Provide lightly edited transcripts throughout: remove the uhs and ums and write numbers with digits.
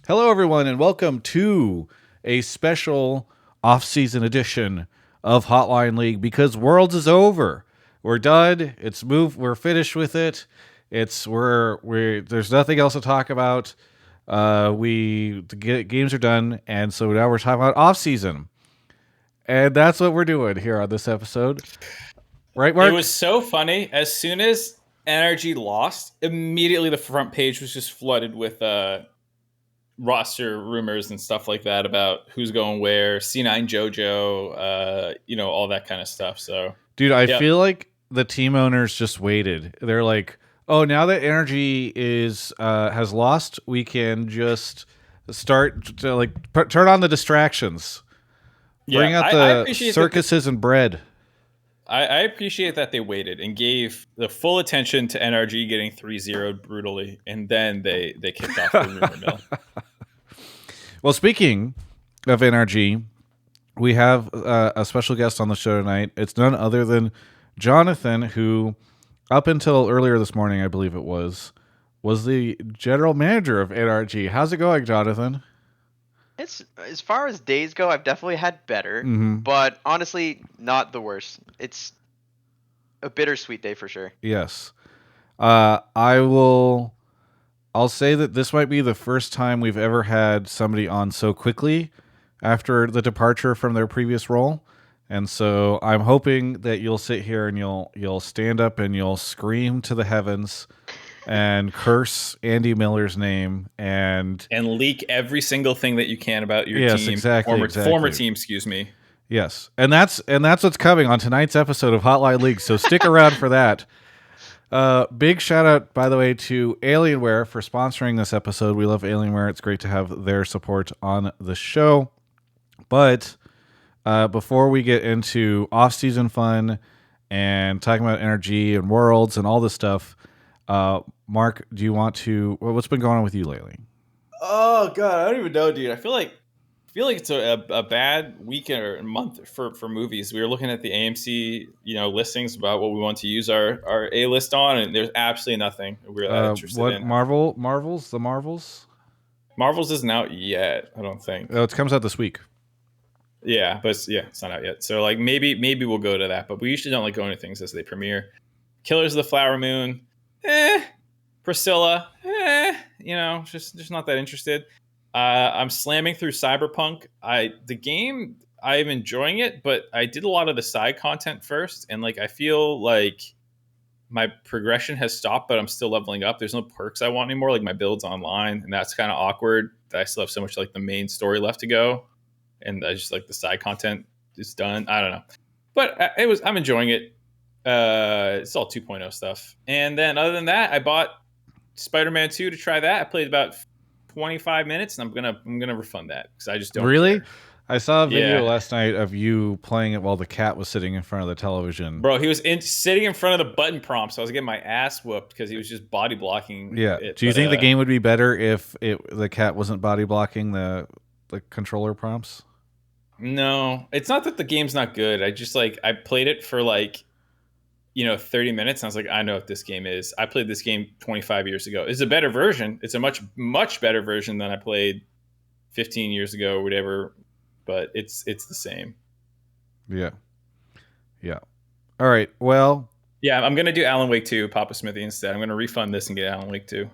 Hello, everyone, and welcome to a special off-season edition of Hotline League because Worlds is over. We're done. It's moved. We're finished with it. There's nothing else to talk about. Games are done, and so now we're talking about off-season, and that's what we're doing here on this episode. Right, Mark? It was so funny. As soon as NRG lost, immediately the front page was just flooded with roster rumors and stuff like that about who's going where, C9 JoJo, all that kind of stuff. So, dude, I feel like the team owners just waited. They're like, "Oh, now that Energy has lost, we can just start to turn on the distractions, bring out the circuses and bread." I appreciate that they waited and gave the full attention to NRG getting 3-0'd brutally, and then they kicked off the rumor mill. Well, speaking of NRG, we have a special guest on the show tonight. It's none other than Jonathon, who, up until earlier this morning, I believe it was the general manager of NRG. How's it going, Jonathon? It's, as far as days go, I've definitely had better, but honestly, not the worst. It's a bittersweet day for sure. Yes. I'll say that this might be the first time we've ever had somebody on so quickly after the departure from their previous role. And so I'm hoping that you'll sit here and you'll stand up and you'll scream to the heavens and curse Andy Miller's name and leak every single thing that you can about your team. Exactly. Former team, excuse me. Yes. And that's what's coming on tonight's episode of Hotline League. So stick around for that. Big shout out, by the way, to Alienware for sponsoring this episode. We love Alienware. It's great to have their support on the show. But before we get into off-season fun and talking about energy and worlds and all this stuff, Mark, do you want to? What's been going on with you lately? Oh God, I don't even know, dude. I feel like it's a bad week or month for movies. We were looking at the AMC listings about what we want to use our A list on, and there's absolutely nothing we're interested in. Marvels isn't out yet, I don't think. Oh, it comes out this week. Yeah, but it's not out yet. So like maybe we'll go to that, but we usually don't like going to things as they premiere. Killers of the Flower Moon, Priscilla, just not that interested. I'm slamming through Cyberpunk. The game, I'm enjoying it, but I did a lot of the side content first, and I feel like my progression has stopped, but I'm still leveling up. There's no perks I want anymore. My build's online, and that's kind of awkward that I still have so much the main story left to go, and I just the side content is done. I don't know, but I'm enjoying it. It's all 2.0 stuff, and then other than that, I bought Spider-Man 2 to try that. I played about 25 minutes, and I'm gonna refund that because I just don't really care. I saw a video last night of you playing it while the cat was sitting in front of the television. Bro, he was sitting in front of the button prompt, so I was getting my ass whooped because he was just body blocking it. Do you think the game would be better if the cat wasn't body blocking the controller prompts? No, it's not that the game's not good. I just I played it for 30 minutes, and I was like, I know what this game is. I played this game 25 years ago. It's a better version. It's a much, much better version than I played 15 years ago or whatever, but it's the same. Yeah. All right, well... Yeah, I'm going to do Alan Wake 2, Papa Smithy, instead. I'm going to refund this and get Alan Wake 2.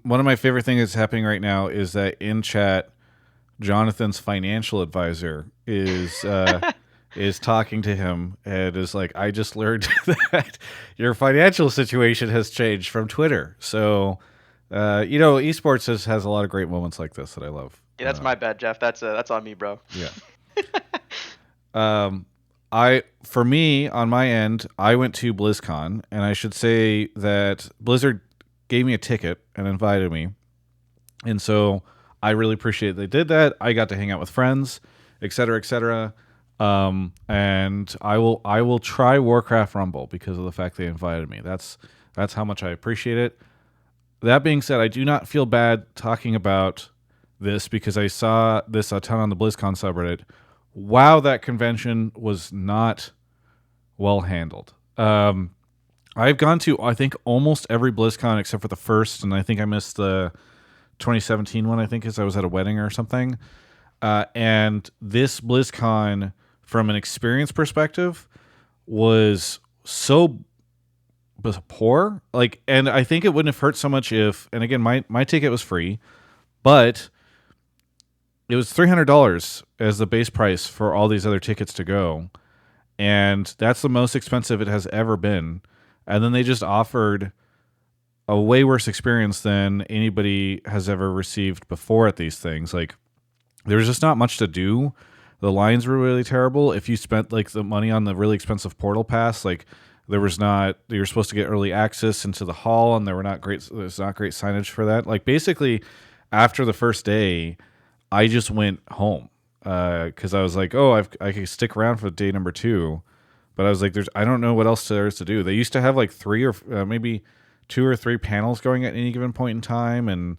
One of my favorite things that's happening right now is that in chat, Jonathon's financial advisor is... is talking to him and is like, I just learned that your financial situation has changed from Twitter. So, eSports has a lot of great moments like this that I love. Yeah, that's my bad, Jeff. That's on me, bro. Yeah. For me, on my end, I went to BlizzCon, and I should say that Blizzard gave me a ticket and invited me. And so I really appreciate they did that. I got to hang out with friends, et cetera, et cetera. And I will try Warcraft Rumble because of the fact they invited me. That's how much I appreciate it. That being said, I do not feel bad talking about this because I saw this a ton on the BlizzCon subreddit. Wow, that convention was not well handled. I've gone to, I think, almost every BlizzCon except for the first, and I think I missed the 2017 one, I think, is I was at a wedding or something. And this BlizzCon, from an experience perspective, was so poor. Like, and I think it wouldn't have hurt so much if, and again, my ticket was free, but it was $300 as the base price for all these other tickets to go. And that's the most expensive it has ever been. And then they just offered a way worse experience than anybody has ever received before at these things. Like, there's just not much to do. The lines were really terrible. If you spent like the money on the really expensive portal pass, like there was not, you were supposed to get early access into the hall, and there's not great signage for that. Like, basically, after the first day, I just went home because I was like, oh, I could stick around for day number 2, but I was like, I don't know what else there is to do. They used to have like 3 or maybe 2 or 3 panels going at any given point in time, and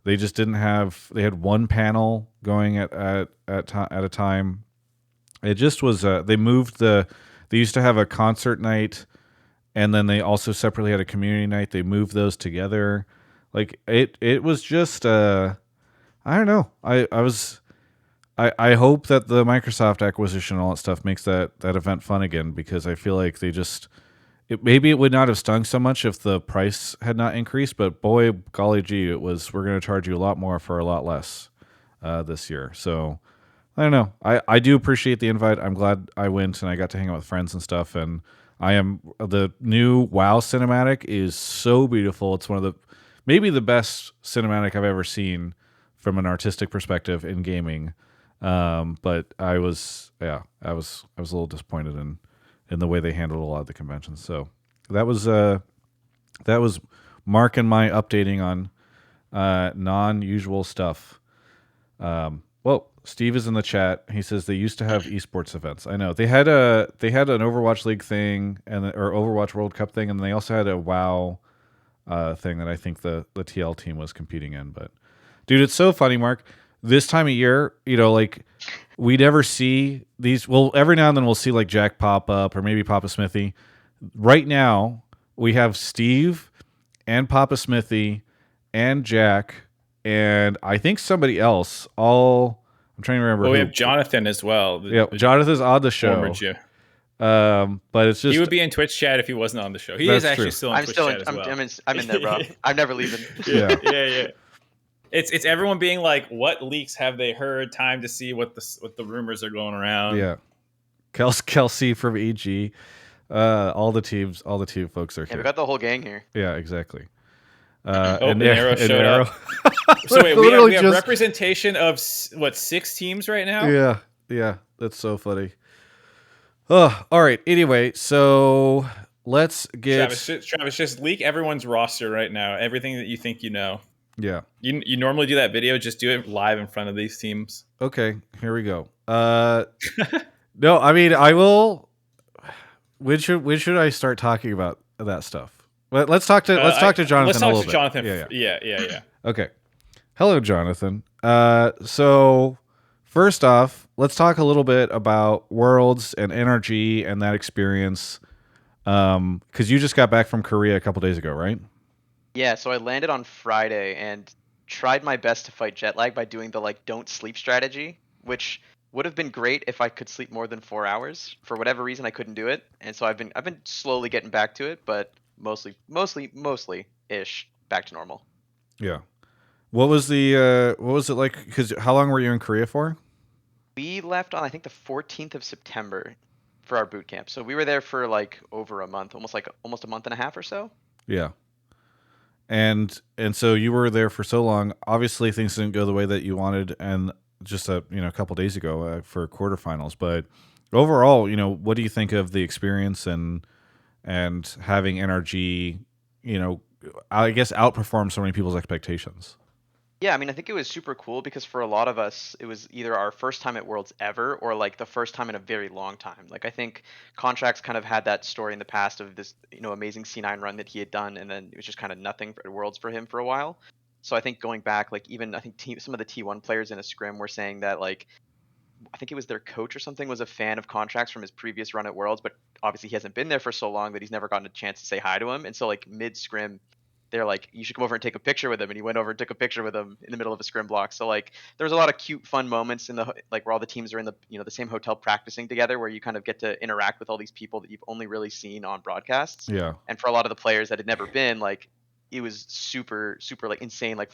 they just didn't have. They had 1 panel going at a time. It just was. They moved the. They used to have a concert night, and then they also separately had a community night. They moved those together. Like, it was just. I don't know. I hope that the Microsoft acquisition and all that stuff makes that event fun again, because I feel like they just. Maybe it would not have stung so much if the price had not increased, but boy, golly gee, it was, we're going to charge you a lot more for a lot less this year. So I don't know. I do appreciate the invite. I'm glad I went and I got to hang out with friends and stuff. And the new WoW cinematic is so beautiful. It's one of maybe the best cinematic I've ever seen from an artistic perspective in gaming. But I was a little disappointed in the way they handled a lot of the conventions. So that was Mark and my updating on non-usual stuff. Well, Steve is in the chat. He says they used to have eSports events. I know they had an Overwatch League thing or Overwatch World Cup thing, and they also had a WoW thing that I think the TL team was competing in. But dude, it's so funny, Mark. This time of year, like, we never see these. Well, every now and then we'll see like Jack pop up, or maybe Papa Smithy. Right now, we have Steve and Papa Smithy and Jack, and I think somebody else. I'm trying to remember. Well, we have Jonathon as well. Yeah, Jonathan's on the show. But it's just, he would be in Twitch chat if he wasn't on the show. He is actually still in Twitch chat as well. I'm in there, bro. I'm never leaving. Yeah. It's everyone being like, what leaks have they heard? Time to see what the rumors are going around. Yeah, Kelsey from EG, all the team folks are here. We got the whole gang here. Yeah, exactly. And Arrow showed up. So wait, we have representation of 6 teams right now? Yeah, that's so funny. Oh, all right. Anyway, so let's get Travis, just leak everyone's roster right now. Everything that you think you know. Yeah. You normally do that video, just do it live in front of these teams. Okay, here we go. No, I mean, I will. When should I start talking about that stuff? Let's talk to Jonathon. Let's talk a little to Jonathon. Bit. Yeah. Okay. Hello, Jonathon. So first off, let's talk a little bit about Worlds and NRG and that experience. Because you just got back from Korea a couple days ago, right? Yeah, so I landed on Friday and tried my best to fight jet lag by doing the don't sleep strategy, which would have been great if I could sleep more than 4 hours. For whatever reason, I couldn't do it, and so I've been slowly getting back to it, but mostly ish back to normal. Yeah. What was it like? Because how long were you in Korea for? We left on, I think, the 14th of September for our boot camp, so we were there for over a month, almost a month and a half or so. Yeah. And so you were there for so long. Obviously, things didn't go the way that you wanted, and just a couple days ago for quarterfinals. But overall, what do you think of the experience and having NRG, I guess outperform so many people's expectations? Yeah, I mean, I think it was super cool because for a lot of us, it was either our first time at Worlds ever or the first time in a very long time. I think Contracts kind of had that story in the past of this, amazing C9 run that he had done, and then it was just kind of nothing at Worlds for him for a while. So I think going back, even I think some of the T1 players in a scrim were saying that I think it was their coach or something was a fan of Contracts from his previous run at Worlds, but obviously he hasn't been there for so long that he's never gotten a chance to say hi to him. And so mid scrim, they're like, you should come over and take a picture with him, and he went over and took a picture with him in the middle of a scrim block. So like there's a lot of cute fun moments in the like where all the teams are in the the same hotel practicing together, where you kind of get to interact with all these people that you've only really seen on broadcasts. Yeah. And for a lot of the players that had never been, like it was super like insane, like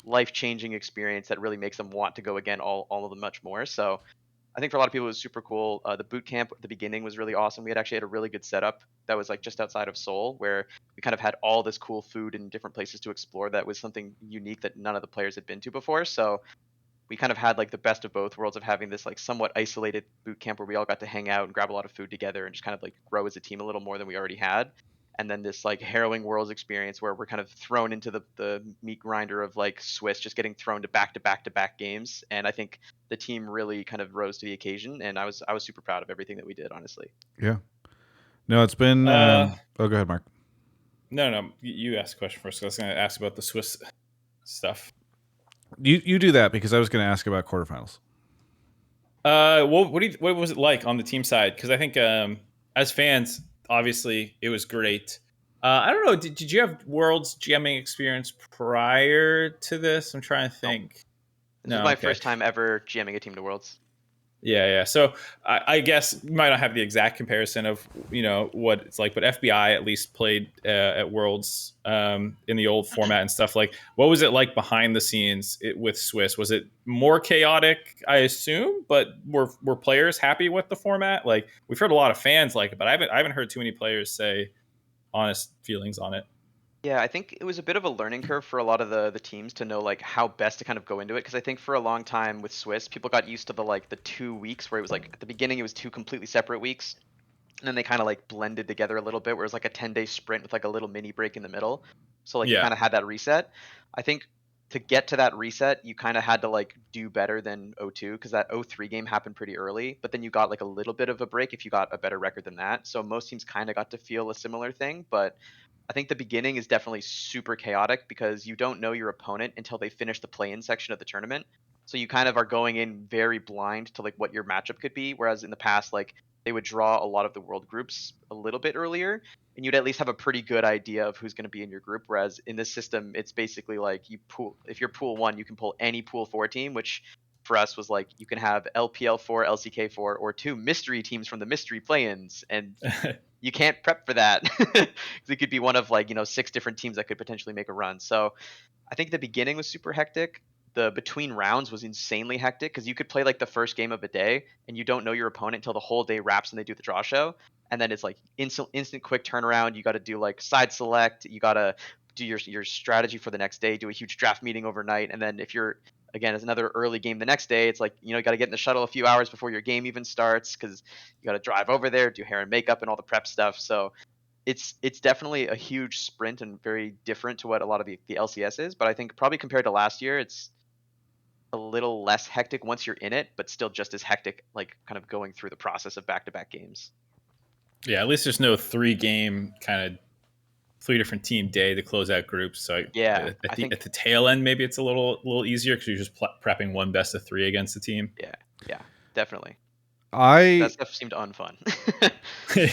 life-changing experience that really makes them want to go again all of them much more. So I think for a lot of people it was super cool. The boot camp at the beginning was really awesome. We had actually had a really good setup that was like just outside of Seoul, where we kind of had all this cool food and different places to explore. That was something unique that none of the players had been to before. So we kind of had like the best of both worlds of having this like somewhat isolated boot camp where we all got to hang out and grab a lot of food together and just kind of like grow as a team a little more than we already had. And then this like harrowing worlds experience where we're kind of thrown into the meat grinder of like Swiss, just getting thrown to back games. And I think the team really kind of rose to the occasion, and I was super proud of everything that we did, honestly. Yeah. No, it's been. Oh, go ahead, Mark. No, you asked a question first. I was going to ask about the Swiss stuff. You do that because I was going to ask about quarterfinals. What was it like on the team side? Because I think as fans, obviously it was great. I don't know. Did you have Worlds GMing experience prior to this? I'm trying to think. This is my first time ever GMing a team to Worlds. Yeah. So I guess you might not have the exact comparison of what it's like, but FBI at least played at Worlds in the old format and stuff. Like, what was it like behind the scenes with Swiss? Was it more chaotic, I assume? But were players happy with the format? Like, we've heard a lot of fans like it, but I haven't heard too many players say honest feelings on it. Yeah, I think it was a bit of a learning curve for a lot of the teams to know like how best to kind of go into it, because I think for a long time with Swiss, people got used to the 2 weeks where it was like at the beginning it was 2 completely separate weeks, and then they kind of like blended together a little bit where it was like a 10-day sprint with like a little mini break in the middle. So like you kind of had that reset. I think to get to that reset, you kind of had to like do better than O2, because that O3 game happened pretty early, but then you got like a little bit of a break if you got a better record than that. So most teams kind of got to feel a similar thing, but I think the beginning is definitely super chaotic because you don't know your opponent until they finish the play-in section of the tournament. So you kind of are going in very blind to like what your matchup could be, whereas in the past, like they would draw a lot of the world groups a little bit earlier, and you'd at least have a pretty good idea of who's going to be in your group. Whereas in this system, it's basically like if you're pool 1, you can pull any pool 4 team, which for us was like you can have LPL4, LCK4, or 2 mystery teams from the mystery play-ins, and you can't prep for that because it could be one of 6 different teams that could potentially make a run. So I think the beginning was super hectic. The between rounds was insanely hectic because you could play like the first game of a day and you don't know your opponent until the whole day wraps and they do the draw show, and then it's like instant quick turnaround. You got to do like side select, you got to do your strategy for the next day, do a huge draft meeting overnight, and then if you're again, it's another early game the next day. It's like, you got to get in the shuttle a few hours before your game even starts because you got to drive over there, do hair and makeup and all the prep stuff. So it's definitely a huge sprint and very different to what a lot of the LCS is. But I think probably compared to last year, it's a little less hectic once you're in it, but still just as hectic, like kind of going through the process of back-to-back games. Yeah, at least there's no 3-game kind of 3 different team day to close out groups. So yeah, at the tail end, maybe it's a little easier because you're just prepping one best of 3 against the team. Yeah, definitely. That stuff seemed unfun.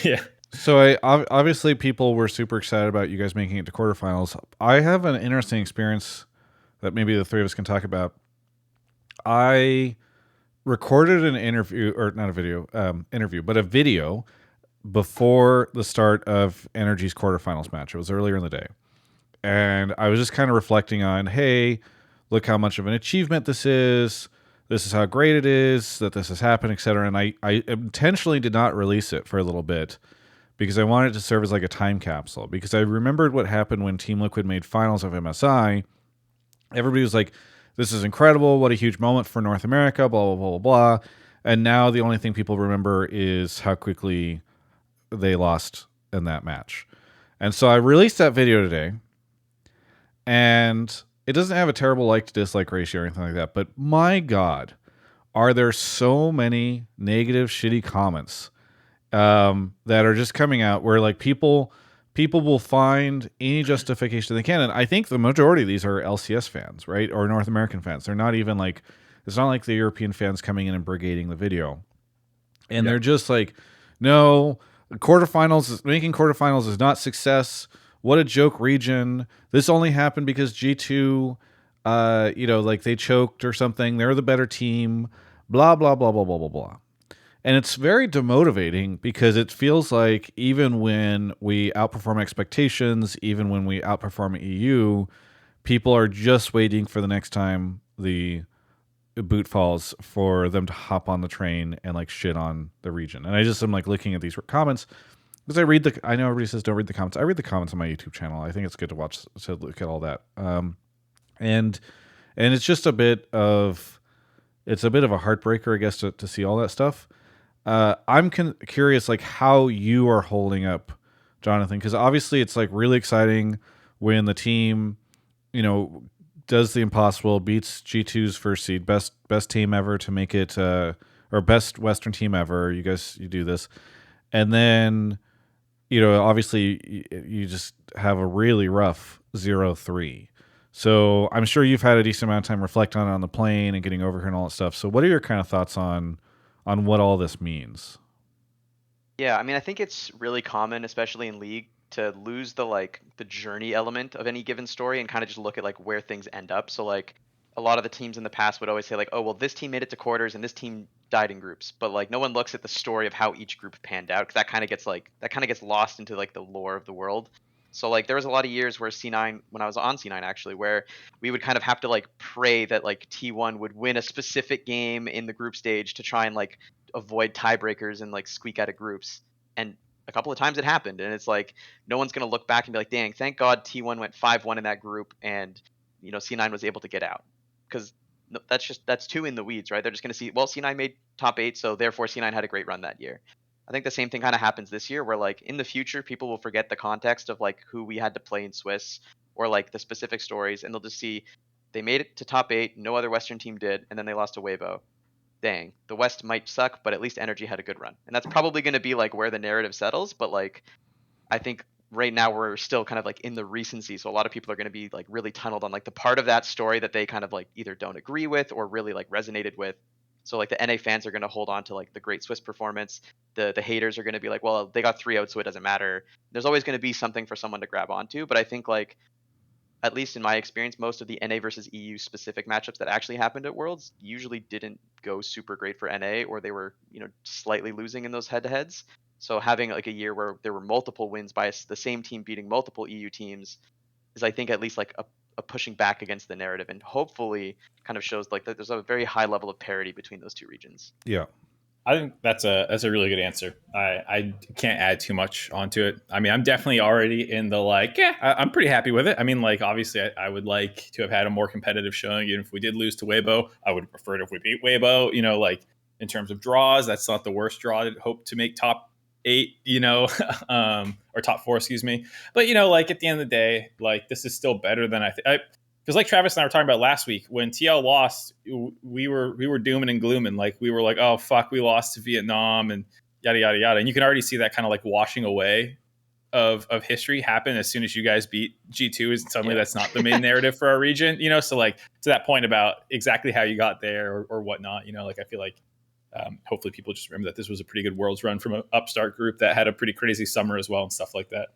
Yeah. So obviously people were super excited about you guys making it to quarterfinals. I have an interesting experience that maybe the 3 of us can talk about. I recorded an interview, or not a video interview, but a video before the start of Energy's quarterfinals match. It was earlier in the day. And I was just kind of reflecting on, hey, look how much of an achievement this is. This is how great it is that this has happened, etc. And I intentionally did not release it for a little bit because I wanted it to serve as like a time capsule. Because I remembered what happened when Team Liquid made finals of MSI. Everybody was like, this is incredible. What a huge moment for North America, blah, blah, blah, blah, blah. And now the only thing people remember is how quickly they lost in that match. And so I released that video today, and it doesn't have a terrible like to dislike ratio or anything like that, but my God, are there so many negative, shitty comments that are just coming out where like people will find any justification they can. And I think the majority of these are LCS fans, right? Or North American fans. They're not even like, it's not like the European fans coming in and brigading the video. And they're just like, no, making quarterfinals is not success. what a joke region. This only happened because G2, like they choked or something. They're the better team. Blah, blah, blah, blah, blah, blah, blah. And it's very demotivating because it feels like even when we outperform expectations, even when we outperform EU, people are just waiting for the next time the boot falls for them to hop on the train and like shit on the region. And I just am like looking at these comments because I know everybody says don't read the comments. I read the comments on my YouTube channel. I think it's good to look at all that. And it's just a bit of a heartbreaker, I guess, to see all that stuff. I'm curious, like, how you are holding up, Jonathon, because obviously it's like really exciting when the team, does the impossible, beats G2's first seed, best team ever to make it, or best Western team ever. You do this, and then, obviously you just have a really rough 0-3. So I'm sure you've had a decent amount of time reflecting on the plane and getting over here and all that stuff. So what are your kind of thoughts on what all this means? Yeah, I mean, I think it's really common, especially in League, to lose the journey element of any given story and kind of just look at like where things end up. So like a lot of the teams in the past would always say like, oh well, this team made it to quarters and this team died in groups, but like no one looks at the story of how each group panned out, because that kind of gets lost into like the lore of the world. So like there was a lot of years where C9, when I was on C9 actually, where we would kind of have to like pray that like T1 would win a specific game in the group stage to try and like avoid tiebreakers and like squeak out of groups. And a couple of times it happened, and it's like no one's going to look back and be like, dang, thank God T1 went 5-1 in that group and C9 was able to get out, because that's too in the weeds, right? They're just going to see, well, C9 made top 8, so therefore C9 had a great run that year. I think the same thing kind of happens this year, where like in the future people will forget the context of like who we had to play in Swiss or like the specific stories, and they'll just see they made it to top 8, no other Western team did, and then they lost to Weibo. Dang, the West might suck, but at least Energy had a good run. And that's probably going to be like where the narrative settles, but like I think right now we're still kind of like in the recency, so a lot of people are going to be like really tunneled on like the part of that story that they kind of like either don't agree with or really like resonated with. So like the NA fans are going to hold on to like the great Swiss performance. The haters are going to be like, well, they got 3-0, so it doesn't matter. There's always going to be something for someone to grab onto, but I think like, at least in my experience, most of the NA versus EU specific matchups that actually happened at Worlds usually didn't go super great for NA, or they were, slightly losing in those head-to-heads. So having like a year where there were multiple wins by the same team beating multiple EU teams is, I think, at least like a pushing back against the narrative, and hopefully kind of shows like that there's a very high level of parity between those two regions. Yeah. I think that's a really good answer. I can't add too much onto it. I mean, I'm definitely already in the like, yeah, I'm pretty happy with it. I mean, like, obviously, I would like to have had a more competitive showing. Even if we did lose to Weibo, I would have preferred if we beat Weibo. Like in terms of draws, that's not the worst draw to hope to make top 8, or top 4, excuse me. But like at the end of the day, like this is still better than I think. Because like Travis and I were talking about last week, when TL lost, we were dooming and glooming. Like we were like, oh fuck, we lost to Vietnam and yada yada yada. And you can already see that kind of like washing away of history happen as soon as you guys beat G2. And suddenly that's not the main narrative for our region. So like to that point about exactly how you got there or whatnot. Like I feel like hopefully people just remember that this was a pretty good Worlds run from an upstart group that had a pretty crazy summer as well and stuff like that.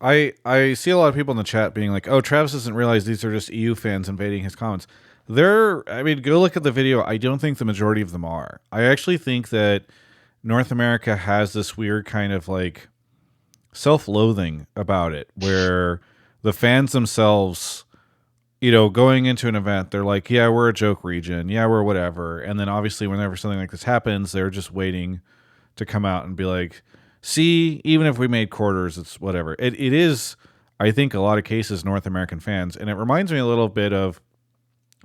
I see a lot of people in the chat being like, oh, Travis doesn't realize these are just EU fans invading his comments. Go look at the video. I don't think the majority of them are. I actually think that North America has this weird kind of like self-loathing about it, where the fans themselves, going into an event, they're like, yeah, we're a joke region. Yeah, we're whatever. And then obviously whenever something like this happens, they're just waiting to come out and be like, see, even if we made quarters, it's whatever. It is, I think, a lot of cases North American fans. And it reminds me a little bit of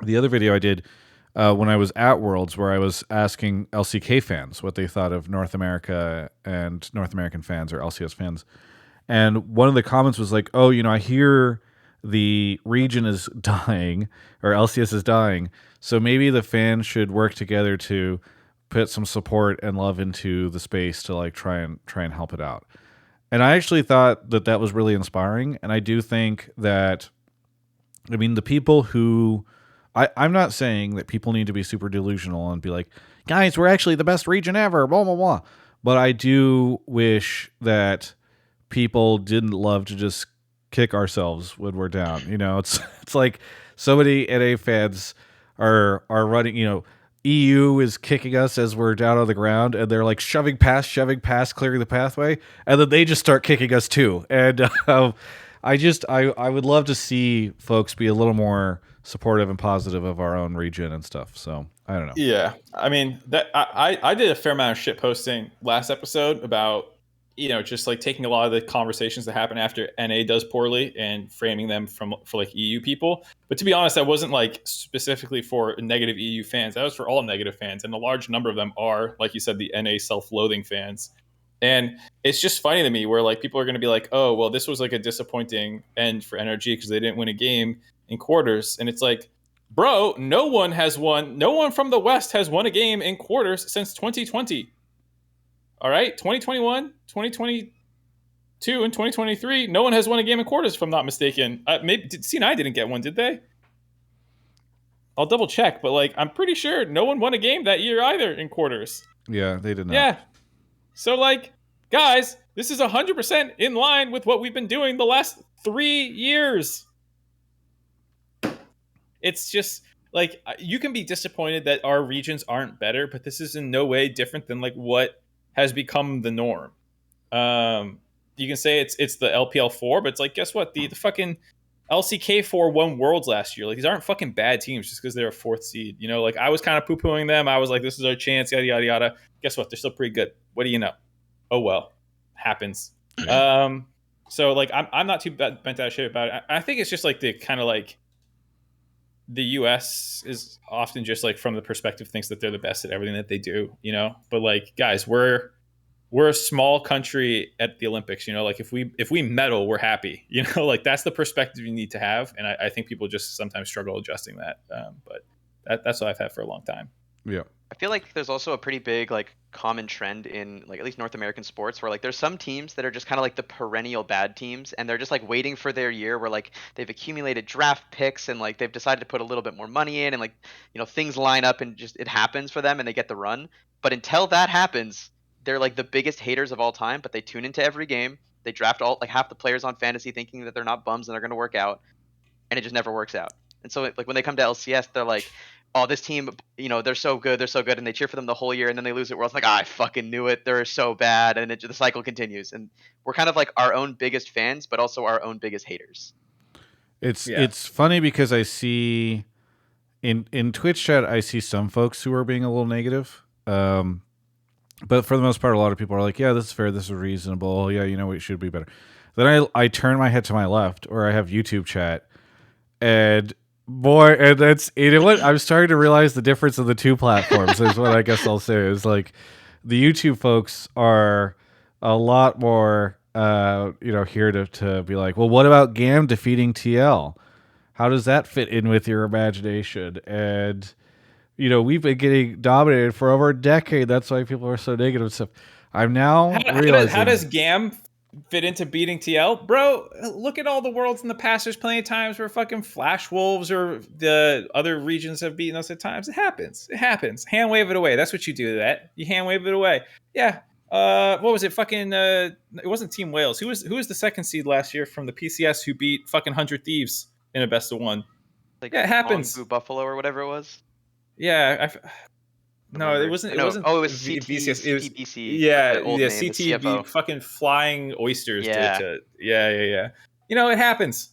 the other video I did when I was at Worlds, where I was asking LCK fans what they thought of North America and North American fans, or LCS fans. And one of the comments was like, oh, I hear the region is dying, or LCS is dying, so maybe the fans should work together to put some support and love into the space to like try and help it out. And I actually thought that was really inspiring. And I do think that, the people who, I'm not saying that people need to be super delusional and be like, guys, we're actually the best region ever, blah, blah, blah. But I do wish that people didn't love to just kick ourselves when we're down. You know, it's like so many NA fans are running. You know, EU is kicking us as we're down on the ground, and they're like shoving past, clearing the pathway, and then they just start kicking us too. And I would love to see folks be a little more supportive and positive of our own region and stuff. So I don't know. Yeah, I mean that I did a fair amount of shit posting last episode about just like taking a lot of the conversations that happen after NA does poorly and framing them for like EU people. But to be honest, that wasn't like specifically for negative EU fans. That was for all negative fans, and a large number of them are, like you said, the NA self-loathing fans. And it's just funny to me where like people are going to be like, oh, well, this was like a disappointing end for NRG because they didn't win a game in quarters. And it's like, bro, no one from the West has won a game in quarters since 2020. All right, 2021, 2022, and 2023, no one has won a game in quarters, if I'm not mistaken. Maybe C9 didn't get one, did they? I'll double check, but like I'm pretty sure no one won a game that year either in quarters. Yeah, they did not. Yeah. So like, guys, this is 100% in line with what we've been doing the last 3 years. It's just like you can be disappointed that our regions aren't better, but this is in no way different than like what has become the norm. You can say it's the LPL4, but it's like, guess what? The fucking LCK4 won Worlds last year. Like, these aren't fucking bad teams just because they're a 4th seed. You know, like I was kind of poo-pooing them. I was like, this is our chance, yada, yada, yada. Guess what? They're still pretty good. What do you know? Oh, well. Happens. So, like, I'm not too bent out of shit about it. I think it's just like the kind of like the US is often just like from the perspective thinks that they're the best at everything that they do, you know? But like, guys, we're a small country at the Olympics, you know, like if we medal, we're happy, you know, like that's the perspective you need to have. And I think people just sometimes struggle adjusting that. But that's what I've had for a long time. Yeah. I feel like there's also a pretty big like common trend in like at least North American sports where like there's some teams that are just kind of like the perennial bad teams and they're just like waiting for their year where like they've accumulated draft picks and like they've decided to put a little bit more money in and like things line up and just it happens for them and they get the run. But until that happens, they're like the biggest haters of all time, but they tune into every game. They draft all like half the players on fantasy thinking that they're not bums and they're going to work out, and it just never works out. And so like when they come to LCS, they're like, oh, this team, they're so good, and they cheer for them the whole year, and then they lose it. Where it's like, I fucking knew it, they're so bad, and the cycle continues. And we're kind of like our own biggest fans, but also our own biggest haters. It's funny because I see in Twitch chat, I see some folks who are being a little negative. But for the most part, a lot of people are like, yeah, this is fair, this is reasonable. Yeah, it should be better. Then I turn my head to my left, or I have YouTube chat, and boy, and that's what I'm starting to realize the difference of the two platforms is what I guess I'll say is like the YouTube folks are a lot more here to be like, well, what about GAM defeating TL? How does that fit in with your imagination? And we've been getting dominated for over a decade. That's why people are so negative and stuff. I'm now realizing how does GAM fit into beating TL? Bro, look at all the worlds in the past. There's plenty of times where fucking Flash Wolves or the other regions have beaten us at times. It happens. Hand wave it away. That's what you do to that. You hand wave it away. Yeah. What was it? Fucking it wasn't Team Wales. Who was the second seed last year from the PCS who beat fucking 100 Thieves in a best of one? Like it happens. Blue Buffalo or whatever it was. Yeah, no, it wasn't. It wasn't. Oh, it was VCS. It was CTBC. Yeah, CT beat fucking flying oysters. Yeah. Yeah. It happens.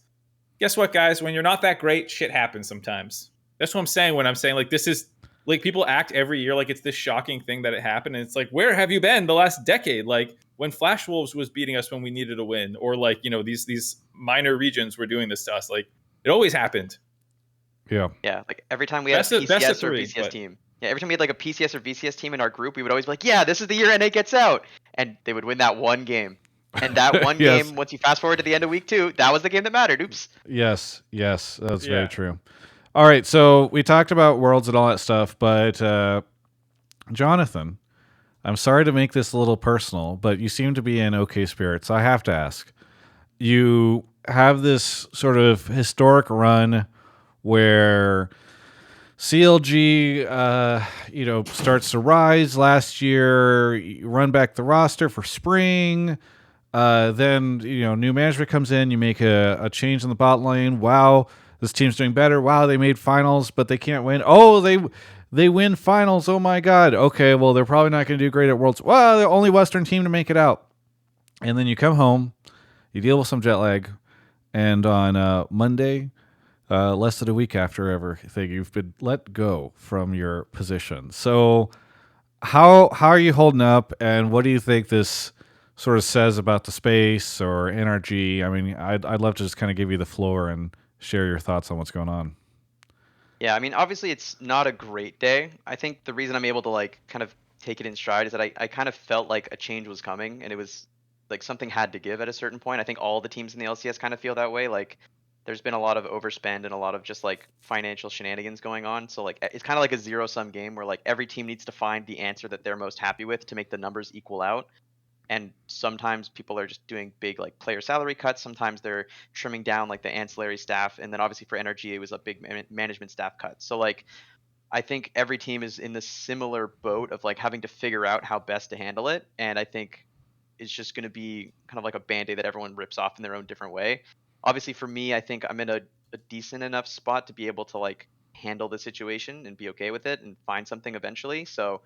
Guess what, guys? When you're not that great, shit happens sometimes. That's what I'm saying when I'm saying like this is like people act every year like it's this shocking thing that it happened, and it's like, where have you been the last decade? Like when Flash Wolves was beating us when we needed a win, or like these minor regions were doing this to us. Like it always happened. Yeah. Like every time we had a PCS or VCS team. Yeah, every time we had like a PCS or VCS team in our group, we would always be like, yeah, this is the year NA gets out. And they would win that one game. And that one Yes. game, once you fast forward to the end of week 2, that was the game that mattered. Oops. Yes, that's very true. All right, so we talked about worlds and all that stuff, but Jonathon, I'm sorry to make this a little personal, but you seem to be in okay spirits. So I have to ask. You have this sort of historic run where CLG, starts to rise last year. You run back the roster for spring. Then new management comes in. You make a change in the bot lane. Wow, this team's doing better. Wow, they made finals, but they can't win. Oh, they win finals. Oh my god. Okay, well they're probably not going to do great at Worlds. Well, the only Western team to make it out. And then you come home, you deal with some jet lag, and on Monday, less than a week after everything, you've been let go from your position. So how are you holding up, and what do you think this sort of says about the space or NRG? I mean, I'd love to just kind of give you the floor and share your thoughts on what's going on. Yeah, I mean, obviously it's not a great day. I think the reason I'm able to like kind of take it in stride is that I kind of felt like a change was coming and it was like something had to give at a certain point. I think all the teams in the LCS kind of feel that way. Like there's been a lot of overspend and a lot of just like financial shenanigans going on. So like it's kind of like a zero sum game where like every team needs to find the answer that they're most happy with to make the numbers equal out. And sometimes people are just doing big like player salary cuts, sometimes they're trimming down like the ancillary staff, and then obviously for NRG it was a big management staff cut. So like I think every team is in the similar boat of like having to figure out how best to handle it, and I think it's just going to be kind of like a band-aid that everyone rips off in their own different way. Obviously for me, I think I'm in a decent enough spot to be able to like handle the situation and be okay with it and find something eventually. So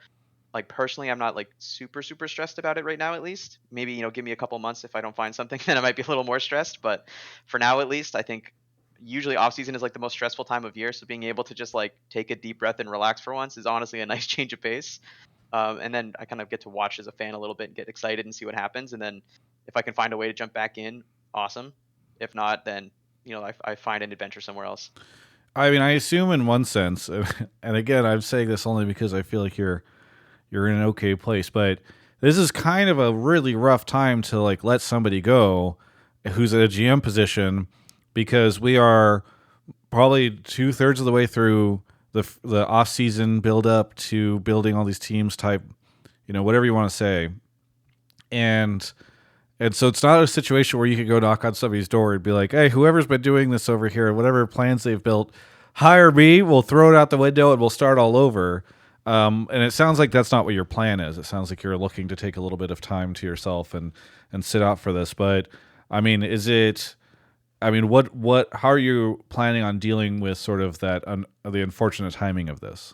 like personally, I'm not like super stressed about it right now. At least maybe give me a couple months if I don't find something, then I might be a little more stressed. But for now, at least, I think usually off season is like the most stressful time of year. So being able to just like take a deep breath and relax for once is honestly a nice change of pace. And then I kind of get to watch as a fan a little bit and get excited and see what happens. And then if I can find a way to jump back in, awesome. If not, then I find an adventure somewhere else. I mean, I assume in one sense, and again, I'm saying this only because I feel like you're in an okay place, but this is kind of a really rough time to like let somebody go who's at a GM position, because we are probably 2/3 of the way through the off season build up to building all these teams type, whatever you want to say. And so it's not a situation where you can go knock on somebody's door and be like, hey, whoever's been doing this over here, whatever plans they've built, hire me, we'll throw it out the window and we'll start all over. And it sounds like that's not what your plan is. It sounds like you're looking to take a little bit of time to yourself and sit out for this. But I mean, how are you planning on dealing with sort of the unfortunate timing of this?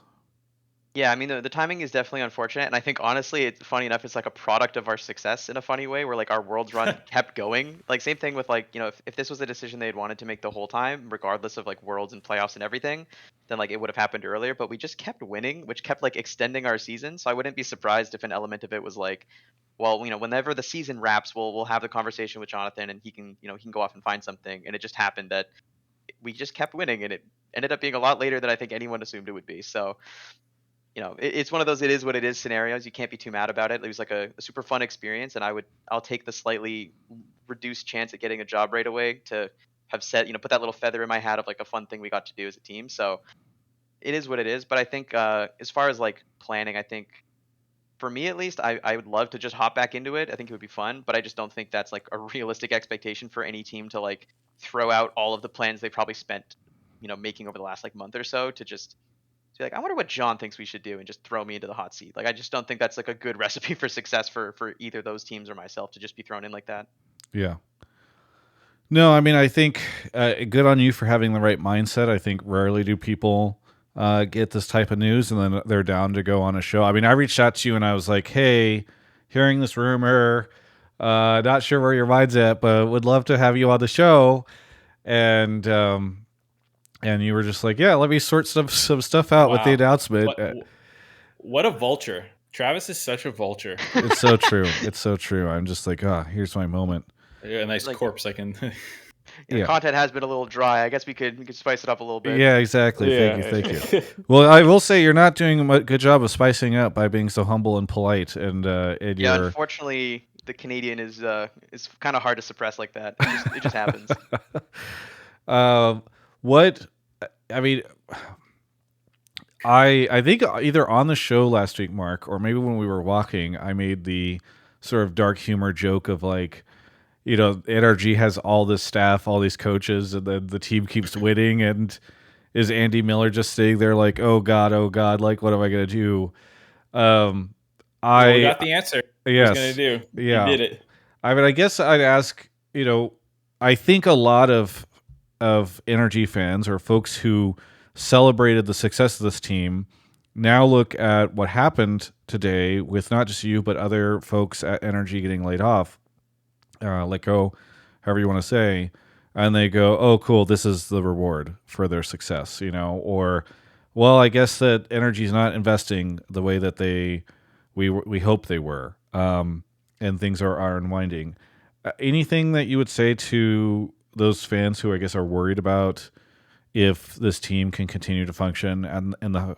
Yeah, I mean the timing is definitely unfortunate, and I think honestly, it's funny enough. It's like a product of our success in a funny way, where like our Worlds run kept going. Like same thing with like if this was a decision they had wanted to make the whole time, regardless of like Worlds and playoffs and everything, then like it would have happened earlier. But we just kept winning, which kept like extending our season. So I wouldn't be surprised if an element of it was like, well, whenever the season wraps, we'll have the conversation with Jonathon, and he can he can go off and find something. And it just happened that we just kept winning, and it ended up being a lot later than I think anyone assumed it would be. So it's one of those it is what it is scenarios. You can't be too mad about it. It was like a super fun experience, and I'll take the slightly reduced chance at getting a job right away to have set put that little feather in my hat of like a fun thing we got to do as a team. So it is what it is. But I think as far as like planning, I think for me at least, I would love to just hop back into it. I think it would be fun, but I just don't think that's like a realistic expectation for any team to like throw out all of the plans they probably spent making over the last like month or so to just be like, I wonder what John thinks we should do, and just throw me into the hot seat. Like, I just don't think that's like a good recipe for success for either those teams or myself to just be thrown in like that. Yeah. No, I mean, I think good on you for having the right mindset. I think rarely do people get this type of news and then they're down to go on a show. I mean, I reached out to you and I was like, hey, hearing this rumor, not sure where your mind's at, but would love to have you on the show. And you were just like, yeah, let me sort some stuff out with the announcement. What a vulture. Travis is such a vulture. It's so true. It's so true. I'm just like, here's my moment. A nice corpse I can... Content has been a little dry. I guess we could spice it up a little bit. Yeah, exactly. Yeah. Thank you. Well, I will say you're not doing a good job of spicing up by being so humble and polite. And unfortunately, the Canadian is kind of hard to suppress like that. It just happens. I mean, I think either on the show last week, Mark, or maybe when we were walking, I made the sort of dark humor joke of like, NRG has all this staff, all these coaches, and then the team keeps winning, and is Andy Miller just sitting there like, oh God, like, what am I going to do? We got the answer. Yes. What he's going to do. Yeah. He did it. I mean, I guess I'd ask, I think a lot of Energy fans or folks who celebrated the success of this team now look at what happened today with not just you, but other folks at Energy getting laid off, let go, however you want to say, and they go, oh, cool, this is the reward for their success, or, well, I guess that Energy's not investing the way that we hope they were, and things are unwinding. Anything that you would say to those fans who I guess are worried about if this team can continue to function and the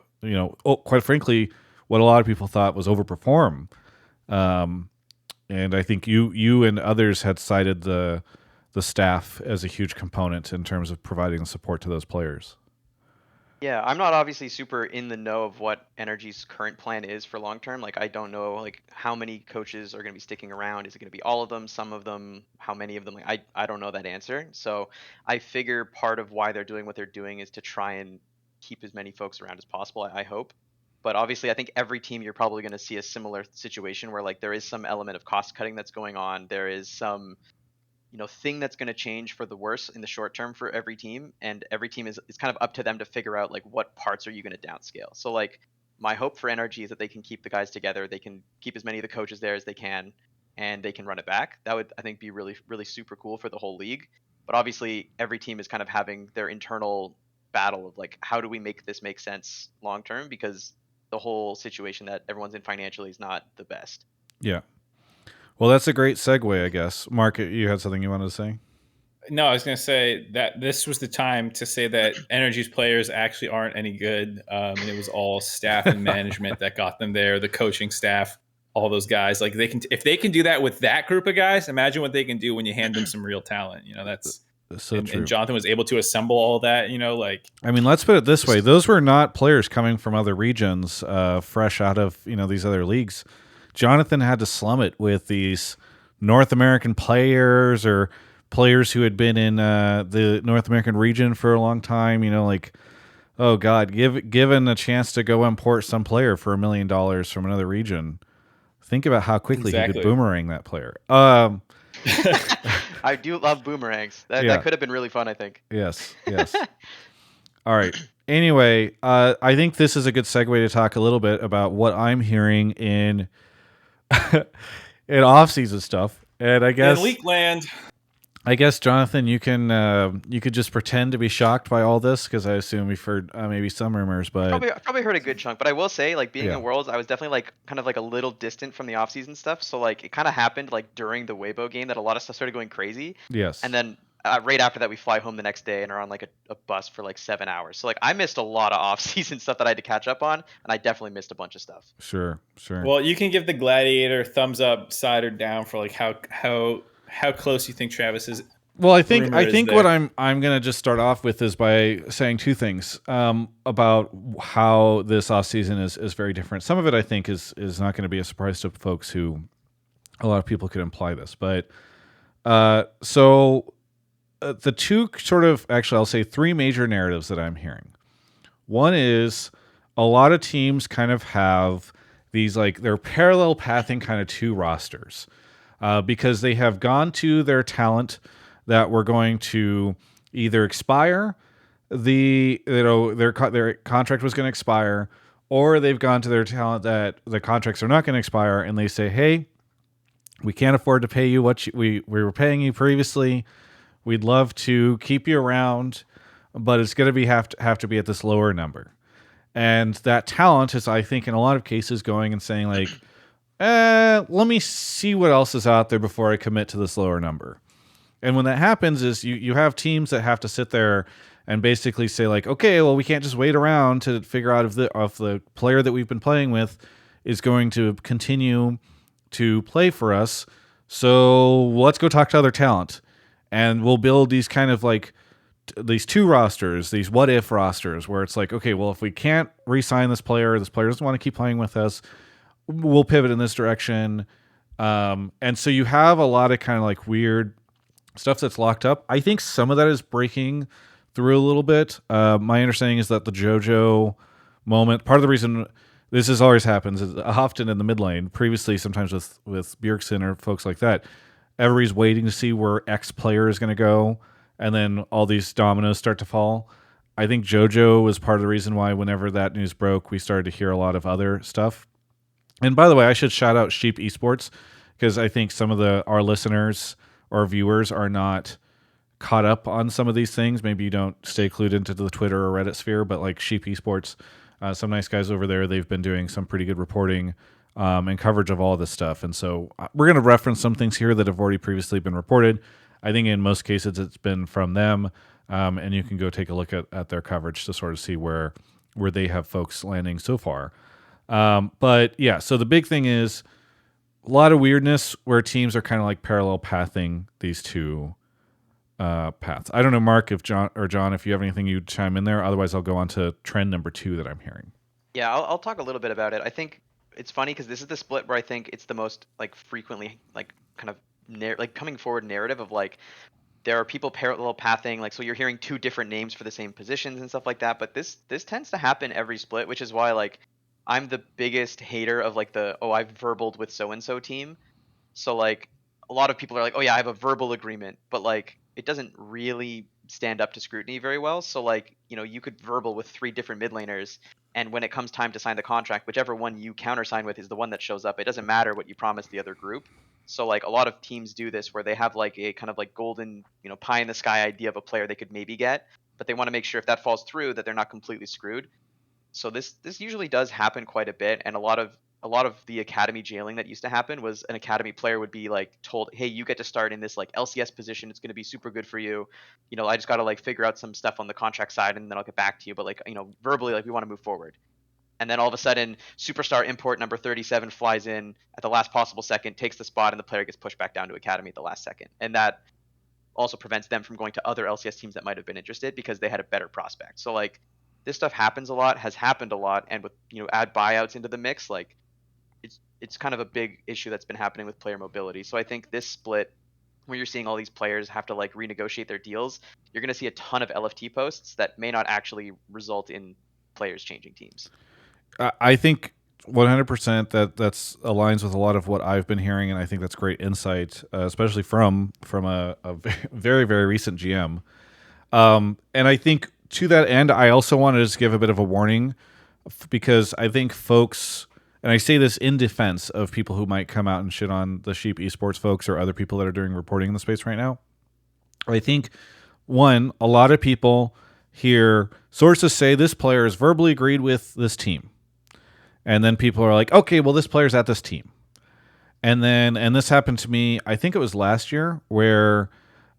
quite frankly, what a lot of people thought was overperform. And I think you and others had cited the staff as a huge component in terms of providing support to those players. Yeah, I'm not obviously super in the know of what Energy's current plan is for long term. Like, I don't know like how many coaches are going to be sticking around. Is it going to be all of them, some of them, how many of them? Like, I don't know that answer. So I figure part of why they're doing what they're doing is to try and keep as many folks around as possible. I hope. But obviously, I think every team you're probably going to see a similar situation where like there is some element of cost cutting that's going on. There is some thing that's going to change for the worse in the short term for every team, and every team is kind of up to them to figure out like what parts are you going to downscale. So like my hope for Energy is that they can keep the guys together, they can keep as many of the coaches there as they can, and they can run it back. That would, I think, be really really super cool for the whole league. But obviously every team is kind of having their internal battle of like, how do we make this make sense long term, because the whole situation that everyone's in financially is not the best. Yeah. Well, that's a great segue, I guess. Mark, you had something you wanted to say? No, I was going to say that this was the time to say that Energy's players actually aren't any good. And it was all staff and management that got them there, the coaching staff, all those guys. Like, if they can do that with that group of guys, imagine what they can do when you hand them some real talent. That's so true. And Jonathon was able to assemble all that, I mean, let's put it this way. Those were not players coming from other regions, fresh out of, these other leagues. Jonathon had to slum it with these North American players or players who had been in the North American region for a long time. Oh God, given a chance to go import some player for $1 million from another region, think about how quickly he could boomerang that player. I do love boomerangs. That could have been really fun, I think. Yes. All right. Anyway, I think this is a good segue to talk a little bit about what I'm hearing in off-season stuff, and I guess in Leak Land. I guess Jonathon, you could just pretend to be shocked by all this, because I assume we've heard maybe some rumors, but probably heard a good chunk. But I will say, like, being in Worlds, I was definitely like kind of like a little distant from the off-season stuff. So like it kind of happened like during the Weibo game that a lot of stuff started going crazy. Yes, and then right after that we fly home the next day and are on like a bus for like 7 hours. So like I missed a lot of off-season stuff that I had to catch up on, and I definitely missed a bunch of stuff. Sure. Well, you can give the Gladiator thumbs up, side, or down for like how close you think Travis is. Well, I think what I'm gonna just start off with is by saying two things about how this off season is very different. Some of it I think is not going to be a surprise to folks who a lot of people could imply this, but the two sort of, actually I'll say three major narratives that I'm hearing. One is a lot of teams kind of have these like they're parallel pathing kind of two rosters because they have gone to their talent that were going to either expire, their contract was going to expire, or they've gone to their talent that the contracts are not going to expire, and they say, hey, we can't afford to pay you what we were paying you previously. We'd love to keep you around, but it's going to have to be at this lower number. And that talent is, I think, in a lot of cases going and saying like, let me see what else is out there before I commit to this lower number. And when that happens is you have teams that have to sit there and basically say like, okay, well, we can't just wait around to figure out if the player that we've been playing with is going to continue to play for us. So let's go talk to other talent, and we'll build these kind of like these two rosters, these what if rosters, where it's like, okay, well, if we can't re-sign this player doesn't want to keep playing with us, we'll pivot in this direction. And so you have a lot of kind of like weird stuff that's locked up. I think some of that is breaking through a little bit. My understanding is that the JoJo moment, part of the reason this always happens is often in the mid lane, previously sometimes with Bjergsen or folks like that, everybody's waiting to see where X player is going to go, and then all these dominoes start to fall. I think JoJo was part of the reason why whenever that news broke, we started to hear a lot of other stuff. And by the way, I should shout out Sheep Esports, because I think some of our listeners or viewers are not caught up on some of these things. Maybe you don't stay clued into the Twitter or Reddit sphere, but like Sheep Esports, some nice guys over there, they've been doing some pretty good reporting and coverage of all this stuff. And so we're going to reference some things here that have already previously been reported. I think in most cases it's been from them, and you can go take a look at their coverage to sort of see where they have folks landing so far. But yeah, so the big thing is a lot of weirdness where teams are kind of like parallel pathing these two paths. I don't know, Mark, if John, if you have anything you'd chime in there. Otherwise, I'll go on to trend number 2 that I'm hearing. Yeah, I'll talk a little bit about it. I think it's funny because this is the split where I think it's the most like frequently like kind of coming forward narrative of like there are people parallel pathing, like so you're hearing 2 different names for the same positions and stuff like that. But this tends to happen every split, which is why like I'm the biggest hater of like I've verbaled with so and so team. So like a lot of people are like, oh yeah, I have a verbal agreement, but like it doesn't really stand up to scrutiny very well. So like, you could verbal with 3 different mid laners, and when it comes time to sign the contract, whichever one you countersign with is the one that shows up. It doesn't matter what you promised the other group. So like a lot of teams do this where they have like a kind of like golden, pie in the sky idea of a player they could maybe get, but they want to make sure if that falls through that they're not completely screwed. So this usually does happen quite a bit, and a lot of the academy jailing that used to happen was an academy player would be like told, hey, you get to start in this like LCS position, it's going to be super good for you, I just got to like figure out some stuff on the contract side and then I'll get back to you, but like verbally like we want to move forward. And then all of a sudden superstar import number 37 flies in at the last possible second, takes the spot, and the player gets pushed back down to academy at the last second, and that also prevents them from going to other LCS teams that might have been interested because they had a better prospect. So like this stuff happens a lot, has happened a lot, and with add buyouts into the mix, like it's kind of a big issue that's been happening with player mobility. So I think this split, where you're seeing all these players have to like renegotiate their deals, you're going to see a ton of LFT posts that may not actually result in players changing teams. I think 100% that's aligns with a lot of what I've been hearing, and I think that's great insight, especially from a very, very recent GM. And I think to that end, I also want to just give a bit of a warning, because I think folks, and I say this in defense of people who might come out and shit on the Sheep Esports folks or other people that are doing reporting in the space right now. I think, one, a lot of people hear sources say this player is verbally agreed with this team. And then people are like, okay, well, this player's at this team. And this happened to me, I think it was last year, where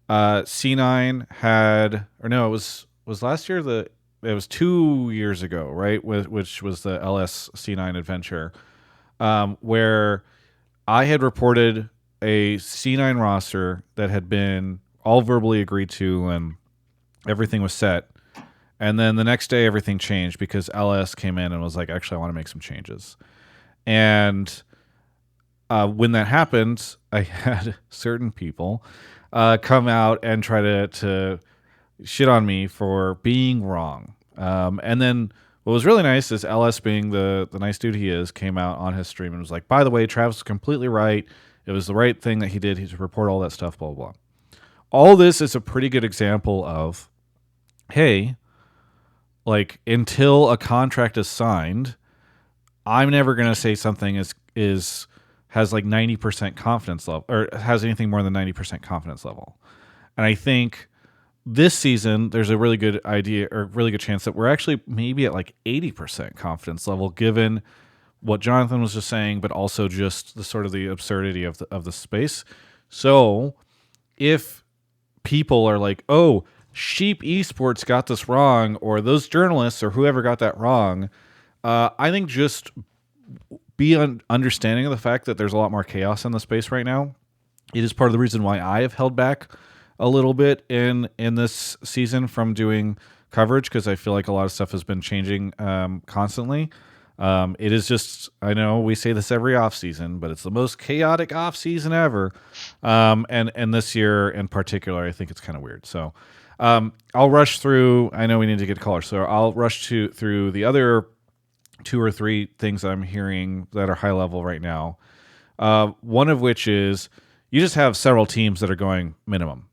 C9 had, or no, it was last year, it was 2 years ago, right? Which was the LS C9 adventure, where I had reported a C9 roster that had been all verbally agreed to and everything was set. And then the next day, everything changed because LS came in and was like, actually, I want to make some changes. And when that happened, I had certain people come out and try to shit on me for being wrong. And then what was really nice is LS, being the nice dude he is, came out on his stream and was like, by the way, Travis was completely right. It was the right thing that he did. He should report all that stuff, blah, blah, blah. All this is a pretty good example of, hey, like, until a contract is signed, I'm never going to say something has like 90% confidence level, or has anything more than 90% confidence level. And I think this season, there's a really good idea, or really good chance that we're actually maybe at like 80% confidence level, given what Jonathon was just saying, but also just the sort of the absurdity of the space. So if people are like, oh, Sheep Esports got this wrong, or those journalists or whoever got that wrong, I think just be understanding of the fact that there's a lot more chaos in the space right now. It is part of the reason why I have held back a little bit in this season from doing coverage, because I feel like a lot of stuff has been changing constantly. It is just, I know we say this every off season, but it's the most chaotic off season ever. And this year in particular, I think it's kind of weird. So I'll rush through. I know we need to get callers, so I'll rush through the other 2 or 3 things I'm hearing that are high level right now. One of which is you just have several teams that are going minimum,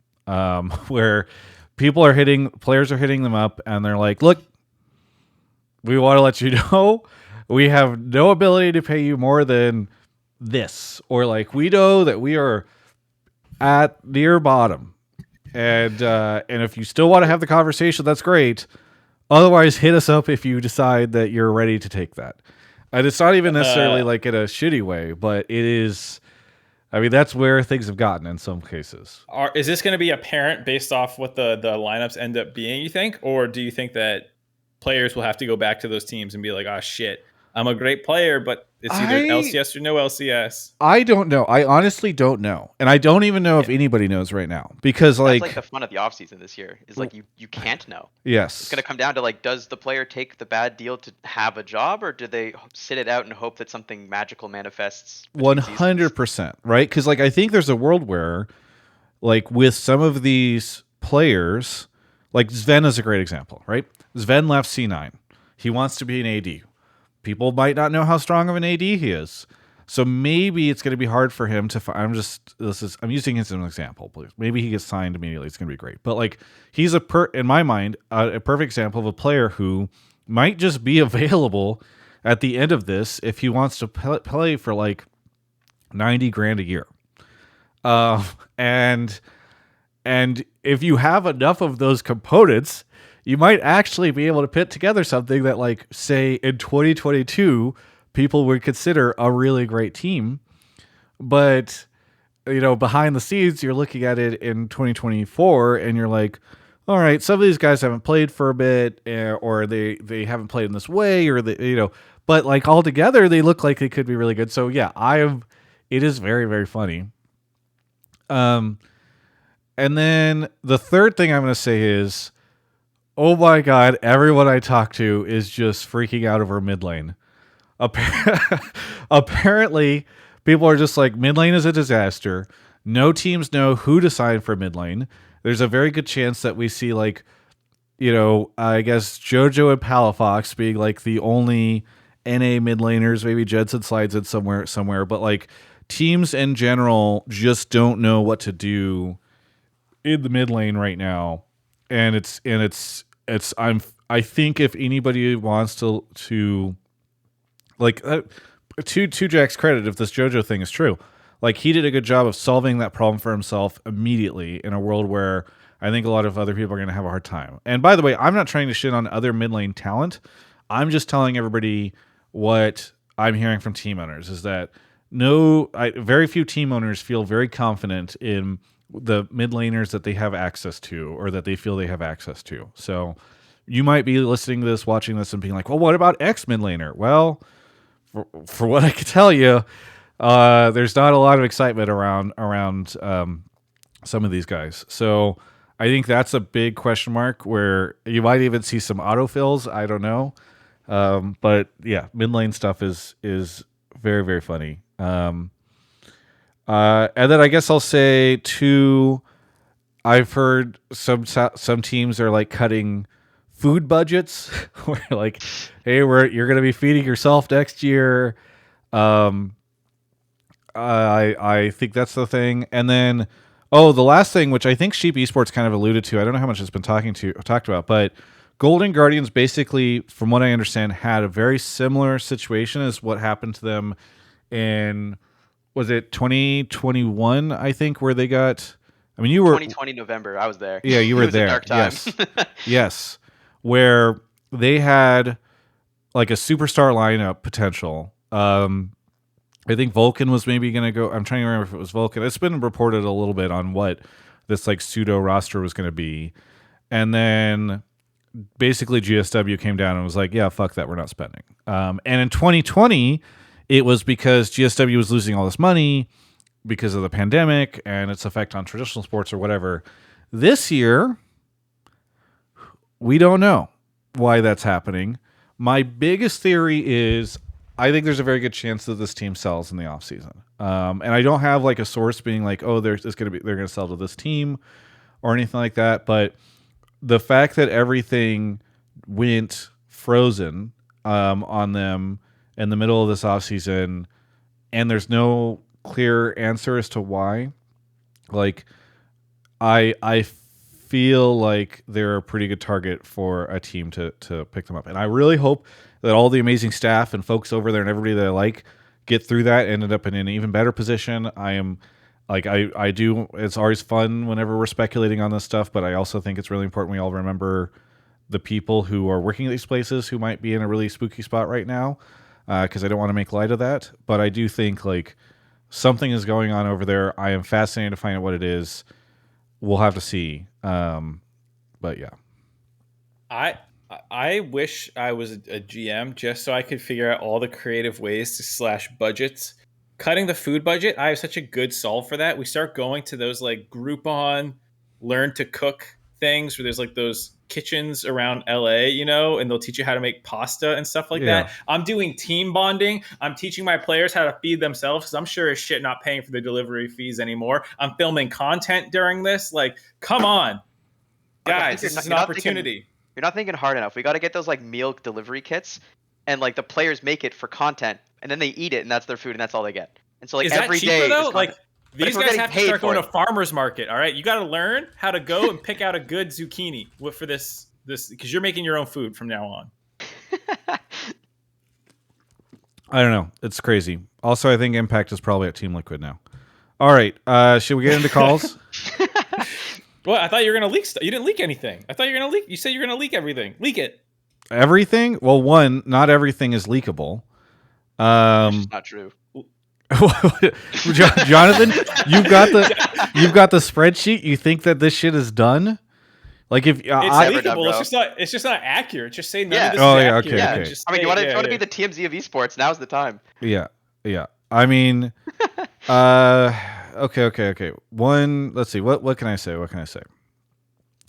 where players are hitting them up, and they're like, "Look, we want to let you know we have no ability to pay you more than this, or like we know that we are at near bottom, and if you still want to have the conversation, that's great. Otherwise, hit us up if you decide that you're ready to take that." And it's not even necessarily like in a shitty way, but it is. I mean, that's where things have gotten in some cases. Is this going to be apparent based off what the lineups end up being, you think? Or do you think that players will have to go back to those teams and be like, oh, shit, I'm a great player, but it's either LCS or no LCS? I don't know. I honestly don't know. And I don't even know if anybody knows right now. Because, that's like the fun of the offseason this year. Is like you can't know. Yes. It's going to come down to like, does the player take the bad deal to have a job, or do they sit it out and hope that something magical manifests? 100%, right? Because like I think there's a world where, like with some of these players, like Sven is a great example, right? Sven left C9. He wants to be an AD. People might not know how strong of an AD he is. So maybe it's going to be hard for him to I'm using him as an example, please. Maybe he gets signed immediately. It's going to be great. But like he's in my mind, a perfect example of a player who might just be available at the end of this if he wants to play for like 90 grand a year. And if you have enough of those components, you might actually be able to put together something that, like, say in 2022, people would consider a really great team. But, you know, behind the scenes, you're looking at it in 2024 and you're like, all right, some of these guys haven't played for a bit, or they haven't played in this way, or but like all together, they look like they could be really good. So yeah, it is very, very funny. And then the third thing I'm going to say is, oh my God, everyone I talk to is just freaking out over mid lane. Apparently, people are just like, mid lane is a disaster. No teams know who to sign for mid lane. There's a very good chance that we see, like, you know, I guess JoJo and Palafox being like the only NA mid laners. Maybe Jensen slides in somewhere, but like teams in general just don't know what to do in the mid lane right now. And I think if anybody wants to like, to Jack's credit, if this JoJo thing is true, like he did a good job of solving that problem for himself immediately in a world where I think a lot of other people are going to have a hard time. And by the way, I'm not trying to shit on other mid lane talent. I'm just telling everybody what I'm hearing from team owners is that very few team owners feel very confident in the mid laners that they have access to, or that they feel they have access to. So you might be listening to this, watching this, and being like, well, what about X mid laner? Well, for what I can tell you, there's not a lot of excitement around some of these guys. So I think that's a big question mark where you might even see some autofills. I don't know. But yeah, mid lane stuff is very, very funny. And then I guess I'll say too, I've heard some teams are like cutting food budgets. Where like, hey, you're going to be feeding yourself next year. I think that's the thing. And then, the last thing, which I think Sheep Esports kind of alluded to, I don't know how much it's been talked about, but Golden Guardians basically, from what I understand, had a very similar situation as what happened to them in, was it 2021, I think, where they got, I mean, you were 2020 November, I was there. Yeah, you were there. Dark times. Yes. Yes. Where they had like a superstar lineup potential. I think Vulcan was maybe going to go. I'm trying to remember if it was Vulcan. It's been reported a little bit on what this like pseudo roster was going to be. And then basically GSW came down and was like, yeah, fuck that. We're not spending. And in 2020, it was because GSW was losing all this money because of the pandemic and its effect on traditional sports or whatever. This year, we don't know why that's happening. My biggest theory is I think there's a very good chance that this team sells in the offseason. And I don't have like a source being like, oh, they're going to sell to this team or anything like that. But the fact that everything went frozen on them in the middle of this offseason, and there's no clear answer as to why, like I feel like they're a pretty good target for a team to pick them up. And I really hope that all the amazing staff and folks over there and everybody that I like get through that, ended up in an even better position. I am like I do. It's always fun whenever we're speculating on this stuff, but I also think it's really important we all remember the people who are working at these places who might be in a really spooky spot right now, because I don't want to make light of that. But I do think like something is going on over there. I am fascinated to find out what it is. We'll have to see. But yeah. I wish I was a GM just so I could figure out all the creative ways to slash budgets. Cutting the food budget, I have such a good solve for that. We start going to those like Groupon learn to cook things where there's like those kitchens around LA, you know, and they'll teach you how to make pasta and stuff like that. I'm doing team bonding. I'm teaching my players how to feed themselves because I'm sure as shit not paying for the delivery fees anymore. I'm filming content during this. Like, come on, guys, this is an opportunity. You're not thinking hard enough. We got to get those like meal delivery kits, and like the players make it for content, and then they eat it, and that's their food, and that's all they get. And so like is every that cheaper, day, though? Like these guys have to start going to farmers market. All right, you got to learn how to go and pick out a good zucchini for this because you're making your own food from now on. I don't know. It's crazy. Also, I think Impact is probably at Team Liquid now. All right, should we get into calls? Well, I thought you were gonna leak stuff. You didn't leak anything. I thought you were gonna leak. You said you're gonna leak everything. Leak it. Everything? Well, one, not everything is leakable. That's not true. Jonathon, you've got the spreadsheet. You think that this shit is done? Like if it's leakable, done, it's just not accurate. Just say none of this is accurate. Okay, okay. I mean, you want to be the TMZ of esports? Now's the time. Yeah. I mean, okay. One, let's see. What can I say?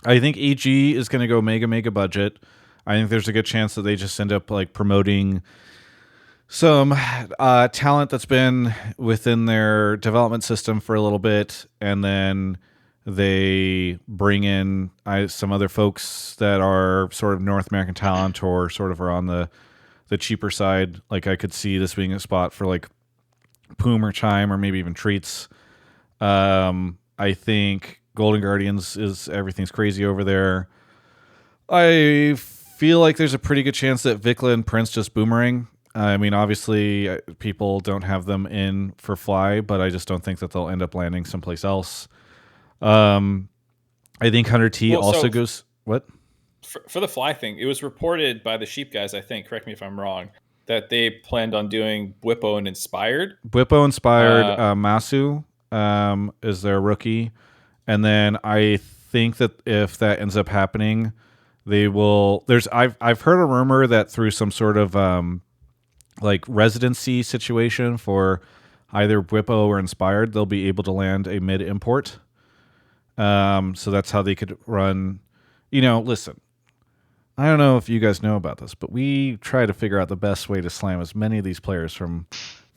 I think EG is going to go mega budget. I think there's a good chance that they just end up like promoting some talent that's been within their development system for a little bit, and then they bring in some other folks that are sort of North American talent or sort of are on the cheaper side. Like I could see this being a spot for like Poom or Chime or maybe even Treats. I think Golden Guardians is everything's crazy over there. I feel like there's a pretty good chance that Vikla and Prince just boomerang. I mean, obviously, people don't have them in for Fly, but I just don't think that they'll end up landing someplace else. I think Hunter T also goes... What? For the Fly thing, it was reported by the Sheep guys, I think, correct me if I'm wrong, that they planned on doing Bwipo and Inspired. Bwipo Inspired, Masu is their rookie. And then I think that if that ends up happening, they will... I've heard a rumor that through some sort of... like residency situation for either Bwipo or Inspired, they'll be able to land a mid import. So that's how they could run. You know, listen, I don't know if you guys know about this, but we try to figure out the best way to slam as many of these players from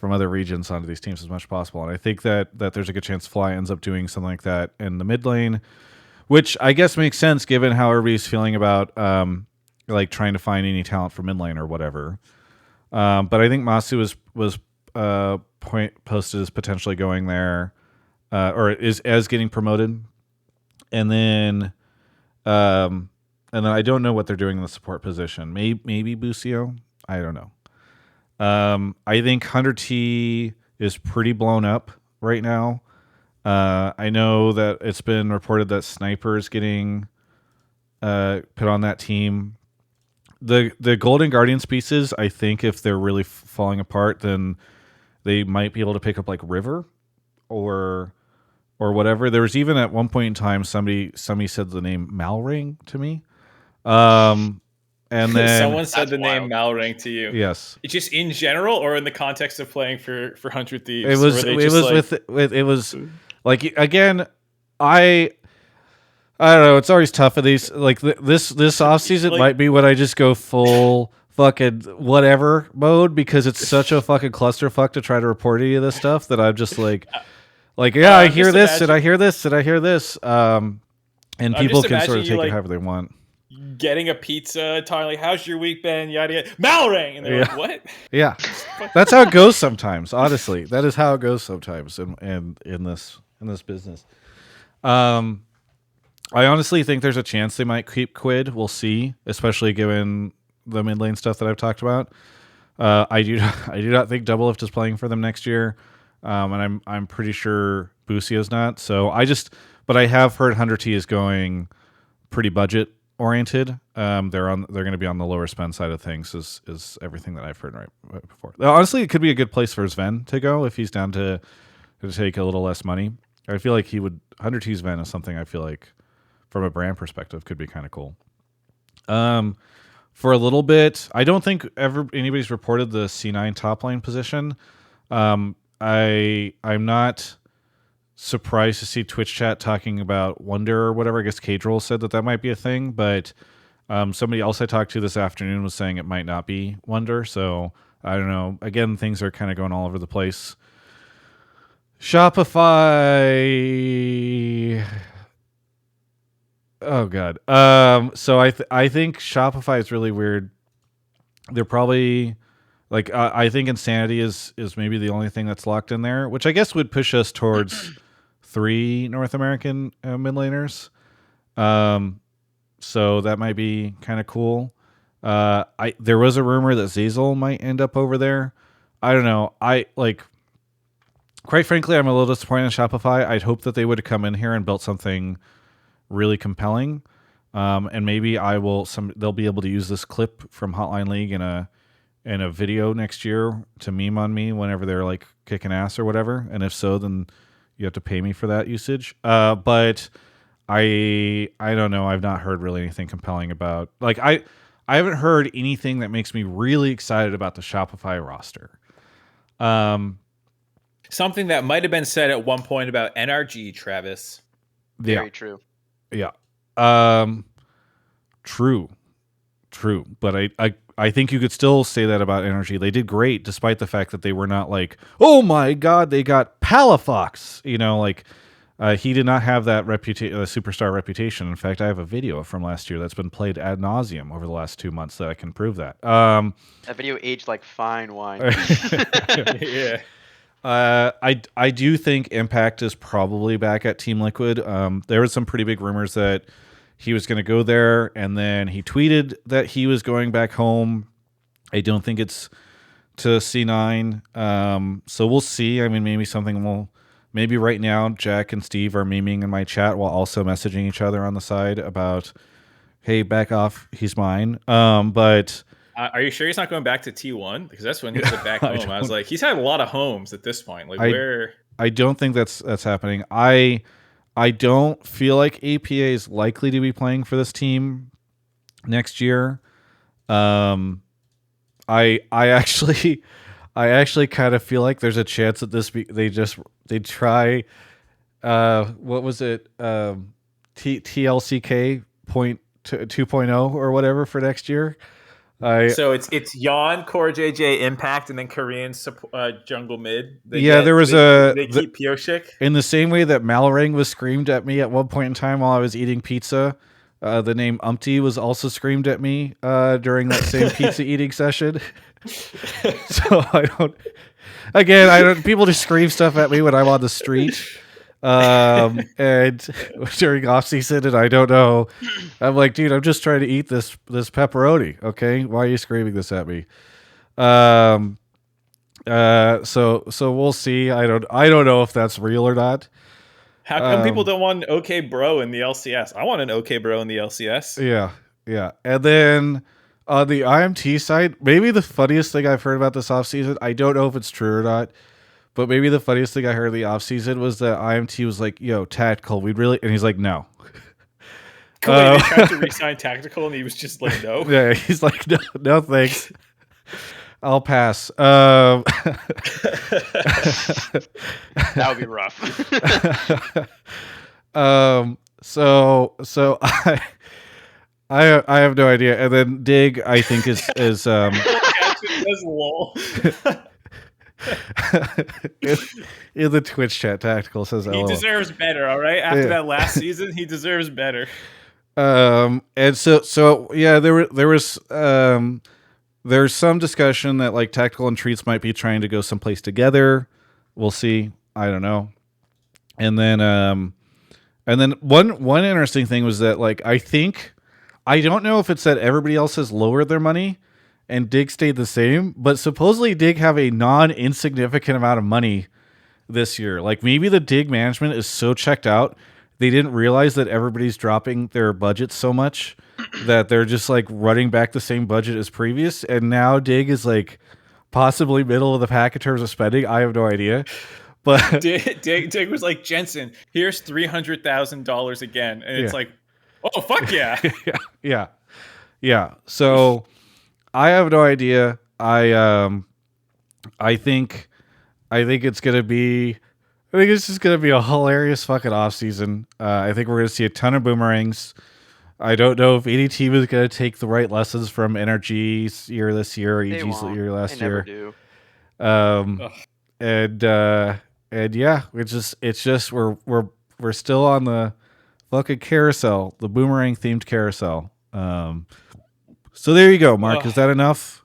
other regions onto these teams as much as possible. And I think that there's a good chance Fly ends up doing something like that in the mid lane, which I guess makes sense given how everybody's feeling about like trying to find any talent for mid lane or whatever. But I think Masu was posted as potentially going there, or is as getting promoted, and then I don't know what they're doing in the support position. Maybe Busio. I don't know. I think Hunter T is pretty blown up right now. I know that it's been reported that Sniper is getting put on that team. The Golden Guardians pieces, I think if they're really falling apart, then they might be able to pick up like River or whatever. There was even at one point in time somebody said the name Malring to me. And then someone said the name Malring to you. Yes. It's just in general or in the context of playing for 100 Thieves? It was like, again, I don't know. It's always tough for these. Like this offseason might be when I just go full fucking whatever mode because it's such a fucking clusterfuck to try to report any of this stuff that I'm just like yeah, I hear this and I hear this and I hear this. And people can sort of take it however they want. Getting a pizza, talking like, "How's your week been?" Yada yada. Malring, and they're like, "What?" Yeah, that's how it goes sometimes. Honestly, that is how it goes sometimes in this business. I honestly think there's a chance they might keep Quid. We'll see, especially given the mid lane stuff that I've talked about. I do not think Doublelift is playing for them next year, and I'm pretty sure Busio's not. So but I have heard 100T is going pretty budget oriented. They're going to be on the lower spend side of things. Is everything that I've heard right before. Honestly, it could be a good place for Sven to go if he's down to take a little less money. I feel like he would. 100T's Sven is something I feel like, from a brand perspective, could be kind of cool. For a little bit, I don't think anybody's reported the C9 top lane position. I'm not surprised to see Twitch chat talking about Wonder or whatever. I guess Cadrol said that might be a thing, but somebody else I talked to this afternoon was saying it might not be Wonder. So I don't know. Again, things are kind of going all over the place. Shopify. Oh god. So I think Shopify is really weird. They're probably like I think Insanity is maybe the only thing that's locked in there, which I guess would push us towards 3 North American mid laners. So that might be kind of cool. There was a rumor that Zazel might end up over there. I don't know. Quite frankly, I'm a little disappointed in Shopify. I'd hope that they would have come in here and built something really compelling, and maybe they'll be able to use this clip from Hotline League in a video next year to meme on me whenever they're like kicking ass or whatever. And if so, then you have to pay me for that usage. But I don't know. I've not heard really anything compelling about I haven't heard anything that makes me really excited about the Shopify roster. Something that might have been said at one point about NRG, Travis. Very true. Yeah. True. But I think you could still say that about Energy. They did great despite the fact that they were not like, oh my god, they got Palafox. He did not have that superstar reputation. In fact, I have a video from last year that's been played ad nauseum over the last 2 months that I can prove that. That video aged like fine wine. Yeah. I do think Impact is probably back at Team Liquid. There was some pretty big rumors that he was going to go there, and then he tweeted that he was going back home. I don't think it's to C9. So we'll see. I mean, maybe right now Jack and Steve are memeing in my chat while also messaging each other on the side about, hey, back off, he's mine. But are you sure he's not going back to T1? Because that's when he said back home. I was like, he's had a lot of homes at this point. Where? I don't think that's happening. I don't feel like APA is likely to be playing for this team next year. I actually kind of feel like there's a chance that they try. What was it? TLCK 2.0 or whatever for next year. So it's Yon, Core JJ, Impact, and then Korean jungle mid. They keep Pioshik. In the same way that Malrang was screamed at me at one point in time while I was eating pizza, the name Umpty was also screamed at me during that same pizza eating session. So people just scream stuff at me when I'm on the street. And during off season, and I don't know, I'm like, dude, I'm just trying to eat this pepperoni. Okay, why are you screaming this at me? So we'll see. I don't know if that's real or not. How come people don't want an OK bro in the LCS? I want an OK bro in the LCS. Yeah. And then on the IMT side, maybe the funniest thing I've heard about this offseason, I don't know if it's true or not, but maybe the funniest thing I heard in the offseason was that IMT was like, yo, Tactical, we'd really... And he's like, no. Cool, they tried to re-sign Tactical, and he was just like, no. Yeah, he's like, no thanks. I'll pass. That would be rough. So I have no idea. And then Dig, I think is in the Twitch chat, Tactical says he deserves better. All right, after that last season, he deserves better. And so yeah, there's some discussion that like Tactical and Treats might be trying to go someplace together. We'll see. I don't know. And then And then one interesting thing was that like I don't know if it's that everybody else has lowered their money and Dig stayed the same, but supposedly Dig have a non-insignificant amount of money this year. Like maybe the Dig management is so checked out, they didn't realize that everybody's dropping their budget so much that they're just like running back the same budget as previous. And now Dig is like possibly middle of the pack in terms of spending. I have no idea. But Dig was like, Jensen, here's $300,000 again. And it's like, oh, fuck yeah. Yeah. So I have no idea. I think it's gonna be. I think it's just gonna be a hilarious fucking off season. I think we're gonna see a ton of boomerangs. I don't know if any team is gonna take the right lessons from NRG's year this year or EG's year last year. Do. And yeah, it's just we're still on the fucking carousel, the boomerang themed carousel. So there you go, Mark. Is that enough?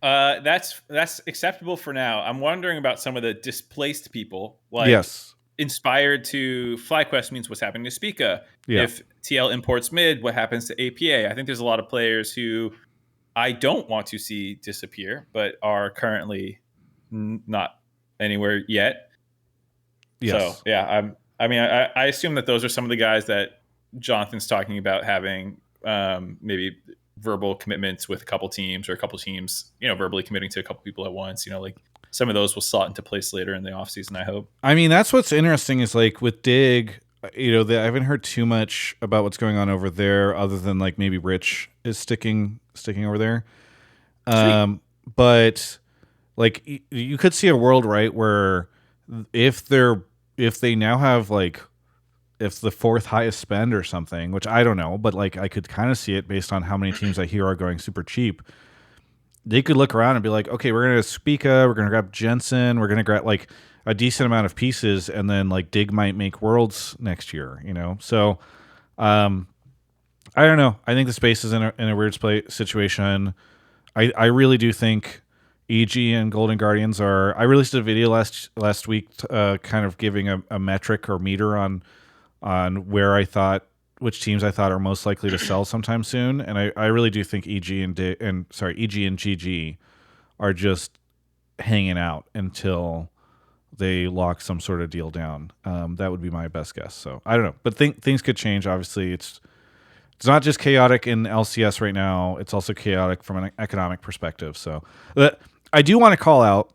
That's acceptable for now. I'm wondering about some of the displaced people. Like, yes, inspired to FlyQuest means what's happening to Spica. Yeah. If TL imports mid, what happens to APA? I think there's a lot of players who I don't want to see disappear, but are currently not anywhere yet. Yes. So yeah, I assume that those are some of the guys that Jonathan's talking about having maybe verbal commitments with a couple teams, or a couple teams, verbally committing to a couple people at once. Like some of those will slot into place later in the off season, I hope. I mean, that's what's interesting is like with Dig, I haven't heard too much about what's going on over there, other than like maybe Rich is sticking over there. But like you could see a world, right, where if they now have like, if the fourth highest spend or something, which I don't know, but like I could kind of see it based on how many teams I hear are going super cheap. They could look around and be like, okay, we're going to Spica, we're going to grab Jensen, we're going to grab like a decent amount of pieces, and then like Dig might make Worlds next year, So I don't know. I think the space is in a weird situation. I really do think EG and Golden Guardians are. I released a video last week, kind of giving a metric or meter on where I thought, which teams I thought are most likely to sell sometime soon, and I really do think EG and GG are just hanging out until they lock some sort of deal down. That would be my best guess. So I don't know, but things could change. Obviously, it's not just chaotic in LCS right now; it's also chaotic from an economic perspective. So I do want to call out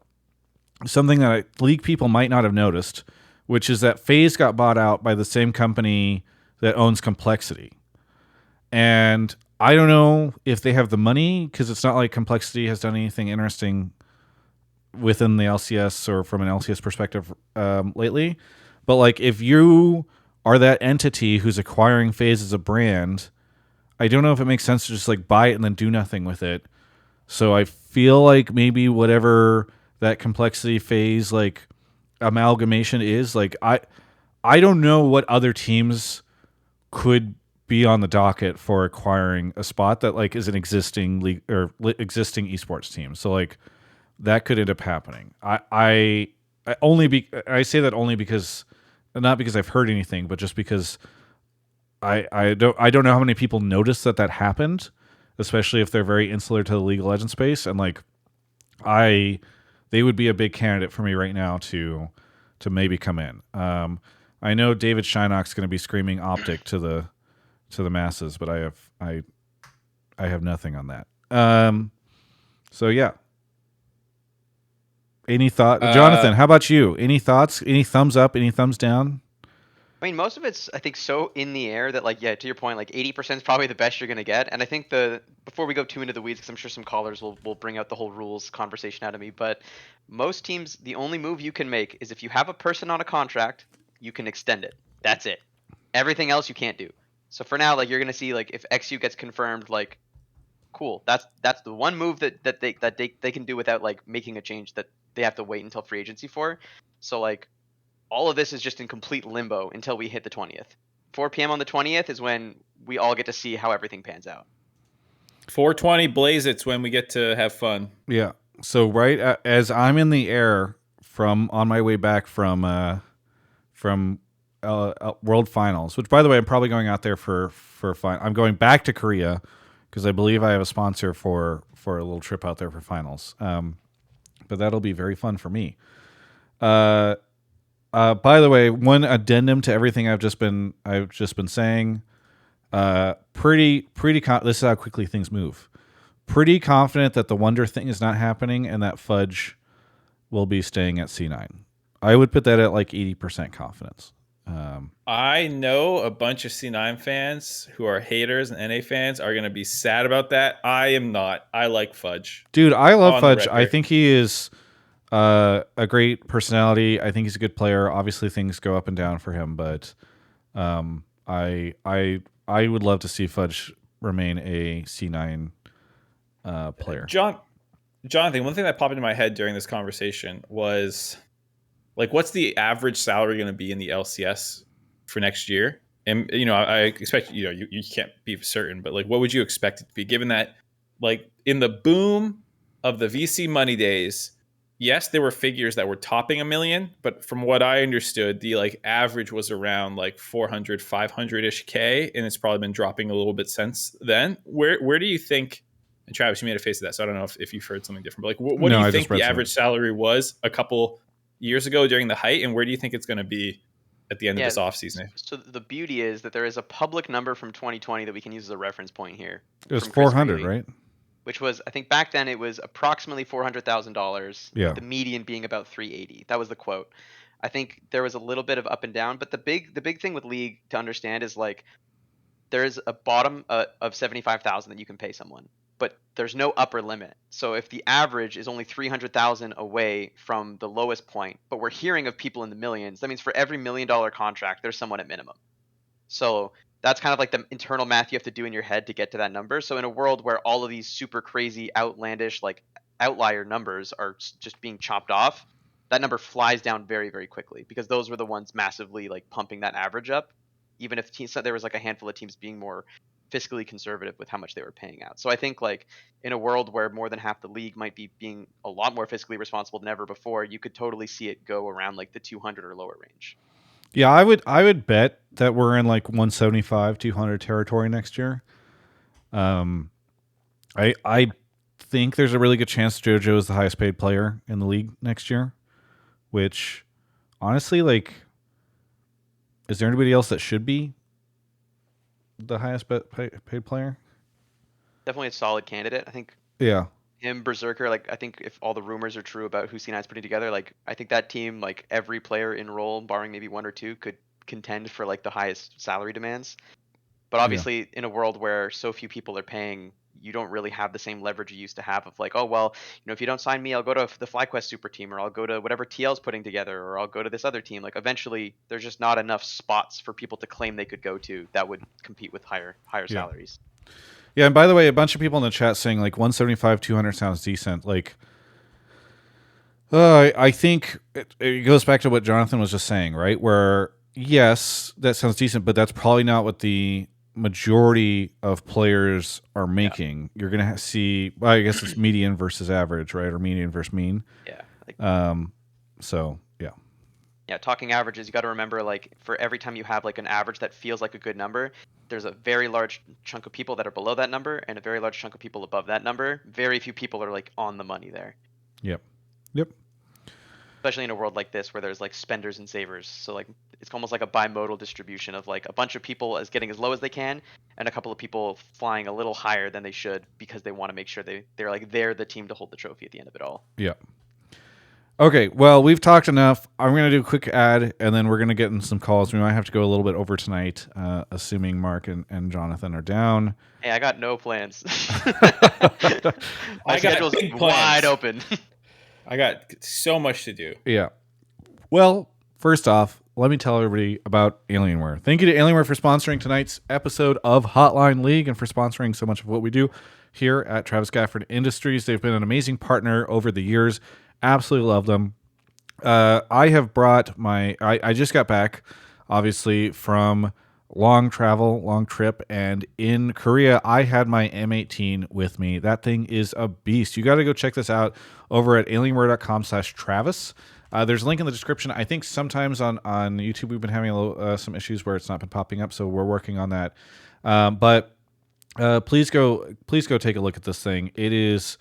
something that League people might not have noticed, which is that FaZe got bought out by the same company that owns Complexity. And I don't know if they have the money, because it's not like Complexity has done anything interesting within the LCS or from an LCS perspective lately. But like, if you are that entity who's acquiring FaZe as a brand, I don't know if it makes sense to just like buy it and then do nothing with it. So I feel like maybe whatever that Complexity FaZe like amalgamation is, like I don't know what other teams could be on the docket for acquiring a spot that like is an existing league or existing esports team. So like that could end up happening. I say that only because, not because I've heard anything, but just because I don't know how many people noticed that happened, especially if they're very insular to the League of Legends space, and like they would be a big candidate for me right now to maybe come in. I know David Shynock's going to be screaming Optic to the masses, but I have nothing on that. So yeah. Any thought, Jonathan? How about you? Any thoughts? Any thumbs up? Any thumbs down? I mean, most of it's, I think, so in the air that, like, yeah, to your point, like 80% is probably the best you're gonna get. And I think before we go too into the weeds, because I'm sure some callers will bring out the whole rules conversation out of me. But most teams, the only move you can make is if you have a person on a contract, you can extend it. That's it. Everything else you can't do. So for now, like, you're gonna see, like, if XU gets confirmed, like, cool. That's the one move that they can do without like making a change that they have to wait until free agency for. So like, all of this is just in complete limbo until we hit the 20th. 4 p.m. on the 20th is when we all get to see how everything pans out. 420 blaze it's when we get to have fun. Yeah. So right as I'm in the air on my way back from World Finals. Which, by the way, I'm probably going out there for fun. I'm going back to Korea because I believe I have a sponsor for a little trip out there for finals. But that'll be very fun for me. By the way, one addendum to everything I've just been saying. This is how quickly things move. Pretty confident that the Wonder thing is not happening and that Fudge will be staying at C9. I would put that at like 80% confidence. I know a bunch of C9 fans who are haters and NA fans are going to be sad about that. I am not. I like Fudge. Dude, I love Fudge. I think he is a great personality. I think he's a good player. Obviously, things go up and down for him, but I would love to see Fudge remain a C9 player. Jonathon, one thing that popped into my head during this conversation was, like, what's the average salary going to be in the LCS for next year? And, I expect, you can't be certain, but like, what would you expect it to be, given that, like, in the boom of the VC money days, yes, there were figures that were topping $1 million, but from what I understood, the like average was around like 400, 500-ish K, and it's probably been dropping a little bit since then. Where do you think, and Travis, you made a face of that, so I don't know if you've heard something different, but like, what do you think the average salary was a couple years ago during the height, and where do you think it's going to be at the end of this offseason? So the beauty is that there is a public number from 2020 that we can use as a reference point here. It was 400, right? Which was, I think back then it was approximately $400,000. Yeah. The median being about 380. That was the quote. I think there was a little bit of up and down, but the big thing with League to understand is like there is a bottom of 75,000 that you can pay someone, but there's no upper limit. So if the average is only 300,000 away from the lowest point, but we're hearing of people in the millions, that means for every $1 million contract, there's someone at minimum. So that's kind of like the internal math you have to do in your head to get to that number. So in a world where all of these super crazy, outlandish, like outlier numbers are just being chopped off, that number flies down very, very quickly, because those were the ones massively like pumping that average up, even if there was like a handful of teams being more fiscally conservative with how much they were paying out. So I think like in a world where more than half the league might be being a lot more fiscally responsible than ever before, you could totally see it go around like the 200 or lower range. Yeah, I would bet that we're in like 175, 200 territory next year. I think there's a really good chance JoJo is the highest paid player in the league next year, which honestly, like, is there anybody else that should be the highest paid player? Definitely a solid candidate. I think. Yeah. Him, Berserker, like I think if all the rumors are true about who C9's putting together, like I think that team, like every player in role, barring maybe one or two, could contend for like the highest salary demands. But obviously, in a world where so few people are paying, you don't really have the same leverage you used to have of like, oh well, if you don't sign me, I'll go to the FlyQuest super team, or I'll go to whatever TL's putting together, or I'll go to this other team. Like eventually, there's just not enough spots for people to claim they could go to that would compete with higher salaries. Yeah, and by the way, a bunch of people in the chat saying like 175, 200 sounds decent. Like, I think it goes back to what Jonathon was just saying, right? Where, yes, that sounds decent, but that's probably not what the majority of players are making. You're going to see, well, I guess it's median versus average, right? Or median versus mean. Yeah. So, yeah. Yeah, talking averages, you got to remember, like, for every time you have like an average that feels like a good number, there's a very large chunk of people that are below that number and a very large chunk of people above that number. Very few people are like on the money there. Yep. Especially in a world like this where there's like spenders and savers. So like it's almost like a bimodal distribution of like a bunch of people getting as low as they can and a couple of people flying a little higher than they should because they want to make sure they're the team to hold the trophy at the end of it all. Yeah. Okay, well, we've talked enough. I'm going to do a quick ad, and then we're going to get in some calls. We might have to go a little bit over tonight, assuming Mark and Jonathon are down. Hey, I got no plans. My schedule's wide open. I got so much to do. Yeah. Well, first off, let me tell everybody about Alienware. Thank you to Alienware for sponsoring tonight's episode of Hotline League and for sponsoring so much of what we do here at Travis Gafford Industries. They've been an amazing partner over the years. Absolutely love them. I have brought I just got back, obviously, from long trip, and in Korea, I had my M18 with me. That thing is a beast. You got to go check this out over at alienware.com/Travis. There's a link in the description. I think sometimes on YouTube we've been having some issues where it's not been popping up, so we're working on that. But please go take a look at this thing. It is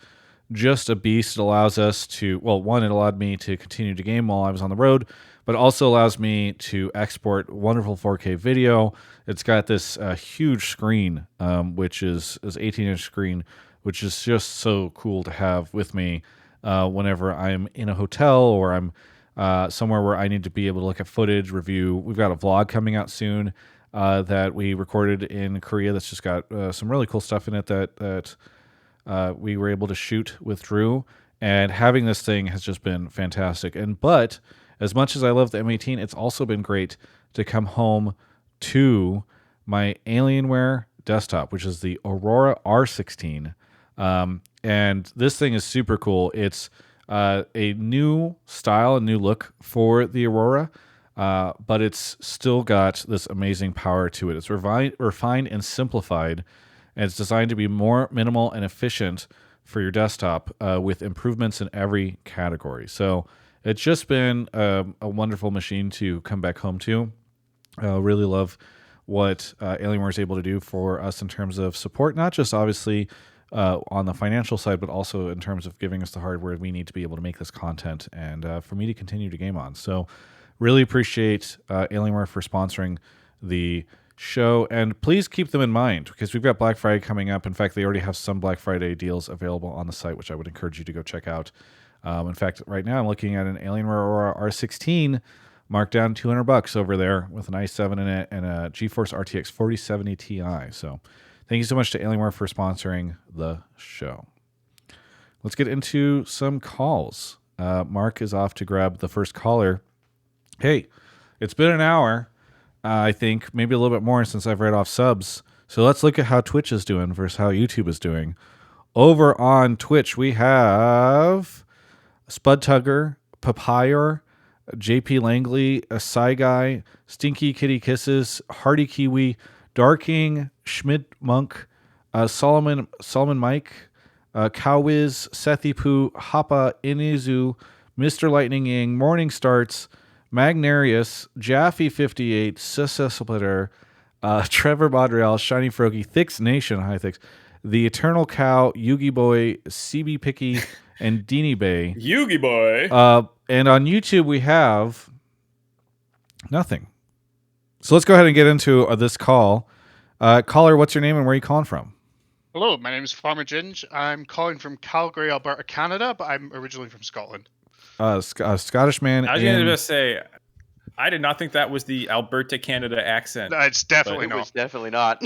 just a beast. It allows us to, well, one, it allowed me to continue to game while I was on the road, but also allows me to export wonderful 4K video. It's got this huge screen, which is 18-inch screen, which is just so cool to have with me whenever I'm in a hotel or I'm somewhere where I need to be able to look at footage, review. We've got a vlog coming out soon that we recorded in Korea that's just got some really cool stuff in it that we were able to shoot with Drew. And having this thing has just been fantastic. But as much as I love the M18, it's also been great to come home to my Alienware desktop, which is the Aurora R16. And this thing is super cool. It's a new style, a new look for the Aurora, but it's still got this amazing power to it. It's refined and simplified, and it's designed to be more minimal and efficient for your desktop with improvements in every category. So it's just been a wonderful machine to come back home to. Really love what Alienware is able to do for us in terms of support, not just obviously on the financial side, but also in terms of giving us the hardware we need to be able to make this content and for me to continue to game on. So really appreciate Alienware for sponsoring the show, and please keep them in mind because we've got Black Friday coming up. In fact, they already have some Black Friday deals available on the site, which I would encourage you to go check out. In fact, right now I'm looking at an Alienware Aurora R16 marked down $200 over there with an i7 in it and a GeForce RTX 4070 Ti. So thank you so much to Alienware for sponsoring the show. Let's get into some calls. Mark is off to grab the first caller. Hey, it's been an hour, I think, maybe a little bit more since I've read off subs. So let's look at how Twitch is doing versus how YouTube is doing. Over on Twitch, we have Spud Tugger, Papayar, JP Langley, a Psy Guy, Stinky Kitty Kisses, Hardy Kiwi, Darking, Schmidt Monk, Solomon Mike, Cowiz, Sethi Poo, Hapa Inizu, Mr. Lightning Ying, Morning Starts, Magnarius, Jaffe58, Sissa Splitter, Trevor Bodriel, Shiny Frogy, Thix Nation, hi Thix, The Eternal Cow, Yugi Boy, CB Picky, and Deanie Bay. Yugi Boy. And on YouTube, we have nothing. So let's go ahead and get into this call. Caller, what's your name and where are you calling from? Hello, my name is farmerginge. I'm calling from Calgary, Alberta, Canada, but I'm originally from Scotland. Scottish man. I was going to say, I did not think that was the Alberta, Canada accent. It's definitely not. It's definitely not.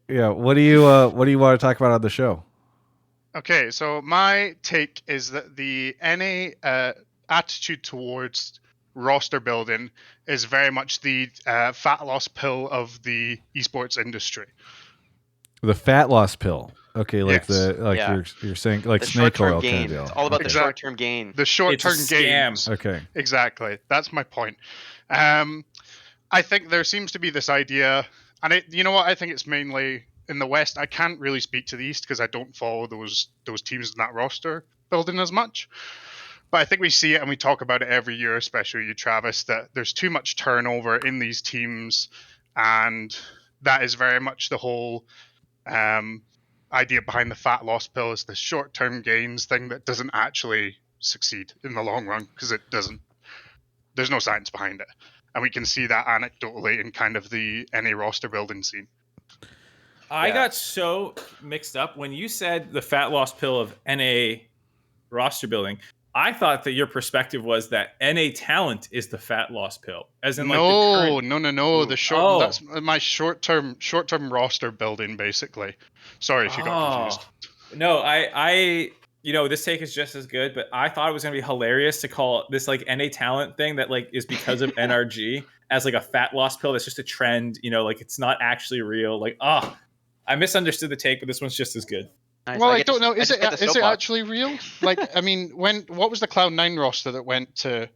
Yeah. What do you want to talk about on the show? Okay, so my take is that the NA attitude towards roster building is very much the fat loss pill of the esports industry. The fat loss pill. Okay, like yes. you're saying like the snake oil gain. kind of deal. It's all about Okay. the short-term gain. The short-term It's a gains. scam. Okay. Exactly. That's my point. I think there seems to be this idea, and you know what? I think it's mainly in the West. I can't really speak to the East because I don't follow those teams in that roster building as much. But I think we see it and we talk about it every year, especially you, Travis, that there's too much turnover in these teams, and that is very much the whole idea behind the fat loss pill is the short-term gains thing that doesn't actually succeed in the long run because it doesn't. There's no science behind it. And we can see that anecdotally in kind of the NA roster building scene. I got so mixed up when you said the fat loss pill of NA roster building. I thought that your perspective was that NA talent is the fat loss pill, as in like no. Ooh. The short that's my short-term roster building basically. Sorry if you got confused. No, I this take is just as good, but I thought it was gonna be hilarious to call this like NA talent thing that like is because of NRG as like a fat loss pill. That's just a trend, like it's not actually real. Like, I misunderstood the take, but this one's just as good. Nice. Well, I don't know. Is it soapbox. actually real? Like, I mean, what was the Cloud9 roster that went to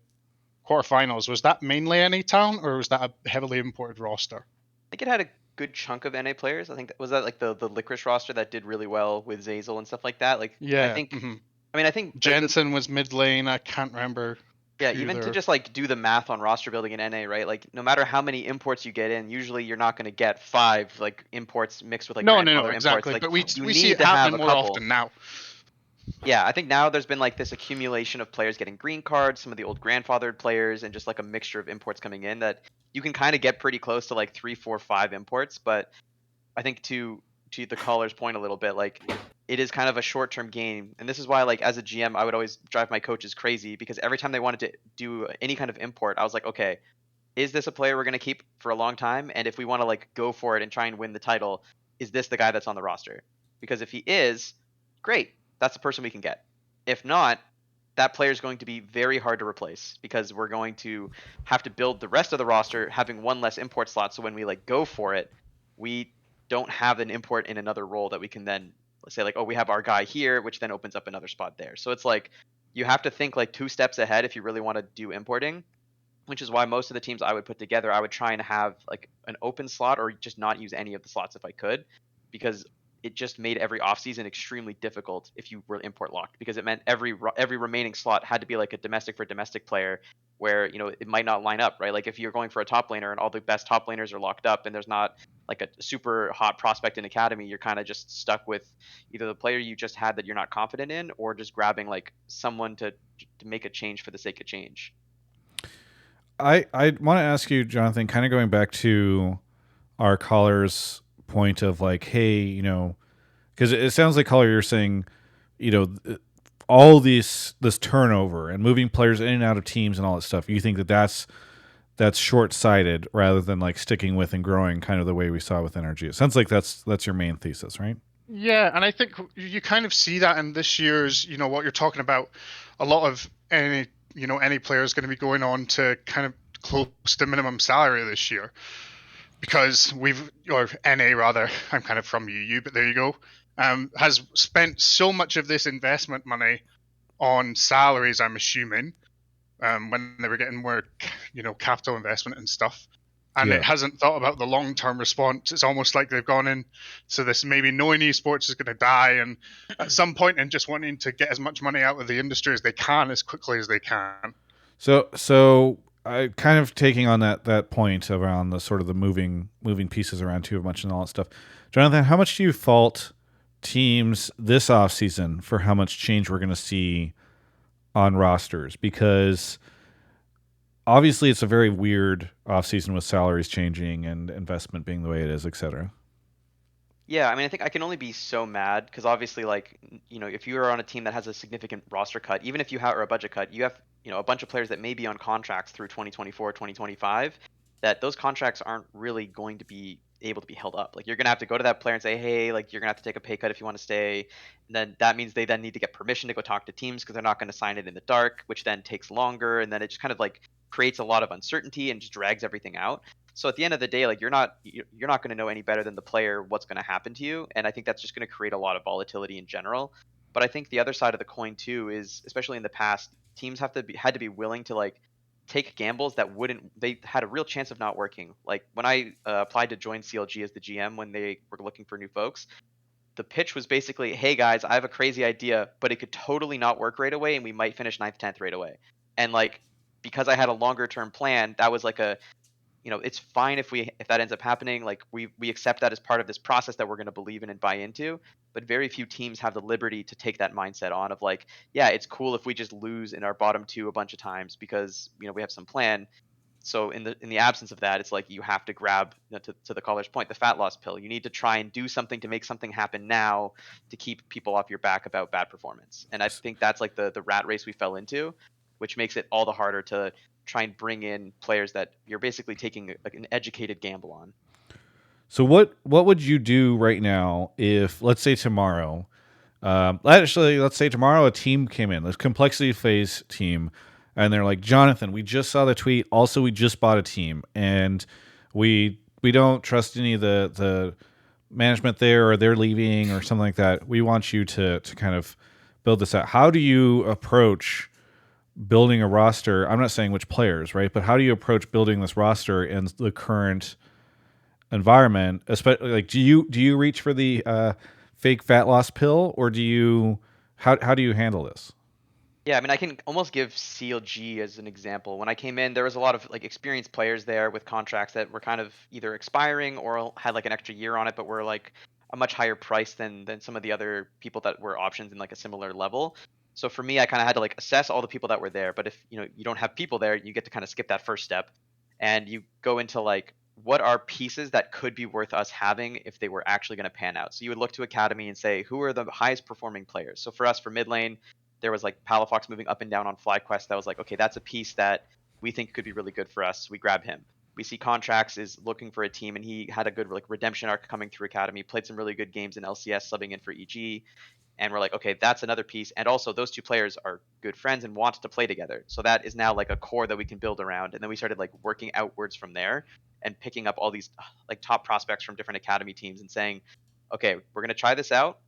quarterfinals? Was that mainly NA talent, or was that a heavily imported roster? I think it had a good chunk of NA players. I think was that like the Licorice roster that did really well with Zazel and stuff like that. Like, Yeah. I think. Mm-hmm. I mean, I think Jensen was mid lane. I can't remember Yeah, who even to they're. just like do the math on roster building in NA, right? Like no matter how many imports you get in, usually you're not going to get 5 like imports mixed with like No, grandfather imports. exactly. Like But we you we see need it to have happening a more couple. often now. Yeah, I think now there's been like this accumulation of players getting green cards, some of the old grandfathered players, and just like a mixture of imports coming in that you can kind of get pretty close to like 3, 4, 5 imports. But I think to the caller's point a little bit, like it is kind of a short term game, and this is why like as a GM I would always drive my coaches crazy because every time they wanted to do any kind of import, I was like, okay, is this a player we're going to keep for a long time? And if we want to like go for it and try and win the title, is this the guy that's on the roster? Because if he is, great, that's the person we can get. If not, that player is going to be very hard to replace because we're going to have to build the rest of the roster having one less import slot. So when we like go for it, we don't have an import in another role that we can then let's say like, oh, we have our guy here, which then opens up another spot there. So it's like you have to think like 2 steps ahead if you really want to do importing, which is why most of the teams I would put together, I would try and have like an open slot or just not use any of the slots if I could, because it just made every offseason extremely difficult if you were import locked, because it meant every remaining slot had to be like a domestic for domestic player where, you know, it might not line up, right? Like if you're going for a top laner and all the best top laners are locked up and there's not like a super hot prospect in academy, you're kind of just stuck with either the player you just had that you're not confident in or just grabbing like someone to make a change for the sake of change. I want to ask you, Jonathan, kind of going back to our caller's point of like, hey, you know, because it sounds like, caller, you're saying, you know, all this turnover and moving players in and out of teams and all that stuff. You think that that's short sighted rather than like sticking with and growing, kind of the way we saw with energy. It sounds like that's your main thesis, right? Yeah, and I think you kind of see that in this year's, what you're talking about. A lot of any player is going to be going on to kind of close to minimum salary this year because or NA rather, I'm kind of from UU, but there you go, has spent so much of this investment money on salaries, I'm assuming, when they were getting more, capital investment and stuff. And Yeah. it hasn't thought about the long-term response. It's almost like they've gone in to this maybe knowing esports is going to die, and at some point, and just wanting to get as much money out of the industry as they can, as quickly as they can. So I kind of taking on that point around the sort of the moving pieces around too much and all that stuff. Jonathan, how much do you fault teams this offseason for how much change we're going to see on rosters? Because obviously it's a very weird offseason with salaries changing and investment being the way it is, et cetera. Yeah, I mean, I think I can only be so mad because obviously, like, if you are on a team that has a significant roster cut, even if you have or a budget cut, you have, a bunch of players that may be on contracts through 2024, 2025, that those contracts aren't really going to be able to be held up. Like, you're gonna have to go to that player and say, hey, like, you're gonna have to take a pay cut if you want to stay. And then that means they then need to get permission to go talk to teams because they're not going to sign it in the dark, which then takes longer, and then it just kind of like creates a lot of uncertainty and just drags everything out. So at the end of the day, like you're not going to know any better than the player what's going to happen to you, and I think that's just going to create a lot of volatility in general. But I think the other side of the coin too is, especially in the past, teams had to be willing to like take gambles that they had a real chance of not working. Like when I applied to join CLG as the GM when they were looking for new folks, the pitch was basically, hey guys, I have a crazy idea, but it could totally not work right away, and we might finish 9th, 10th right away. And like because I had a longer term plan, that was like it's fine if that ends up happening. Like we accept that as part of this process that we're going to believe in and buy into. But very few teams have the liberty to take that mindset on of like, yeah, it's cool if we just lose in our bottom 2 a bunch of times because we have some plan. So in the absence of that, it's like you have to grab, to the caller's point, the fat loss pill. You need to try and do something to make something happen now to keep people off your back about bad performance. And I think that's like the rat race we fell into, which makes it all the harder to try and bring in players that you're basically taking an educated gamble on. So what would you do right now if, let's say tomorrow, let's say tomorrow a team came in, this complexity phase team, and they're like, Jonathan, we just saw the tweet. Also, we just bought a team, and we don't trust any of the management there, or they're leaving, or something like that. We want you to kind of build this out. How do you approach building a roster? I'm not saying which players, right? But how do you approach building this roster in the current environment? Especially, like, do you reach for the fake fat loss pill, or do you how do you handle this? Yeah, I mean, I can almost give CLG as an example. When I came in, there was a lot of like experienced players there with contracts that were kind of either expiring or had like an extra year on it, but were like a much higher price than some of the other people that were options in like a similar level. So for me, I kind of had to like assess all the people that were there. But if you don't have people there, you get to kind of skip that first step, and you go into like what are pieces that could be worth us having if they were actually going to pan out. So you would look to Academy and say, who are the highest performing players? So for us, for mid lane, there was like Palafox moving up and down on FlyQuest. That was like, okay, that's a piece that we think could be really good for us. So we grab him. We see Contracts is looking for a team, and he had a good like redemption arc coming through Academy. Played some really good games in LCS, subbing in for EG, and we're like, okay, that's another piece. And also, those two players are good friends and want to play together. So that is now like a core that we can build around. And then we started like working outwards from there and picking up all these like top prospects from different Academy teams and saying, okay, we're gonna try this out,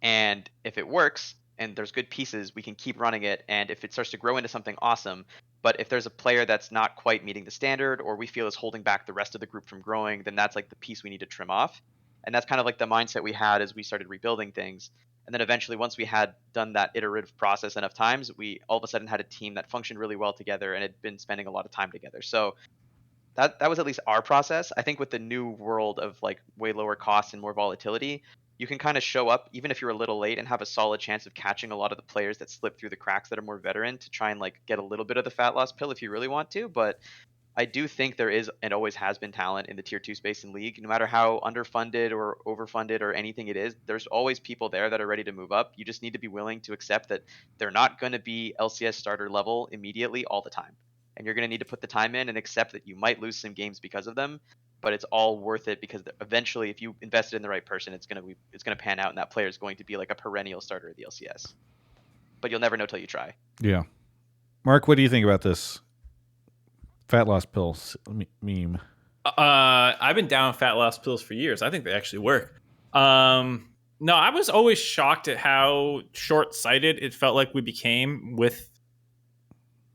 and if it works and there's good pieces, we can keep running it. And if it starts to grow into something awesome, but if there's a player that's not quite meeting the standard or we feel is holding back the rest of the group from growing, then that's like the piece we need to trim off. And that's kind of like the mindset we had as we started rebuilding things. And then eventually, once we had done that iterative process enough times, we all of a sudden had a team that functioned really well together and had been spending a lot of time together. So that was at least our process. I think with the new world of like way lower costs and more volatility, you can kind of show up even if you're a little late and have a solid chance of catching a lot of the players that slip through the cracks that are more veteran to try and like get a little bit of the fat loss pill if you really want to. But I do think there is and always has been talent in the tier 2 space in League. No matter how underfunded or overfunded or anything it is, there's always people there that are ready to move up. You just need to be willing to accept that they're not going to be LCS starter level immediately all the time. And you're going to need to put the time in and accept that you might lose some games because of them, but it's all worth it because eventually if you invested in the right person, it's going to pan out and that player is going to be like a perennial starter of the LCS. But you'll never know till you try. Yeah. Mark, what do you think about this fat loss pills meme? I've been down fat loss pills for years. I think they actually work. No, I was always shocked at how short-sighted it felt like we became with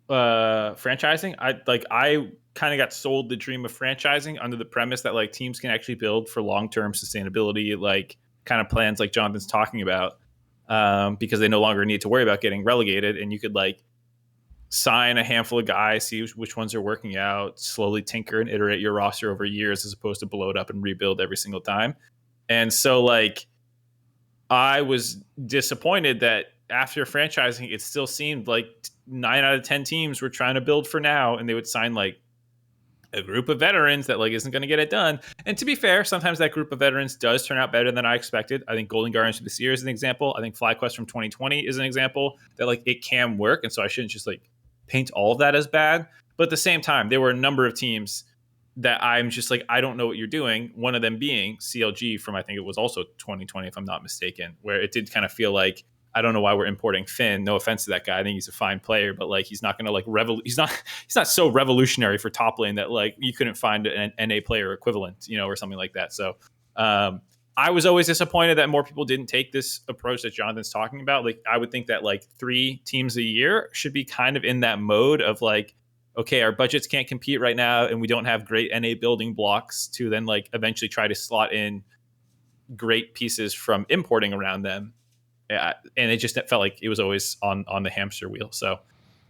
franchising. I kind of got sold the dream of franchising under the premise that like teams can actually build for long-term sustainability, like kind of plans like Jonathan's talking about, because they no longer need to worry about getting relegated, and you could like sign a handful of guys, see which ones are working out, slowly tinker and iterate your roster over years as opposed to blow it up and rebuild every single time. And so like I was disappointed that after franchising, it still seemed like 9 out of 10 teams were trying to build for now, and they would sign like a group of veterans that like isn't going to get it done. And to be fair, sometimes that group of veterans does turn out better than I expected. I think Golden Guardians for this year is an example. I think FlyQuest from 2020 is an example that like it can work, and so I shouldn't just like paint all of that as bad. But at the same time, there were a number of teams that I'm just like, I don't know what you're doing. One of them being CLG from, I think it was also 2020, if I'm not mistaken, where it did kind of feel like, I don't know why we're importing Finn. No offense to that guy. I think he's a fine player, but like, he's not going to like he's not so revolutionary for top lane that like you couldn't find an NA player equivalent, or something like that. So, I was always disappointed that more people didn't take this approach that Jonathan's talking about. Like, I would think that like 3 teams a year should be kind of in that mode of like, okay, our budgets can't compete right now, and we don't have great NA building blocks to then like eventually try to slot in great pieces from importing around them. Yeah, and it just felt like it was always on the hamster wheel. So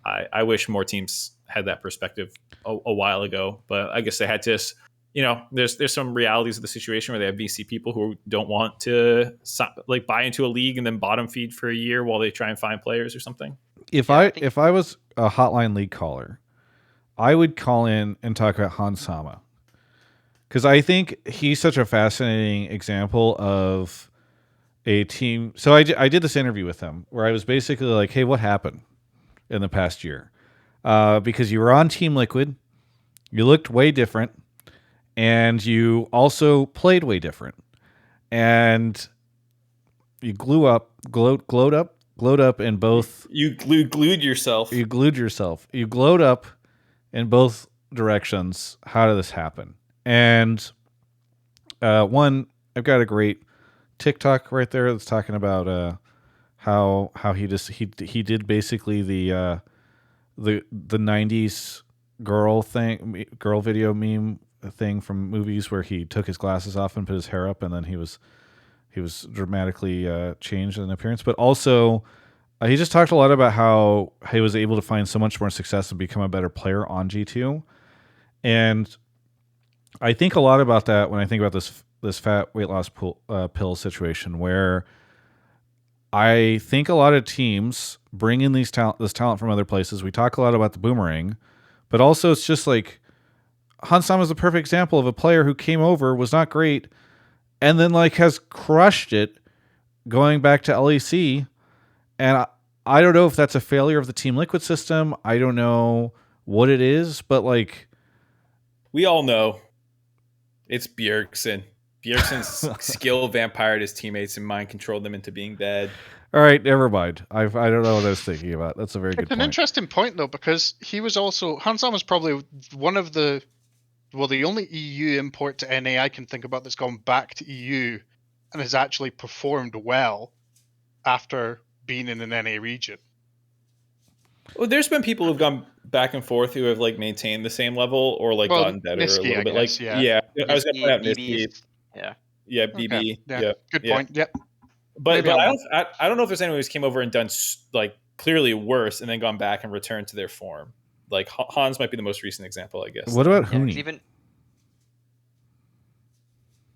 I wish more teams had that perspective a while ago, but I guess they had to. There's some realities of the situation where they have VC people who don't want to like buy into a league and then bottom feed for a year while they try and find players or something. If I was a Hotline League caller, I would call in and talk about Hans Sama, because I think he's such a fascinating example of a team. So I did this interview with him where I was basically like, hey, what happened in the past year? Because you were on Team Liquid, you looked way different, and you also played way different, and you glowed up in both. You glued yourself. You glued yourself. You glowed up in both directions. How did this happen? And one, I've got a great TikTok right there that's talking about how he did basically the 90s girl video meme thing from movies where he took his glasses off and put his hair up, and then he was dramatically changed in appearance. But also He just talked a lot about how he was able to find so much more success and become a better player on G2. And I think a lot about that when I think about this fat weight loss pill situation, where I think a lot of teams bring in this talent from other places. We talk a lot about the boomerang, but also it's just like Hansama is a perfect example of a player who came over, was not great, and then like has crushed it going back to LEC. And I don't know if that's a failure of the Team Liquid system. I don't know what it is, but like we all know it's Bjergsen. Bjergsen's skill vampired his teammates and mind controlled them into being bad. All right, never mind. I don't know what I was thinking about. That's a very good point. It's an interesting point, though, because he was also... Hansam was probably one of the... Well, the only EU import to NA I can think about that's gone back to EU and has actually performed well after being in an NA region. Well, there's been people who've gone back and forth who have like maintained the same level or like gotten better Niski, a little bit. Guess, like, yeah. I was gonna point out BB Niski. Yeah, BB. Okay. Yeah. Good point. Yep. But I don't know if there's anyone who's came over and done like clearly worse and then gone back and returned to their form. Like Hans might be the most recent example, I guess. What about Huni?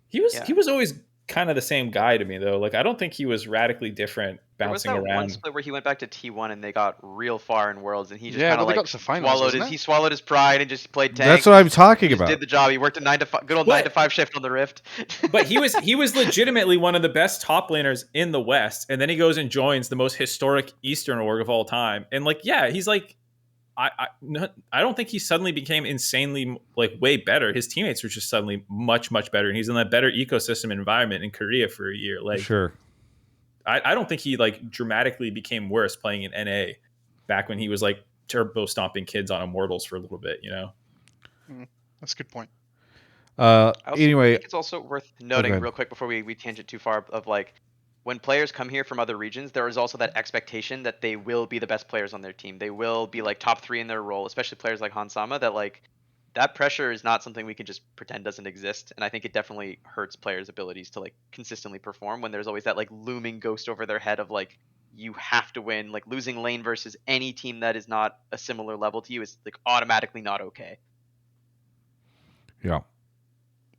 He was always kind of the same guy to me though. Like I don't think he was radically different bouncing there was that around. one split where he went back to T1 and they got real far in Worlds and he just swallowed his pride and just played tank. That's what I'm talking about. Did the job. He worked a 9 to 5 shift on the Rift. But he was legitimately one of the best top laners in the West, and then he goes and joins the most historic Eastern org of all time. And like, yeah, he's like, I don't think he suddenly became insanely like way better. His teammates were just suddenly much better, and he's in that better ecosystem environment in Korea for a year. Like, sure, I don't think he like dramatically became worse playing in NA back when he was like turbo stomping kids on Immortals for a little bit. You know, that's a good point. Anyway, I think it's also worth noting real quick before we tangent too far of like, when players come here from other regions, there is also that expectation that they will be the best players on their team. They will be like top 3 in their role, especially players like Hansama, that like that pressure is not something we can just pretend doesn't exist. And I think it definitely hurts players' abilities to like consistently perform when there's always that like looming ghost over their head of like, you have to win. Like losing lane versus any team that is not a similar level to you is like automatically not okay. Yeah.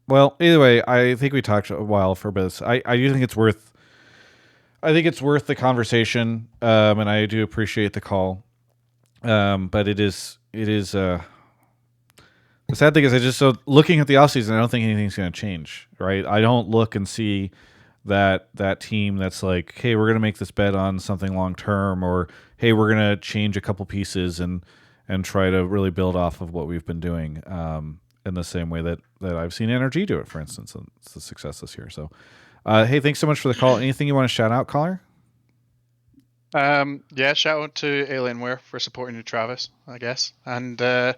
Well, either way, I think we talked a while for this. I do think it's worth... I think it's worth the conversation, and I do appreciate the call. But it is the sad thing is looking at the offseason, I don't think anything's going to change, right? I don't look and see that team that's like, hey, we're going to make this bet on something long term, or hey, we're going to change a couple pieces and try to really build off of what we've been doing in the same way that I've seen NRG do it, for instance. And it's the success this year. So. Hey, thanks so much for the call. Anything you want to shout out, caller? Yeah, shout out to Alienware for supporting you, Travis, I guess. And to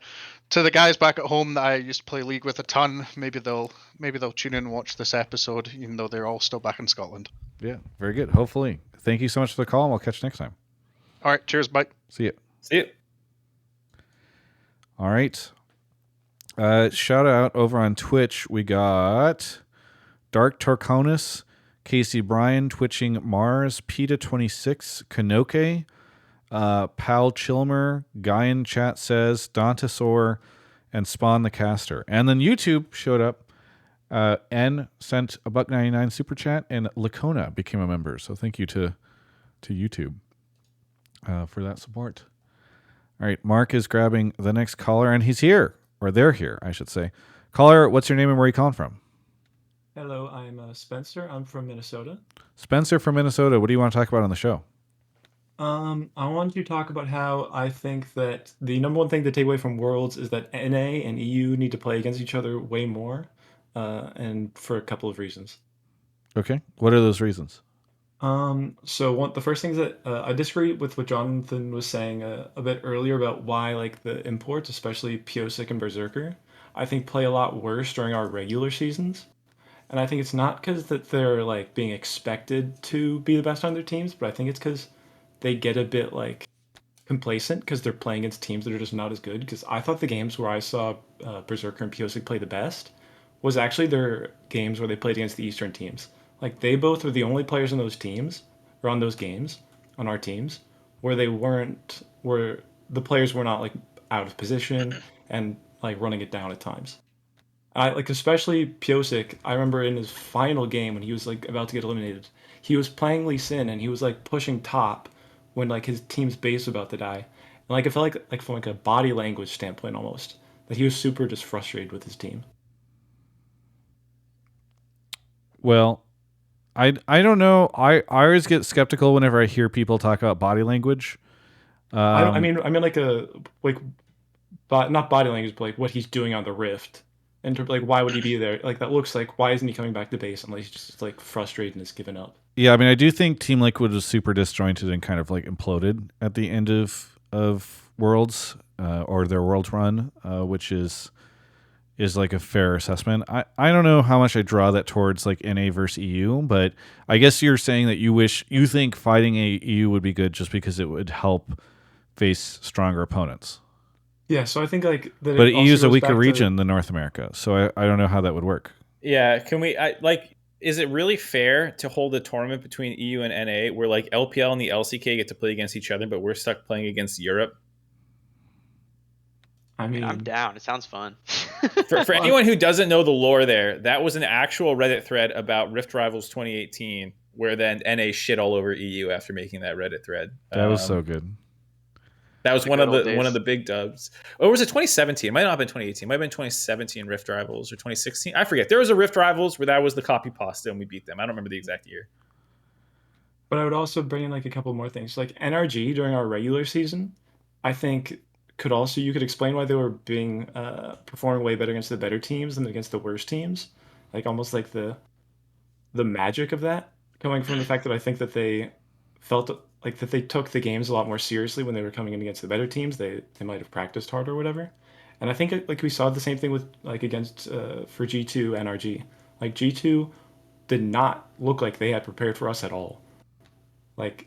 the guys back at home that I used to play League with a ton, maybe they'll tune in and watch this episode, even though they're all still back in Scotland. Yeah, very good. Hopefully. Thank you so much for the call, and we'll catch you next time. All right, cheers, bye. See you. See you. All right. Shout out over on Twitch. We got... Dark Tarkonis, Casey Bryan, Twitching Mars, PETA26, Kanoke, Pal Chilmer, Guy in chat says, Dantasaur, and Spawn the Caster. And then YouTube showed up. N sent a $1.99 super chat, and Lacona became a member. So thank you to YouTube for that support. All right, Mark is grabbing the next caller, and he's here. Or they're here, I should say. Caller, what's your name and where are you calling from? Hello, I'm Spencer. I'm from Minnesota. Spencer from Minnesota. What do you want to talk about on the show? I wanted to talk about how I think that the number one thing to take away from Worlds is that NA and EU need to play against each other way more, and for a couple of reasons. Okay. What are those reasons? So the first thing is that I disagree with what Jonathon was saying a bit earlier about why like the imports, especially Pyosik and Berserker, I think play a lot worse during our regular seasons. And I think it's not because that they're like being expected to be the best on their teams, but I think it's because they get a bit like complacent because they're playing against teams that are just not as good. Because I thought the games where I saw Berserker and Pyosik play the best was actually their games where they played against the Eastern teams. Like they both were the only players on those teams or on those games on our teams where the players were not like out of position and like running it down at times. I like especially Piosik. I remember in his final game when he was like about to get eliminated, he was playing Lee Sin and he was like pushing top when like his team's base was about to die. And like I felt like from like a body language standpoint almost that he was super just frustrated with his team. Well, I don't know. I always get skeptical whenever I hear people talk about body language. I mean like a like but not body language, but like what he's doing on the rift. And like why would he be there? Like that looks like why isn't he coming back to base unless he's just like frustrated and has given up. Yeah, I mean, I do think Team Liquid was super disjointed and kind of like imploded at the end of Worlds or their Worlds run, which is like a fair assessment. I don't know how much I draw that towards like NA versus EU, but I guess you're saying that you think fighting a EU would be good just because it would help face stronger opponents. Yeah, so I think like that. But EU is a weaker region than North America, so I don't know how that would work. Yeah, can we is it really fair to hold a tournament between EU and NA where like LPL and the LCK get to play against each other, but we're stuck playing against Europe? I mean, I'm down. It sounds fun. For anyone who doesn't know the lore there, that was an actual Reddit thread about Rift Rivals 2018, where then NA shit all over EU after making that Reddit thread. That was so good. That was one of the big dubs. Or was it 2017? It might not have been 2018. It might have been 2017 Rift Rivals or 2016. I forget. There was a Rift Rivals where that was the copy pasta and we beat them. I don't remember the exact year. But I would also bring in like a couple more things. Like NRG during our regular season, I think you could explain why they were being performing way better against the better teams than against the worst teams. Like almost like the magic of that coming from the fact that I think that they felt like that they took the games a lot more seriously when they were coming in against the better teams. They might have practiced harder or whatever. And I think like we saw the same thing with like against for G2 NRG. Like G2 did not look like they had prepared for us at all. Like,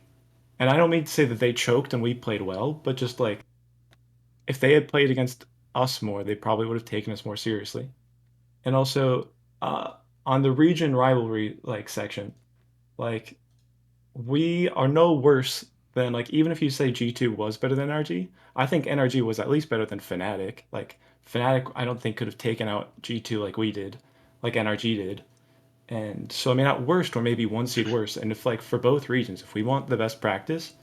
and I don't mean to say that they choked and we played well, but just like if they had played against us more, they probably would have taken us more seriously. And also on the region rivalry like section, like we are no worse than like even if you say G2 was better than NRG, I think NRG was at least better than Fnatic. Like Fnatic, I don't think could have taken out G2 like we did, like NRG did. And so I mean at worst we're maybe one seed worse. And if like for both regions, if we want the best practice,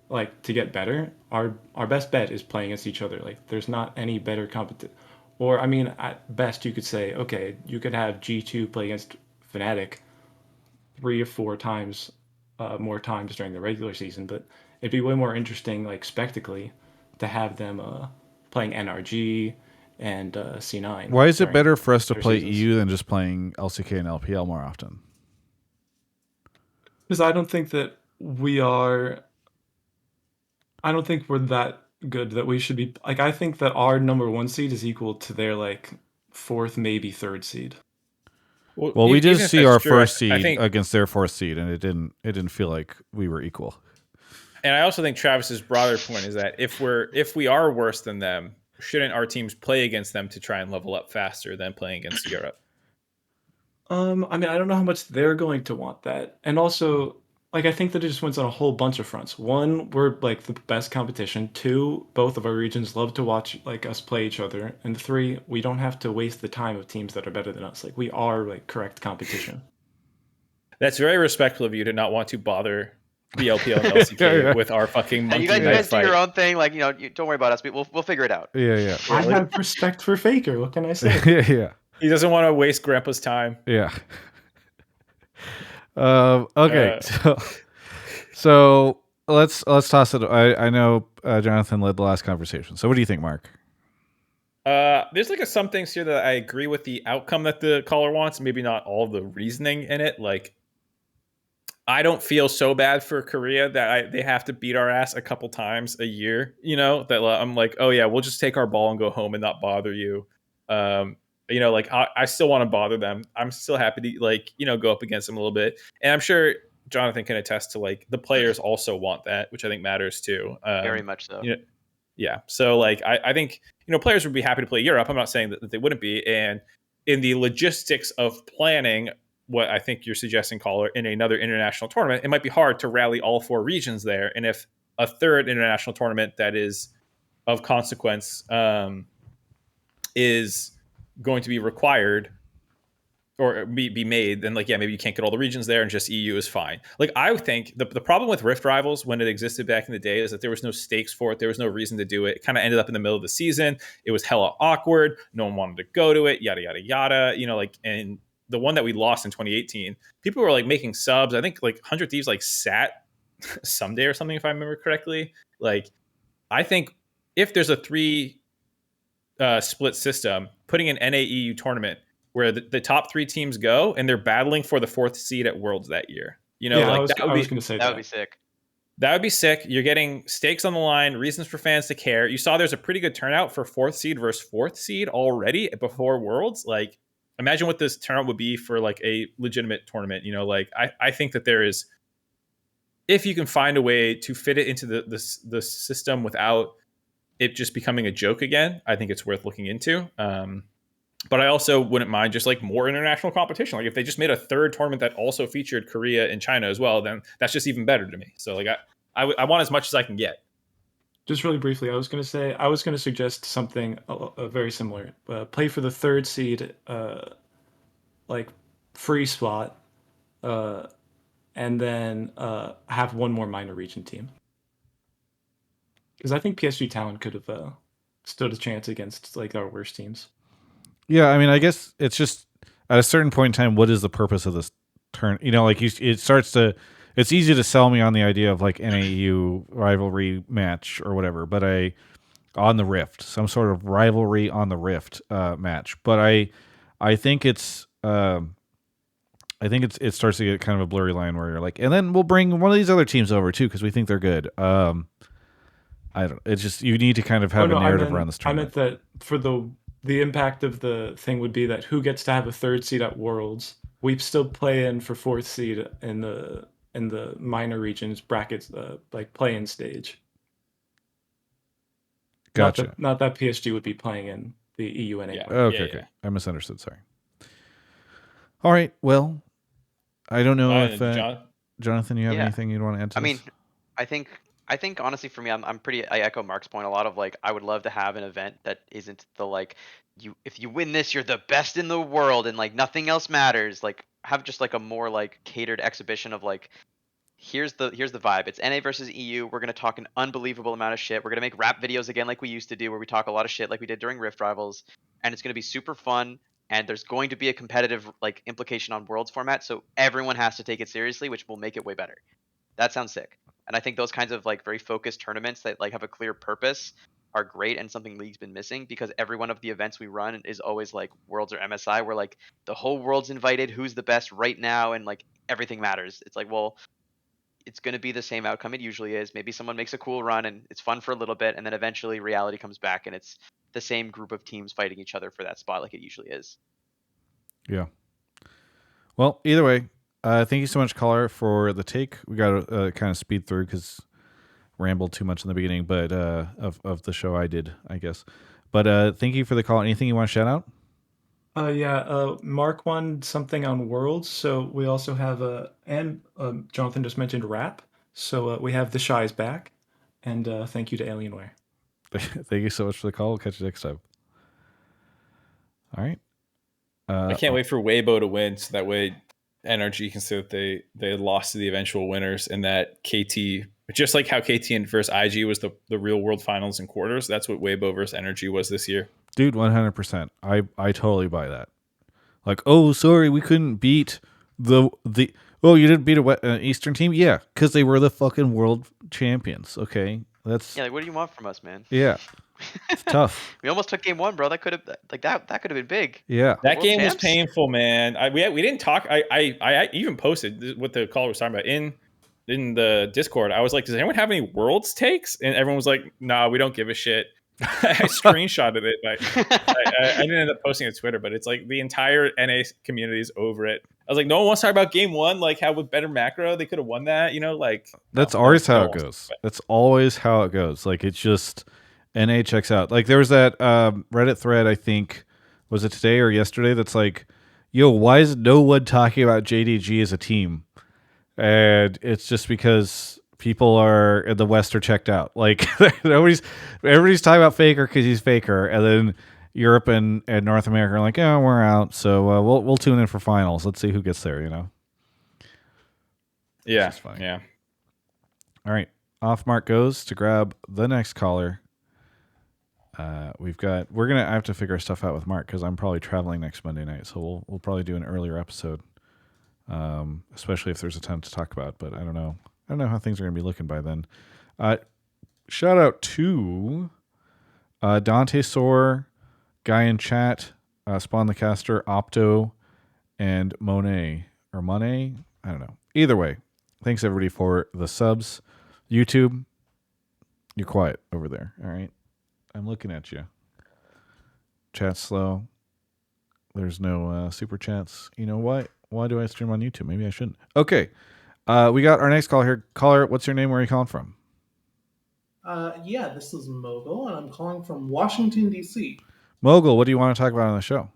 like to get better, our best bet is playing against each other. Like there's not any better competition. Or I mean at best you could say, okay, you could have G2 play against Fnatic 3 or 4 times more times during the regular season, but it'd be way more interesting, like spectacally, to have them playing NRG and C9. Why is it better for us to play EU than just playing LCK and LPL more often? Because I don't think that I don't think we're that good that we should be like. I think that our number 1 seed is equal to their like 4th, maybe 3rd seed. Well, we did see our first seed against their 4th seed, and it didn't feel like we were equal. And I also think Travis's broader point is that if we are worse than them, shouldn't our teams play against them to try and level up faster than playing against Europe? I mean, I don't know how much they're going to want that, and also like I think that it just wins on a whole bunch of fronts. 1, we're like the best competition. 2, both of our regions love to watch like us play each other. And 3, we don't have to waste the time of teams that are better than us. Like we are like correct competition. That's very respectful of you to not want to bother the LPL and LCK with our fucking monkey. You guys do your own thing. Like don't worry about us. We'll figure it out. Yeah. I have respect for Faker. What can I say? Yeah. He doesn't want to waste Grandpa's time. Yeah. Okay, so let's toss it. I know Jonathon led the last conversation. So what do you think, Mark? There's like some things here that I agree with the outcome that the caller wants. Maybe not all the reasoning in it. Like, I don't feel so bad for Korea that they have to beat our ass a couple times a year. That I'm like, oh yeah, we'll just take our ball and go home and not bother you. Like I still want to bother them. I'm still happy to go up against them a little bit. And I'm sure Jonathon can attest to like the players also want that, which I think matters too. Very much so. Yeah. So like I think players would be happy to play Europe. I'm not saying that they wouldn't be. And in the logistics of planning what I think you're suggesting, caller, in another international tournament, it might be hard to rally all 4 regions there. And if a third international tournament that is of consequence is going to be required or be made, then like, yeah, maybe you can't get all the regions there and just EU is fine. Like, I would think the problem with Rift Rivals when it existed back in the day is that there was no stakes for it. There was no reason to do it. It kind of ended up in the middle of the season. It was hella awkward. No one wanted to go to it, yada, yada, yada. You know, like, and the one that we lost in 2018, people were like making subs. I think like 100 Thieves like sat someday or something, if I remember correctly. Like, I think if there's a 3 split system, putting an NAEU tournament where the top 3 teams go and they're battling for the 4th seed at Worlds that year. You know, Yeah, like I was going to say That would be sick. that would be sick. You're getting stakes on the line, reasons for fans to care. You saw there's a pretty good turnout for 4th seed versus 4th seed already before Worlds. Like, imagine what this turnout would be for like a legitimate tournament. You know, like I think that there is, if you can find a way to fit it into the system without it just becoming a joke again, I think it's worth looking into. But I also wouldn't mind just like more international competition. Like, if they just made a 3rd tournament that also featured Korea and China as well, then that's just even better to me. So like I want as much as I can get. Just really briefly, I was going to suggest something very similar. Play for the 3rd seed, like free spot, and then have one more minor region team. Because I think PSG Talent could have stood a chance against like our worst teams. Yeah, I mean, I guess it's just at a certain point in time, what is the purpose of this turn? You know, like it's easy to sell me on the idea of like NAU rivalry match or whatever, but on the Rift, some sort of rivalry on the Rift match. But I think it starts to get kind of a blurry line where you're like, and then we'll bring one of these other teams over too because we think they're good. I don't. It's just you need to kind of have a narrative around this tournament. I meant that for the impact of the thing would be that who gets to have a 3rd seed at Worlds, we still play in for 4th seed in the minor regions brackets, like play-in stage. Gotcha. Not that PSG would be playing in the EU and Okay. I misunderstood. Sorry. All right. Well, I don't know if Jonathan, you have anything you'd want to add to this? I mean, I think honestly for me, I echo Mark's point a lot of like, I would love to have an event that isn't the like, if you win this, you're the best in the world and like nothing else matters. Like, have just like a more like catered exhibition of like, here's the vibe. It's NA versus EU. We're gonna talk an unbelievable amount of shit. We're gonna make rap videos again like we used to do, where we talk a lot of shit like we did during Rift Rivals, and it's gonna be super fun. And there's going to be a competitive like implication on Worlds format, so everyone has to take it seriously, which will make it way better. That sounds sick. And I think those kinds of like very focused tournaments that like have a clear purpose are great, and something League's been missing, because every one of the events we run is always like Worlds or MSI, where like the whole world's invited, who's the best right now, and like everything matters. It's like, well, it's going to be the same outcome it usually is. Maybe someone makes a cool run and it's fun for a little bit, and then eventually reality comes back and it's the same group of teams fighting each other for that spot like it usually is. Yeah. Well, either way, thank you so much, caller, for the take. We got to kind of speed through because rambled too much in the beginning, but of the show I did, I guess. But thank you for the call. Anything you want to shout out? Mark won something on Worlds, so we also have and Jonathan just mentioned rap, so we have the Shy's back, and thank you to Alienware. Thank you so much for the call. We'll catch you next time. All right. I can't wait for Weibo to win, so that way NRG can say that they lost to the eventual winners, and that KT, just like how KT and versus IG was the real world finals and quarters, that's what Weibo versus NRG was this year. Dude, 100%. I totally buy that. Like, oh, sorry, we couldn't beat the oh, you didn't beat an Eastern team? Yeah, because they were the fucking world champions. Okay, that's like, what do you want from us, man? Yeah, it's tough. We almost took game one, bro. That could have that could have been big. Yeah, that game was painful, man. We didn't talk. I even posted what the caller was talking about in the Discord. I was like, does anyone have any worlds takes? And everyone was like, nah, we don't give a shit. I screenshotted it, but I didn't end up posting it to Twitter. But it's like the entire NA community is over it. I was like, no one wants to talk about game one, like how with better macro they could have won that. You know, like that's always how it goes. That's always how it goes. Like it's just NA checks out. Like there was that Reddit thread, I think, was it today or yesterday? That's like, yo, why is no one talking about JDG as a team? And it's just because people are in the West are checked out. Like everybody's talking about Faker because he's Faker, and then Europe and North America are like, oh, we're out. So we'll tune in for finals. Let's see who gets there. Yeah, yeah. All right, off Mark goes to grab the next caller. I have to figure stuff out with Mark because I'm probably traveling next Monday night, so we'll probably do an earlier episode, especially if there's a ton to talk about. But I don't know how things are going to be looking by then. Shout out to Dante Soar, guy in chat, Spawn the Caster, Opto, and Monet or Monet. I don't know. Either way, thanks everybody for the subs. YouTube, you're quiet over there. All right. I'm looking at you. Chat's slow. There's no super chats. You know why? Why do I stream on YouTube? Maybe I shouldn't. Okay. We got our next call here. Caller, what's your name? Where are you calling from? Yeah, this is Mogul, and I'm calling from Washington, D.C. Mogul, what do you want to talk about on the show?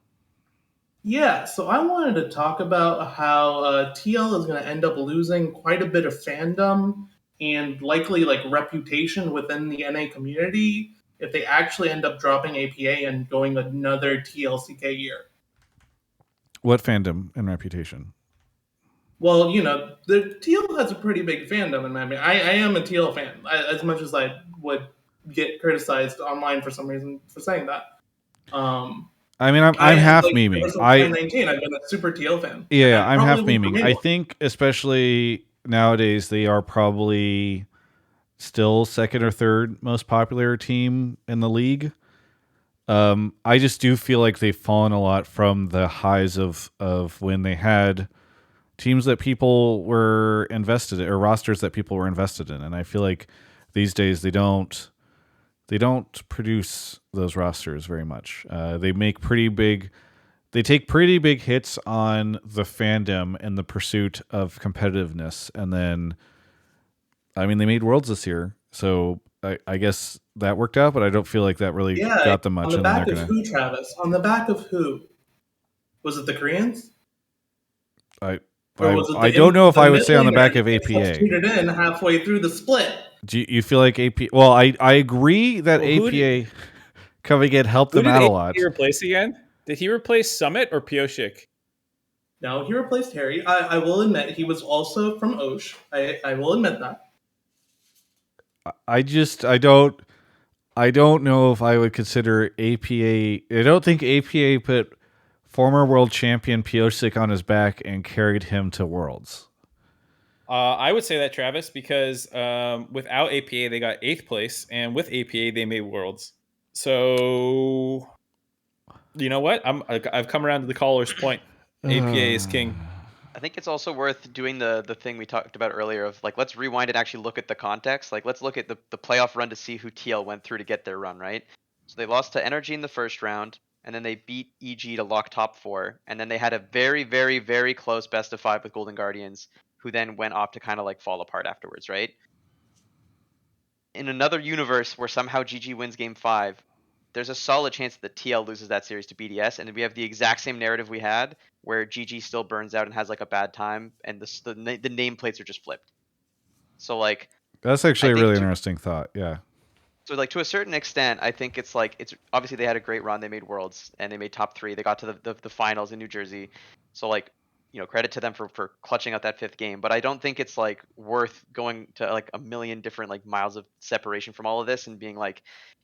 Yeah, so I wanted to talk about how TL is going to end up losing quite a bit of fandom and likely reputation within the NA community if they actually end up dropping APA and going another TLCK year. What fandom and reputation? Well, the TL has a pretty big fandom in my opinion. I am a TL fan, as much as I would get criticized online for some reason for saying that. I mean, I'm half memeing. Since 2019, I've been a super TL fan. Yeah, I'm half memeing. I think, especially nowadays, they are probably still second or third most popular team in the league. I just do feel like they've fallen a lot from the highs of when they had teams that people were invested in, or rosters that people were invested in, and I feel like these days they don't produce those rosters very much. They take pretty big hits on the fandom and the pursuit of competitiveness, and then I mean they made Worlds this year, so I guess that worked out, but I don't feel like that really got them much. On the back of who, Travis? On the back of who? Was it the Koreans? I don't know if I would say on the back of APA. Tweeted in halfway through the split. Do you feel like APA? Well, I agree that APA coming in helped them out a lot. Who did he replace again? Did he replace Summit or Pioshik? No, he replaced Harry. I will admit he was also from Osh. I will admit that. I don't know if I would consider APA. I don't think APA put former world champion Pioshik on his back and carried him to Worlds. I would say that, Travis, because without APA they got 8th place, and with APA they made Worlds. So you know what? I've come around to the caller's point. APA is king. I think it's also worth doing the thing we talked about earlier of let's rewind and actually look at the context. Let's look at the playoff run to see who TL went through to get their run, right? So they lost to Energy in the first round, and then they beat EG to lock top 4, and then they had a very, very, very close best of 5 with Golden Guardians, who then went off to kind of fall apart afterwards, right? In another universe where somehow GG wins game 5, there's a solid chance that TL loses that series to BDS, and we have the exact same narrative we had, where GG still burns out and has a bad time, and the nameplates are just flipped. So that's actually a really interesting thought. Yeah. So to a certain extent, I think it's obviously they had a great run. They made Worlds and they made top 3. They got to the finals in New Jersey. So credit to them for clutching out that 5th game. But I don't think it's worth going to a million different miles of separation from all of this and being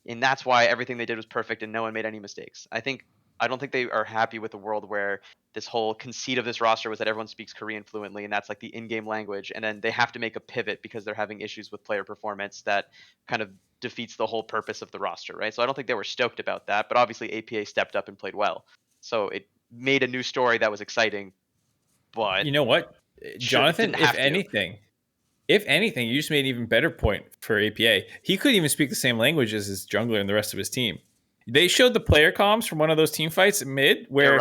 and that's why everything they did was perfect and no one made any mistakes. I don't think they are happy with a world where this whole conceit of this roster was that everyone speaks Korean fluently and that's the in-game language, and then they have to make a pivot because they're having issues with player performance that kind of defeats the whole purpose of the roster, right? So I don't think they were stoked about that, but obviously APA stepped up and played well. So it made a new story that was exciting, but you know what, Jonathon, if anything, you just made an even better point for APA. He couldn't even speak the same language as his jungler and the rest of his team. They showed the player comms from one of those team fights mid where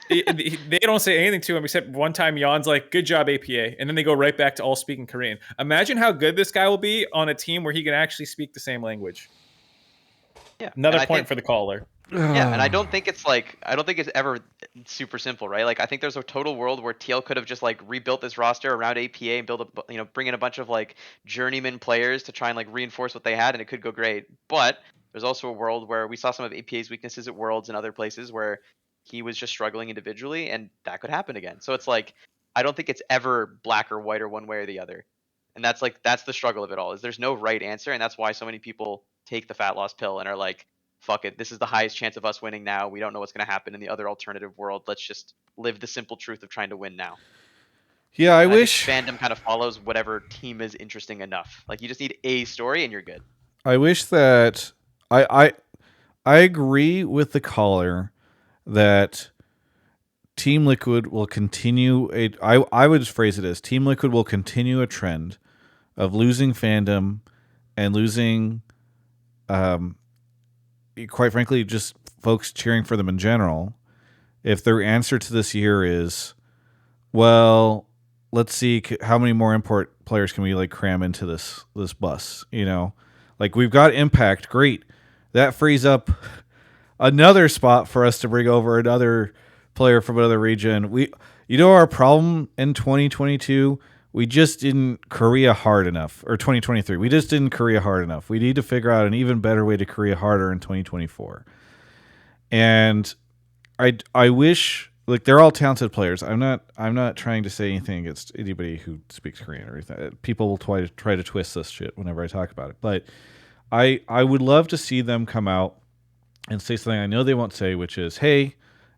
they don't say anything to him except one time Jan's good job, APA. And then they go right back to all speaking Korean. Imagine how good this guy will be on a team where he can actually speak the same language. Yeah. Another And I point think for the caller. Yeah, and I don't think it's ever super simple, right? Like I think there's a total world where TL could have just like rebuilt this roster around APA and bring in a bunch of like journeyman players to try and like reinforce what they had, and it could go great. But there's also a world where we saw some of APA's weaknesses at Worlds and other places where he was just struggling individually, and that could happen again. So it's like I don't think it's ever black or white or one way or the other. And that's the struggle of it all. Is there's no right answer, and that's why so many people take the fat loss pill and are like, fuck it, this is the highest chance of us winning now. We don't know what's going to happen in the other alternative world. Let's just live the simple truth of trying to win now. Yeah, I And wish think fandom kind of follows whatever team is interesting enough. Like you just need a story and you're good. I wish that I agree with the caller that Team Liquid will continue I would phrase it as Team Liquid will continue a trend of losing fandom and losing quite frankly, just folks cheering for them in general, if their answer to this year is, well, let's see how many more import players can we like cram into this bus, like we've got Impact, great, that frees up another spot for us to bring over another player from another region. Our problem in 2022, we just didn't Korea hard enough, or 2023. We just didn't Korea hard enough. We need to figure out an even better way to Korea harder in 2024. And I wish, like, they're all talented players. I'm not trying to say anything against anybody who speaks Korean or anything. People will try to twist this shit whenever I talk about it. But I would love to see them come out and say something I know they won't say, which is, hey,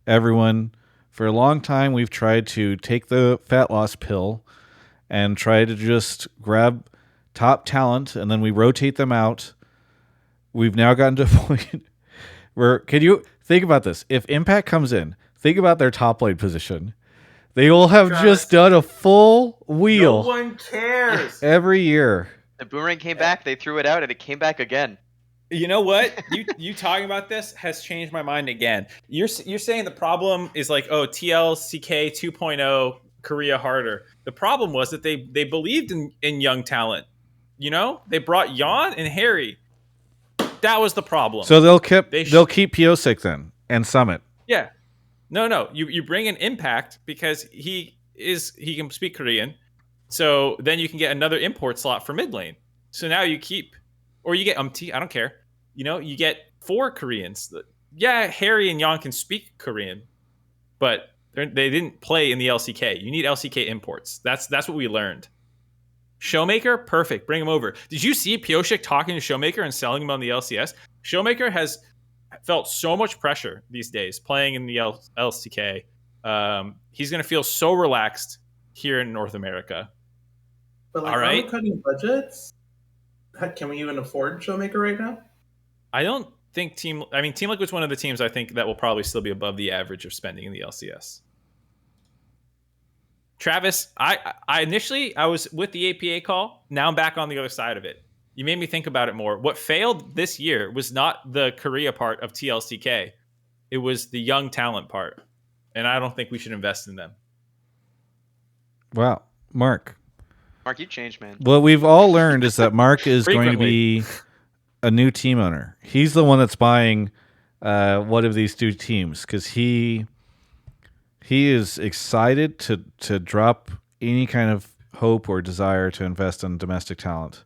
everyone, for a long time we've tried to take the fat loss pill and try to just grab top talent, and then we rotate them out. We've now gotten to a point where, can you think about this? If Impact comes in, think about their top lane position. They will have just done a full wheel. No one cares. Every year. The boomerang came back, they threw it out, and it came back again. You know what? You talking about this has changed my mind again. You're saying the problem is like, oh, TLCK 2.0 Korea harder. The problem was that they believed in young talent. They brought Jan and Harry. That was the problem. So they'll keep Piosik then and Summit. Yeah. No. You bring in Impact because he can speak Korean. So then you can get another import slot for mid lane. So now you keep, or you get I don't care. You get 4 Koreans. Yeah, Harry and Jan can speak Korean, but they didn't play in the LCK. You need LCK imports. That's what we learned. Showmaker, perfect. Bring him over. Did you see Piosik talking to Showmaker and selling him on the LCS? Showmaker has felt so much pressure these days playing in the LCK. He's going to feel so relaxed here in North America. But like, all right, are we cutting budgets? Can we even afford Showmaker right now? I don't think Team Liquid's one of the teams I think that will probably still be above the average of spending in the LCS. Travis, I initially was with the APA call. Now I'm back on the other side of it. You made me think about it more. What failed this year was not the Korea part of TLCK. It was the young talent part. And I don't think we should invest in them. Wow. Mark, you changed, man. What we've all learned is that Mark is going to be a new team owner. He's the one that's buying one of these 2 teams because he is excited to drop any kind of hope or desire to invest in domestic talent.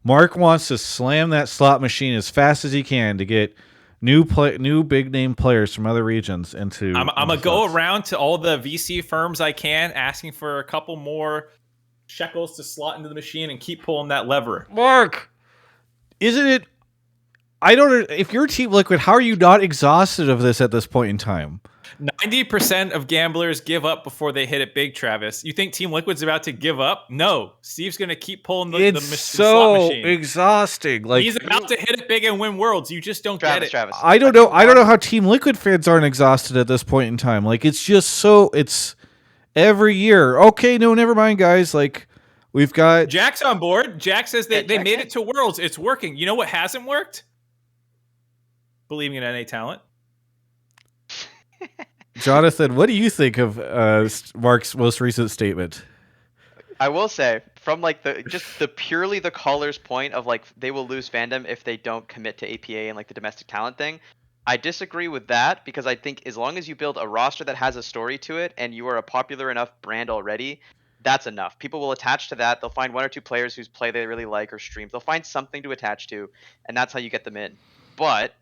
Mark wants to slam that slot machine as fast as he can to get new big name players from other regions into. I'm gonna go around to all the VC firms I can, asking for a couple more shekels to slot into the machine and keep pulling that lever. Mark, isn't it? I don't. If you're Team Liquid, how are you not exhausted of this at this point in time? 90% of gamblers give up before they hit it big, Travis. You think Team Liquid's about to give up? No. Steve's going to keep pulling the slot machine. Exhausting. Like, he's about to hit it big and win worlds. You just don't get it. Travis. I don't know how Team Liquid fans aren't exhausted at this point in time. Like, it's just it's every year. Okay, no, never mind, guys. Like, we've got Jack's on board. Jack says they made it to worlds. It's working. You know what hasn't worked? Believing in NA talent. Jonathon, what do you think of Mark's most recent statement? I will say, from like the purely the caller's point of like they will lose fandom if they don't commit to APA and like the domestic talent thing. I disagree with that because I think as long as you build a roster that has a story to it and you are a popular enough brand already, that's enough. People will attach to that. They'll find one or two players whose play they really like or streams. They'll find something to attach to, and that's how you get them in. But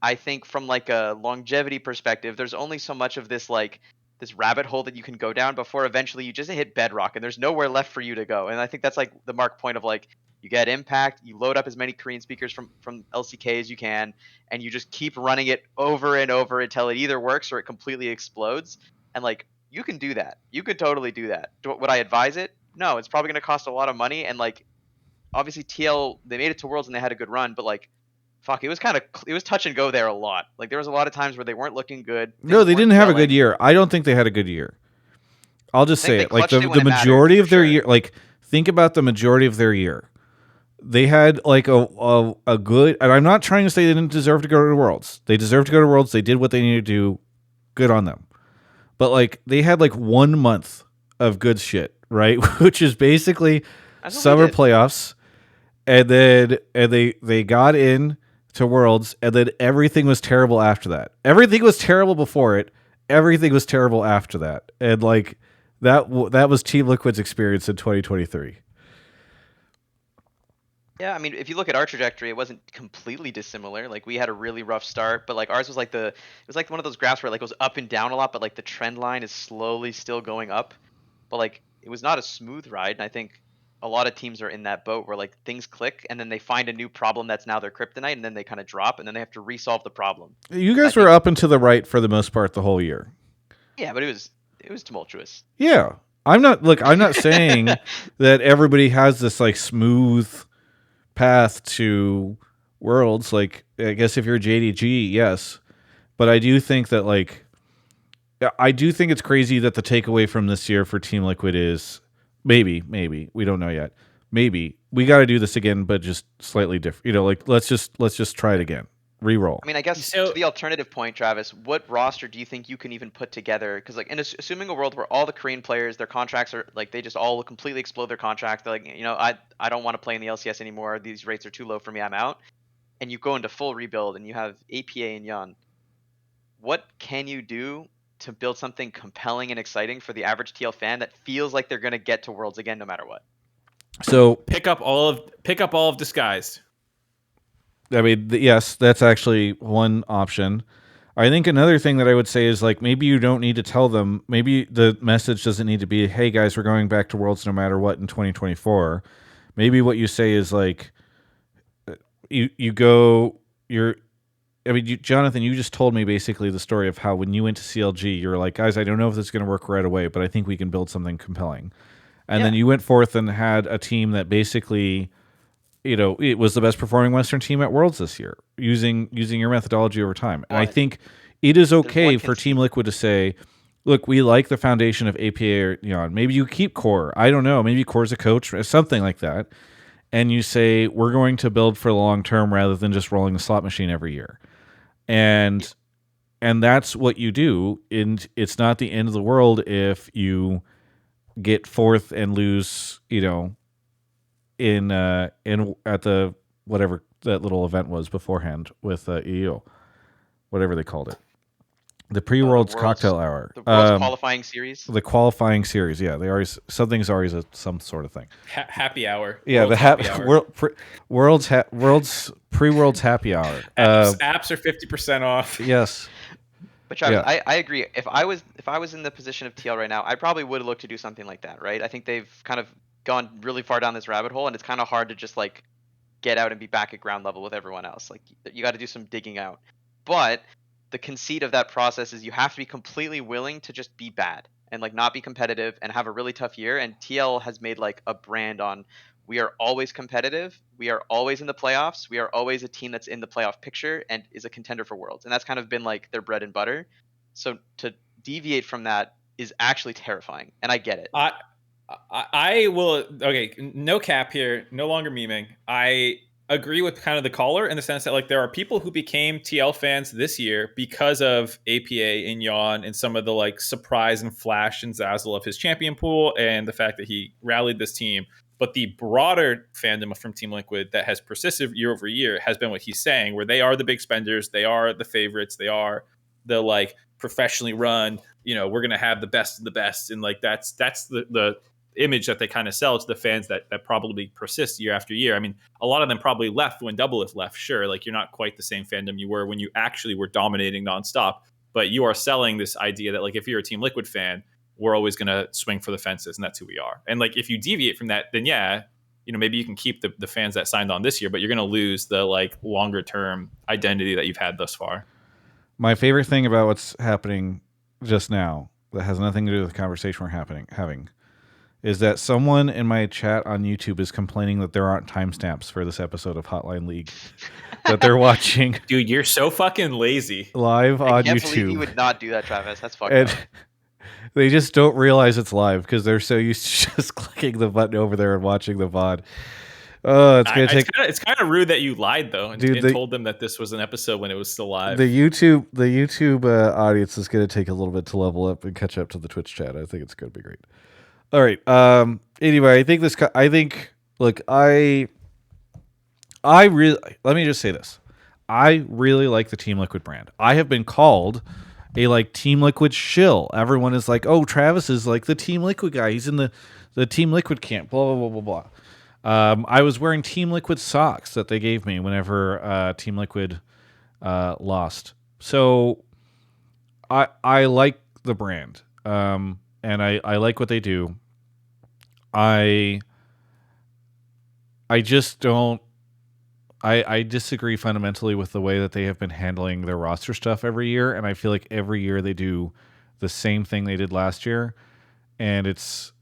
I think from like a longevity perspective, there's only so much of this like this rabbit hole that you can go down before eventually you just hit bedrock and there's nowhere left for you to go. And I think that's like the mark point of like you get impact, you load up as many Korean speakers from LCK as you can, and you just keep running it over and over until it either works or it completely explodes. And like you can do that. You could totally do that. Would I advise it? No, it's probably going to cost a lot of money. And like obviously TL they made it to Worlds and they had a good run, but like fuck, it was touch and go there a lot. Like there was a lot of times where they weren't looking good. No, they weren't didn't have a good gelling. year. I don't think they had a good year. I'll just I think say they it. Like clutched it when the it mattered, majority of for their sure. year, like think about the majority of their year. They had like a good, and I'm not trying to say they didn't deserve to go to Worlds. They deserved to go to Worlds. They did what they needed to do. Good on them. But like they had like 1 month of good shit, right? Which is basically That's what we summer did. playoffs, and then they got in to Worlds, and then everything was terrible after that. Everything was terrible before it. Everything was terrible after that, and like that was Team Liquid's experience in 2023. Yeah, I mean, if you look at our trajectory, it wasn't completely dissimilar. Like we had a really rough start, but like ours was like it was like one of those graphs where it like goes up and down a lot, but like the trend line is slowly still going up. But like it was not a smooth ride, and I think a lot of teams are in that boat where like things click and then they find a new problem that's now their kryptonite, and then they kind of drop, and then they have to resolve the problem. You And I guys were think, up and to the right for the most part the whole year. yeah, but it was tumultuous. Yeah, I'm not saying that everybody has this like smooth path to Worlds. Like I guess if you're JDG, yes, but I do think that like I do think it's crazy that the takeaway from this year for Team Liquid is maybe we don't know yet. Maybe we got to do this again, but just slightly different. You know, like let's just try it again. Reroll. I mean, I guess So- to the alternative point, Travis, what roster do you think you can even put together? Because like, assuming a world where all the Korean players, their contracts are like they just all completely explode their contract. They're like, you know, I don't want to play in the LCS anymore. These rates are too low for me. I'm out. And you go into full rebuild, and you have APA and Yon. What can you do to build something compelling and exciting for the average TL fan that feels like they're gonna get to Worlds again, no matter what? So Pick up all of Disguised. I mean, yes, that's actually one option. I think another thing that I would say is like maybe you don't need to tell them. Maybe the message doesn't need to be, "Hey guys, we're going back to Worlds no matter what in 2024." Maybe what you say is like, you go. I mean, Jonathan, you just told me basically the story of how when you went to CLG, you're like, guys, I don't know if this is going to work right away, but I think we can build something compelling. And then Yeah. you went forth and had a team that basically, you know, it was the best performing Western team at Worlds this year, using your methodology over time. And I Well, think it is okay one for Team Liquid to say, look, we like the foundation of APA or, you know, maybe you keep Core. I don't know. Maybe Core's a coach or something like that. And you say, we're going to build for the long term rather than just rolling the slot machine every year. And that's what you do. And it's not the end of the world if you get fourth and lose, you know, in at the whatever that little event was beforehand with EU, whatever they called it, the pre-Worlds cocktail hour, The Worlds qualifying series. the qualifying series. Yeah, they always something's always some sort of thing. Happy hour. Yeah, World's the Worlds pre-Worlds happy hour. Apps are 50% off. Yes. But Travis, Yeah. I agree. If I was in the position of TL right now, I probably would look to do something like that, right? I think they've kind of gone really far down this rabbit hole, and it's kind of hard to just like get out and be back at ground level with everyone else. Like you got to do some digging out. But the conceit of that process is you have to be completely willing to just be bad and like not be competitive and have a really tough year. And TL has made like a brand on we are always competitive, we are always in the playoffs, we are always a team that's in the playoff picture and is a contender for Worlds. And that's kind of been like their bread and butter. So to deviate from that is actually terrifying, and I get it. I will. Okay, no cap here. No longer memeing. I agree with kind of the caller in the sense that like there are people who became TL fans this year because of APA and Yon and some of the like surprise and flash and zazzle of his champion pool and the fact that he rallied this team. But the broader fandom from Team Liquid that has persisted year over year has been what he's saying, where they are the big spenders, they are the favorites, they are the like professionally run, we're going to have the best of the best. And like, that's the image that they kind of sell to the fans that probably persist year after year. I mean, a lot of them probably left when Doublelift left. Sure. Like, you're not quite the same fandom you were when you actually were dominating nonstop, but you are selling this idea that like, if you're a Team Liquid fan, we're always going to swing for the fences, and that's who we are. And like, if you deviate from that, then yeah, maybe you can keep the fans that signed on this year, but you're going to lose the like longer term identity that you've had thus far. My favorite thing about what's happening just now that has nothing to do with the conversation we're having is that someone in my chat on YouTube is complaining that there aren't timestamps for this episode of Hotline League that they're watching. Dude, you're so fucking lazy. Live on I can't YouTube. believe you would not do that, Travis. That's fucked up. They just don't realize it's live because they're so used to just clicking the button over there and watching the VOD. It's kind of rude that you lied though, and told them that this was an episode when it was still live. The YouTube audience is going to take a little bit to level up and catch up to the Twitch chat. I think it's going to be great. All right. Anyway, let me just say this. I really like the Team Liquid brand. I have been called a like Team Liquid shill. Everyone is like, oh, Travis is like the Team Liquid guy. He's in the Team Liquid camp. Blah blah blah blah blah. I was wearing Team Liquid socks that they gave me whenever Team Liquid lost. So I like the brand, and I like what they do. I just don't. I disagree fundamentally with the way that they have been handling their roster stuff every year, and I feel like every year they do the same thing they did last year, and it's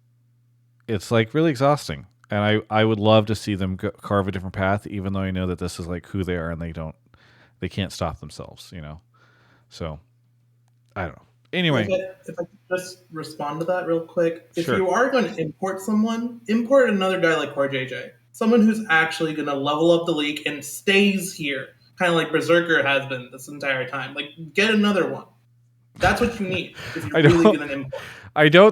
like really exhausting. And I would love to see them carve a different path, even though I know that this is like who they are, and they can't stop themselves, So I don't know. Anyway, if I could just respond to that real quick, if Sure. you are going to import someone, import another guy like CoreJJ. Someone who's actually going to level up the league and stays here, kind of like Berserker has been this entire time. Like, get another one. That's what you need if you're really going to import.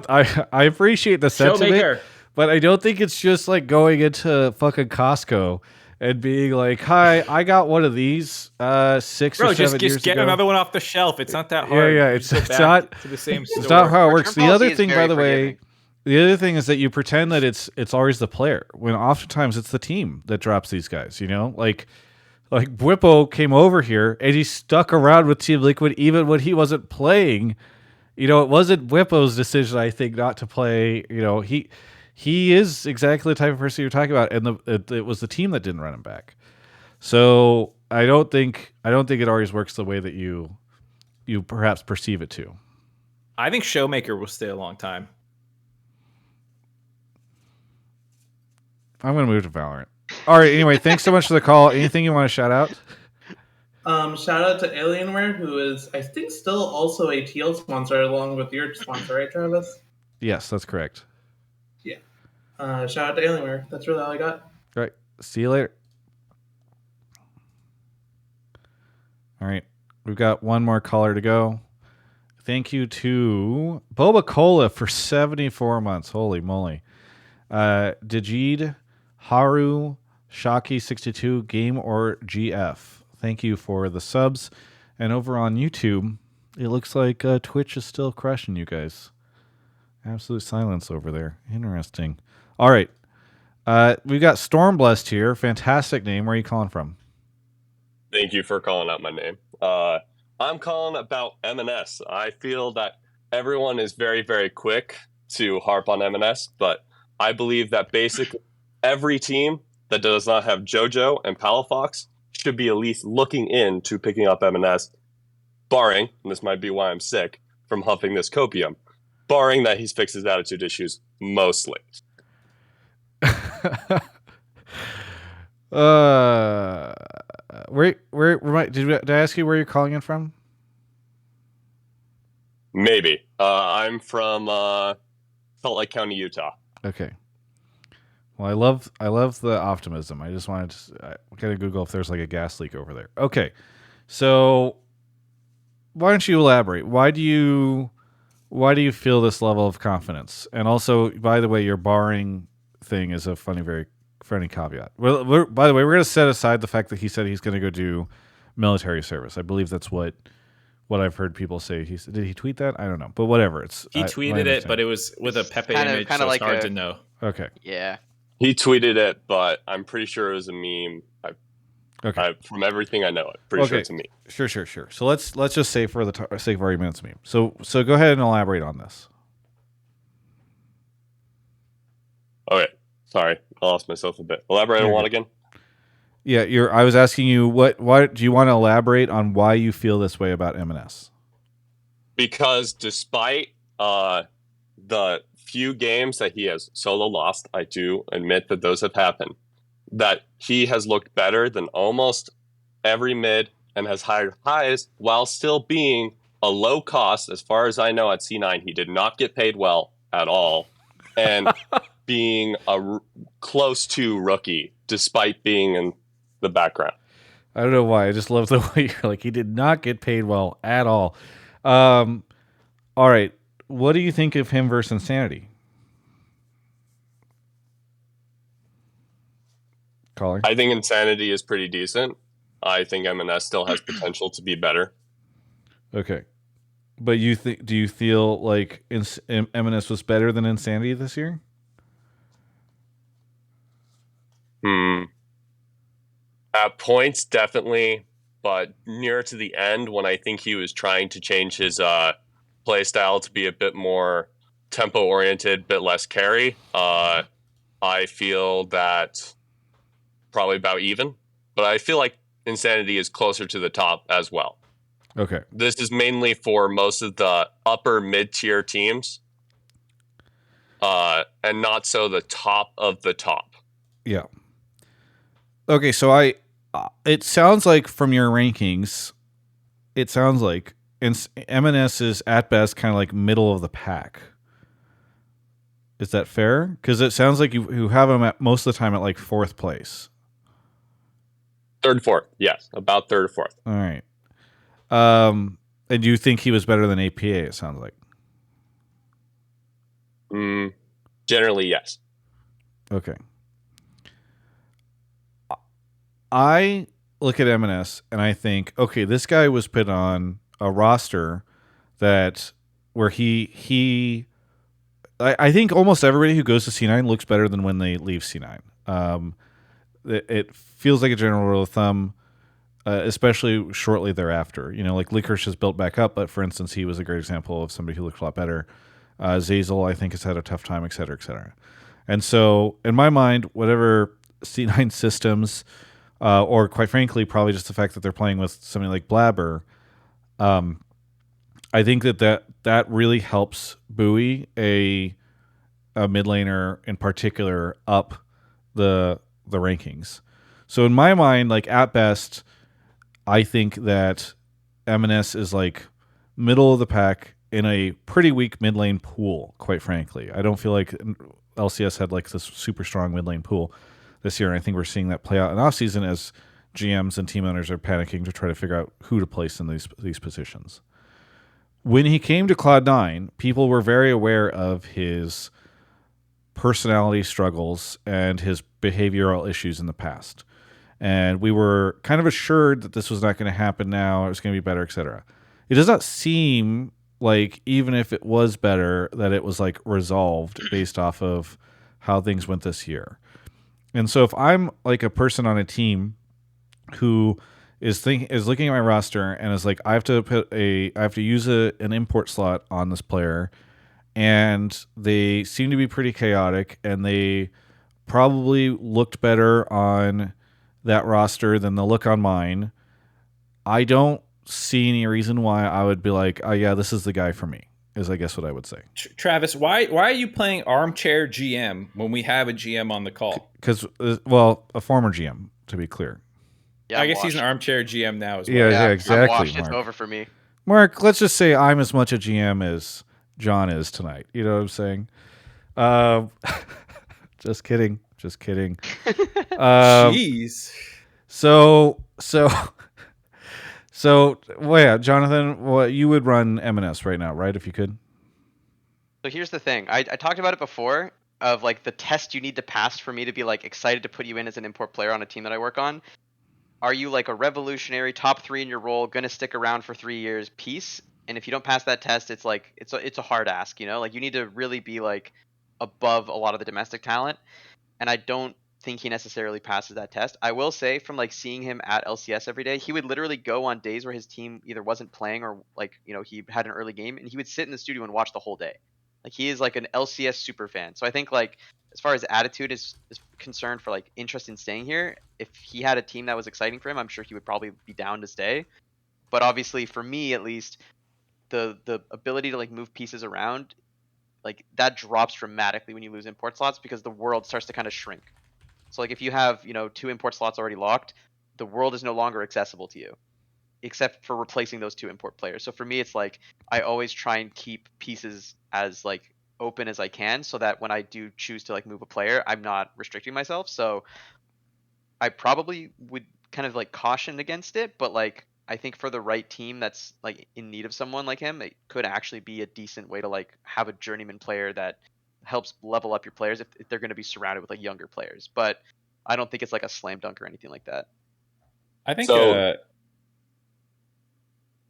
I appreciate the sentiment, but I don't think it's just like going into fucking Costco and being like, "Hi, I got one of these 6 or 7 years ago." Just get another one off the shelf. It's not that hard. Yeah, it's not to the same store. It's not how it works. The policy other is thing, very by the way. forgiving. The other thing is that you pretend that it's always the player, when oftentimes it's the team that drops these guys, Like Whippo came over here and he stuck around with Team Liquid even when he wasn't playing. It wasn't Whippo's decision, I think, not to play. He is exactly the type of person you're talking about, and it was the team that didn't run him back. So I don't think it always works the way that you perhaps perceive it to. I think Showmaker will stay a long time. I'm going to move to Valorant. All right. Anyway, thanks so much for the call. Anything you want to shout out? Shout out to Alienware, who is, I think, still also a TL sponsor along with your sponsor, right, Travis? Yes, that's correct. Yeah. Shout out to Alienware. That's really all I got. All right. See you later. All right. We've got one more caller to go. Thank you to Boba Cola for 74 months. Holy moly. Digid, Haru, Shaki62, Game or GF. Thank you for the subs. And over on YouTube, it looks like Twitch is still crushing you guys. Absolute silence over there. Interesting. All right. We've got Stormblessed here. Fantastic name. Where are you calling from? Thank you for calling out my name. I'm calling about EMENES. I feel that everyone is very, very quick to harp on EMENES, but I believe that basically every team that does not have JoJo and Palafox should be at least looking into picking up EMENES, barring, and this might be why I'm sick, from huffing this copium, barring that he's fixed his attitude issues mostly. Did I ask you where you're calling in from? Maybe. I'm from Salt Lake County, Utah. Okay. Well, I love the optimism. I just wanted to gotta Google if there's like a gas leak over there. Okay. So why don't you elaborate? Why do you feel this level of confidence? And also, by the way, you're barring thing is a funny caveat. Well, by the way, we're going to set aside the fact that he said he's going to go do military service. I believe that's what I've heard people say. Did he tweet that? I don't know, but whatever. He tweeted it, but it was with a Pepe image, so it's hard to know. Okay. Yeah. He tweeted it, but I'm pretty sure it was a meme. From everything I know, pretty sure it's a meme. Sure. So let's just say for the sake of argument, it's a meme. So go ahead and elaborate on this. Okay, sorry, I lost myself a bit. Elaborate on what again? Yeah, I was asking you why do you want to elaborate on why you feel this way about EMENES? Because despite the few games that he has solo lost, I do admit that those have happened, that he has looked better than almost every mid and has higher highs while still being a low cost. As far as I know, at C9, he did not get paid well at all. And being close to rookie, despite being in the background. I don't know why. I just love the way you're like, he did not get paid well at all. All right. What do you think of him versus Insanity? Caller? I think Insanity is pretty decent. I think EMENES still has potential to be better. Okay. But do you feel like EMENES was better than Insanity this year? At points, definitely. But near to the end, when I think he was trying to change his play style to be a bit more tempo-oriented, bit less carry, I feel that probably about even. But I feel like Insanity is closer to the top as well. Okay. This is mainly for most of the upper mid-tier teams, and not so the top of the top. Yeah. Okay, so it sounds like from your rankings, it sounds like EMENES is at best kind of like middle of the pack. Is that fair? Because it sounds like you have him at most of the time at like 4th place. 3rd, 4th, yes, about 3rd or 4th. All right. And you think he was better than APA? It sounds like. Generally, yes. Okay. I look at EMENES and I think, okay, this guy was put on a roster that where I think almost everybody who goes to C9 looks better than when they leave C9. It feels like a general rule of thumb, especially shortly thereafter. You know, like Licorice has built back up, but for instance, he was a great example of somebody who looked a lot better. Zazel, I think, has had a tough time, et cetera, et cetera. And so, in my mind, whatever C9 systems, or quite frankly, probably just the fact that they're playing with somebody like Blabber, I think that really helps buoy a mid laner in particular up the rankings. So in my mind, like at best, I think that EMENES is like middle of the pack in a pretty weak mid lane pool, quite frankly. I don't feel like LCS had like this super strong mid lane pool this year, and I think we're seeing that play out in off season as GMs and team owners are panicking to try to figure out who to place in these positions. When he came to Cloud9, people were very aware of his personality struggles and his behavioral issues in the past. And we were kind of assured that this was not going to happen now, it was going to be better, etc. It does not seem like, even if it was better, that it was like resolved based off of how things went this year. And so if I'm like a person on a team who is looking at my roster and is like, I have to use an import slot on this player, and they seem to be pretty chaotic, and they probably looked better on that roster than the look on mine, I don't see any reason why I would be like, oh yeah, this is the guy for me, is I guess what I would say. Travis, why are you playing armchair GM when we have a GM on the call? Because, well, a former GM, to be clear. Yeah, I guess he's an armchair GM now as well. Yeah, exactly. I'm washed. It's over for me. Mark, let's just say I'm as much a GM as John is tonight. You know what I'm saying? Just kidding. Jeez. So, well, yeah, Jonathon, you would run EMENES right now, right? If you could. So here's the thing. I talked about it before. of like the test you need to pass for me to be like excited to put you in as an import player on a team that I work on. Are you like a revolutionary top 3 in your role, gonna stick around for 3 years, piece? And if you don't pass that test, it's like it's a hard ask, you know? Like you need to really be like above a lot of the domestic talent, and I don't think he necessarily passes that test. I will say from like seeing him at LCS every day, he would literally go on days where his team either wasn't playing or like, you know, he had an early game and he would sit in the studio and watch the whole day. Like he is like an LCS super fan. So I think like as far as attitude is concerned for like interest in staying here, if he had a team that was exciting for him, I'm sure he would probably be down to stay. But obviously for me at least, the ability to like move pieces around, like that drops dramatically when you lose import slots because the world starts to kind of shrink. So like if you have, you know, 2 import slots already locked, the world is no longer accessible to you, except for replacing those 2 import players. So for me, it's like I always try and keep pieces as like open as I can, so that when I do choose to like move a player, I'm not restricting myself. So I probably would kind of like caution against it, but like I think for the right team that's like in need of someone like him, it could actually be a decent way to like have a journeyman player that helps level up your players if they're going to be surrounded with like younger players. But I don't think it's like a slam dunk or anything like that. I think. So,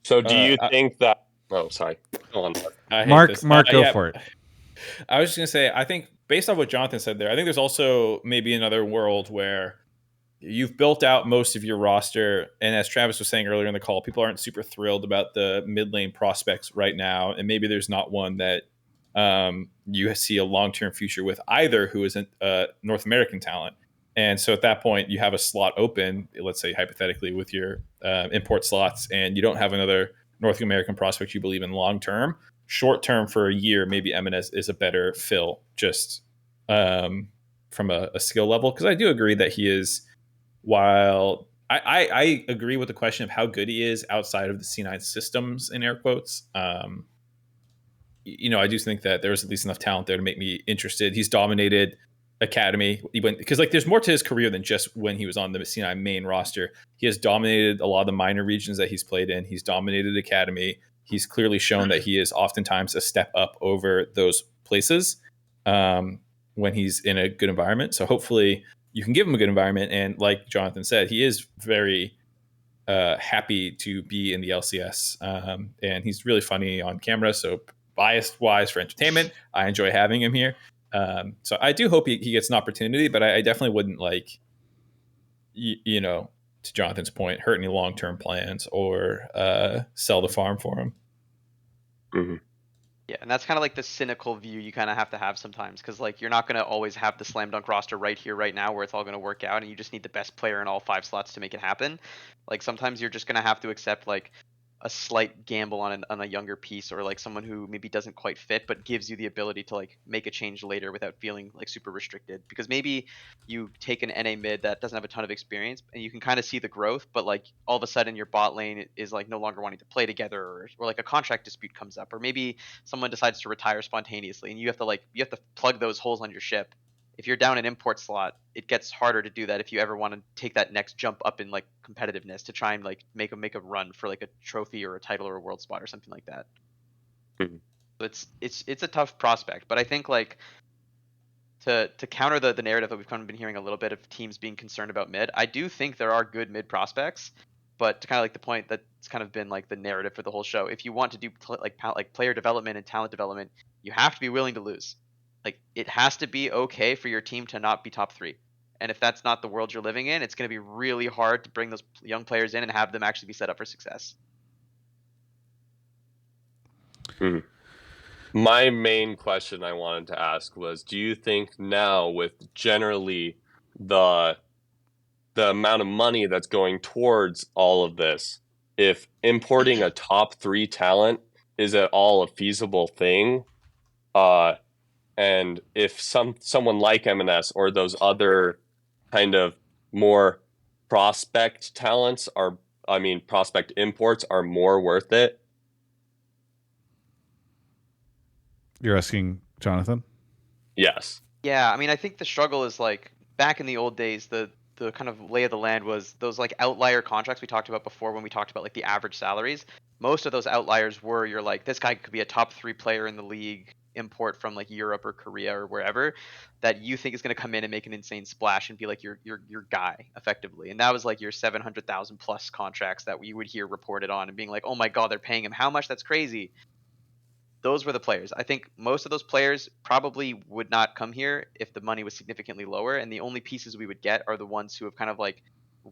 so do you I, think that? Oh, sorry. Go on. I hate Mark, this. go Yeah, for it. I was just gonna say, I think based on what Jonathan said there, I think there's also maybe another world where you've built out most of your roster, and as Travis was saying earlier in the call, people aren't super thrilled about the mid lane prospects right now, and maybe there's not one that you see a long term future with either, who is a North American talent. And so at that point, you have a slot open, let's say hypothetically, with your import slots, and you don't have another North American prospect you believe in long term. Short term, for a year, maybe EMENES is a better fill, just from a skill level. Because I do agree that he is, while I agree with the question of how good he is outside of the C9 systems, in air quotes. I do think that there's at least enough talent there to make me interested. He's dominated Academy, because like there's more to his career than just when he was on the C9 main roster. He has dominated a lot of the minor regions that he's played in. He's dominated Academy. He's clearly shown that he is oftentimes a step up over those places when he's in a good environment. So hopefully you can give him a good environment. And like Jonathan said, he is very happy to be in the LCS. And he's really funny on camera. So biased wise for entertainment, I enjoy having him here. So I do hope he gets an opportunity, but I definitely wouldn't like, to Jonathan's point, hurt any long-term plans or sell the farm for him. Mm-hmm. Yeah, and that's kind of like the cynical view you kind of have sometimes, because like you're not going to always have the slam dunk roster right here, right now, where it's all going to work out, and you just need the best player in all 5 slots to make it happen. Like sometimes you're just going to have to accept like a slight gamble on a younger piece, or like someone who maybe doesn't quite fit but gives you the ability to like make a change later without feeling like super restricted. Because maybe you take an NA mid that doesn't have a ton of experience and you can kind of see the growth, but like all of a sudden your bot lane is like no longer wanting to play together, or like a contract dispute comes up, or maybe someone decides to retire spontaneously and you have to plug those holes on your ship. If you're down an import slot, it gets harder to do that if you ever want to take that next jump up in like competitiveness to try and like make a run for like a trophy or a title or a world spot or something like that. Mm-hmm. So it's a tough prospect, but I think like to counter the narrative that we've kind of been hearing a little bit of teams being concerned about mid, I do think there are good mid prospects. But to kind of like the point that's kind of been like the narrative for the whole show, if you want to do like player development and talent development, you have to be willing to lose. Like it has to be okay for your team to not be top 3. And if that's not the world you're living in, it's going to be really hard to bring those young players in and have them actually be set up for success. Mm-hmm. My main question I wanted to ask was, do you think now, with generally the amount of money that's going towards all of this, if importing a top 3 talent is at all a feasible thing? And if someone like EMENES or those other kind of more prospect talents prospect imports are more worth it? You're asking Jonathan? Yes. Yeah, I mean, I think the struggle is like back in the old days, the kind of lay of the land was those like outlier contracts we talked about before when we talked about like the average salaries. Most of those outliers were, you're like, this guy could be a top 3 player in the league import from like Europe or Korea or wherever that you think is going to come in and make an insane splash and be like your guy effectively. And that was like your 700,000 plus contracts that we would hear reported on and being like, oh my god, they're paying him how much? That's crazy. Those were the players. I think most of those players probably would not come here if the money was significantly lower, and the only pieces we would get are the ones who have kind of like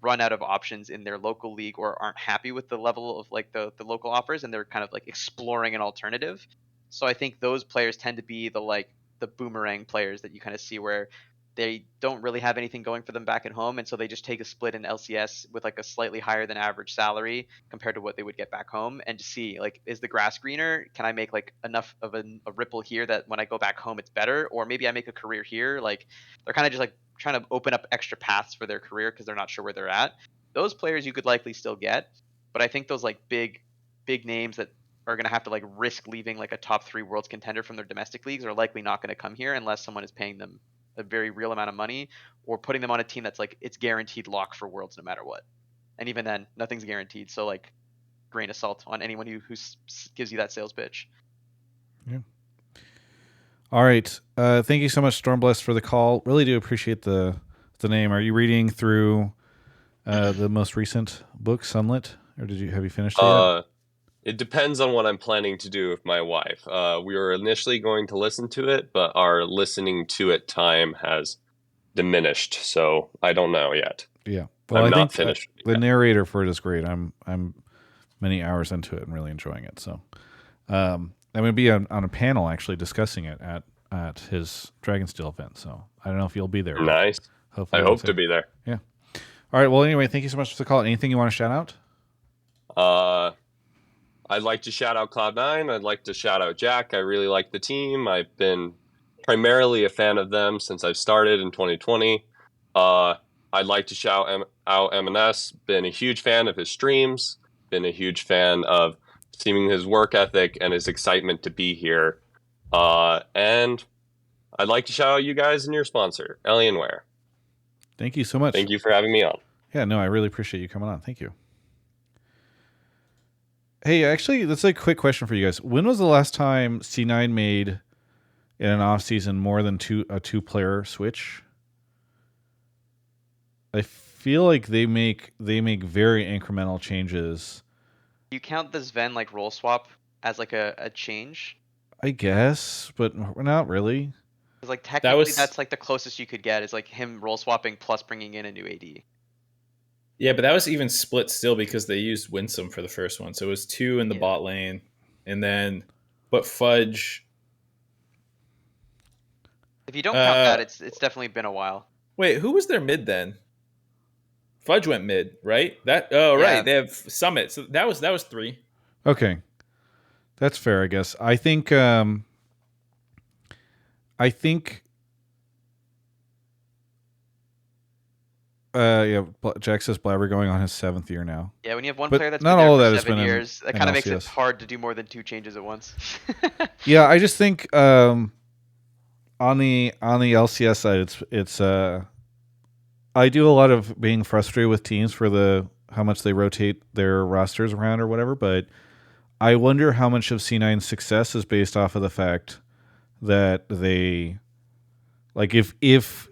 run out of options in their local league or aren't happy with the level of like the local offers, and they're kind of like exploring an alternative. So I think those players tend to be the boomerang players that you kind of see where they don't really have anything going for them back at home, and so they just take a split in LCS with like a slightly higher than average salary compared to what they would get back home, and to see like, is the grass greener? Can I make like enough of a ripple here that when I go back home it's better, or maybe I make a career here? Like they're kind of just like trying to open up extra paths for their career because they're not sure where they're at. Those players you could likely still get, but I think those like big names that are going to have to like risk leaving like a top 3 worlds contender from their domestic leagues are likely not going to come here unless someone is paying them a very real amount of money or putting them on a team that's like it's guaranteed lock for worlds no matter what. And even then, nothing's guaranteed. So like, grain of salt on anyone who gives you that sales pitch. Yeah. All right. Thank you so much, Stormblessed, for the call. Really do appreciate the name. Are you reading through the most recent book, Sunlit, or have you finished it yet? It depends on what I'm planning to do with my wife. We were initially going to listen to it, but our listening to it time has diminished, so I don't know yet. Yeah. Well, I'm I not think finished. The narrator for it is great. I'm many hours into it and really enjoying it. So I'm going to be on a panel actually discussing it at his Dragonsteel event. So I don't know if you'll be there. Nice. Hopefully, I hope to be there. Yeah. All right. Well, anyway, thank you so much for the call. Anything you want to shout out? I'd like to shout out Cloud9. I'd like to shout out Jack. I really like the team. I've been primarily a fan of them since I started in 2020. I'd like to shout out EMENES. Been a huge fan of his streams. Been a huge fan of seeing his work ethic and his excitement to be here. And I'd like to shout out you guys and your sponsor, Alienware. Thank you so much. Thank you for having me on. Yeah, no, I really appreciate you coming on. Thank you. Hey, actually, that's a quick question for you guys. When was the last time C9 made in an off season more than a two-player switch? I feel like they make very incremental changes. You count the Sven like role swap as like a change? I guess, but not really. Because like technically that's like the closest you could get is like him role swapping plus bringing in a new AD. Yeah, but that was even split still because they used Winsome for the first one. So it was 2 in the bot lane. And then, but Fudge. If you don't count that, it's definitely been a while. Wait, who was their mid then? Fudge went mid, right? Right. They have Summit. So that was 3. Okay. That's fair, I guess. I think Jack says Blabber going on his 7th year now. Yeah, when you have one But player that's not been all there of that for 7 years, that kind of makes it LCS. hard to do more than 2 changes at once. Yeah, I just think on the LCS side, it's I do a lot of being frustrated with teams for how much they rotate their rosters around or whatever, but I wonder how much of C9's success is based off of the fact that they, like, if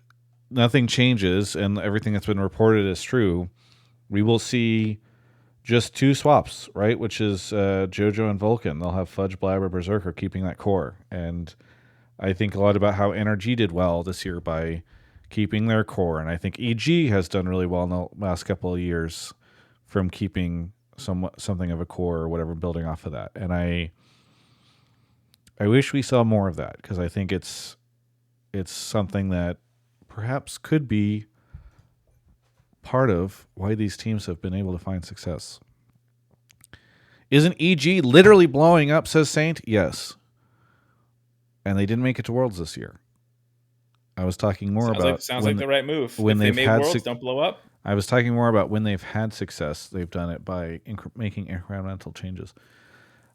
nothing changes and everything that's been reported is true, we will see just 2 swaps, right? Which is JoJo and Vulcan. They'll have Fudge, Blabber, Berserker keeping that core. And I think a lot about how NRG did well this year by keeping their core. And I think EG has done really well in the last couple of years from keeping something of a core or whatever, building off of that. And I wish we saw more of that because I think it's something that perhaps could be part of why these teams have been able to find success. Isn't EG literally blowing up, says Saint? Yes. And they didn't make it to Worlds this year. I was talking more about... Sounds like the right move. When if they made Worlds, don't blow up. I was talking more about when they've had success. They've done it by making incremental changes.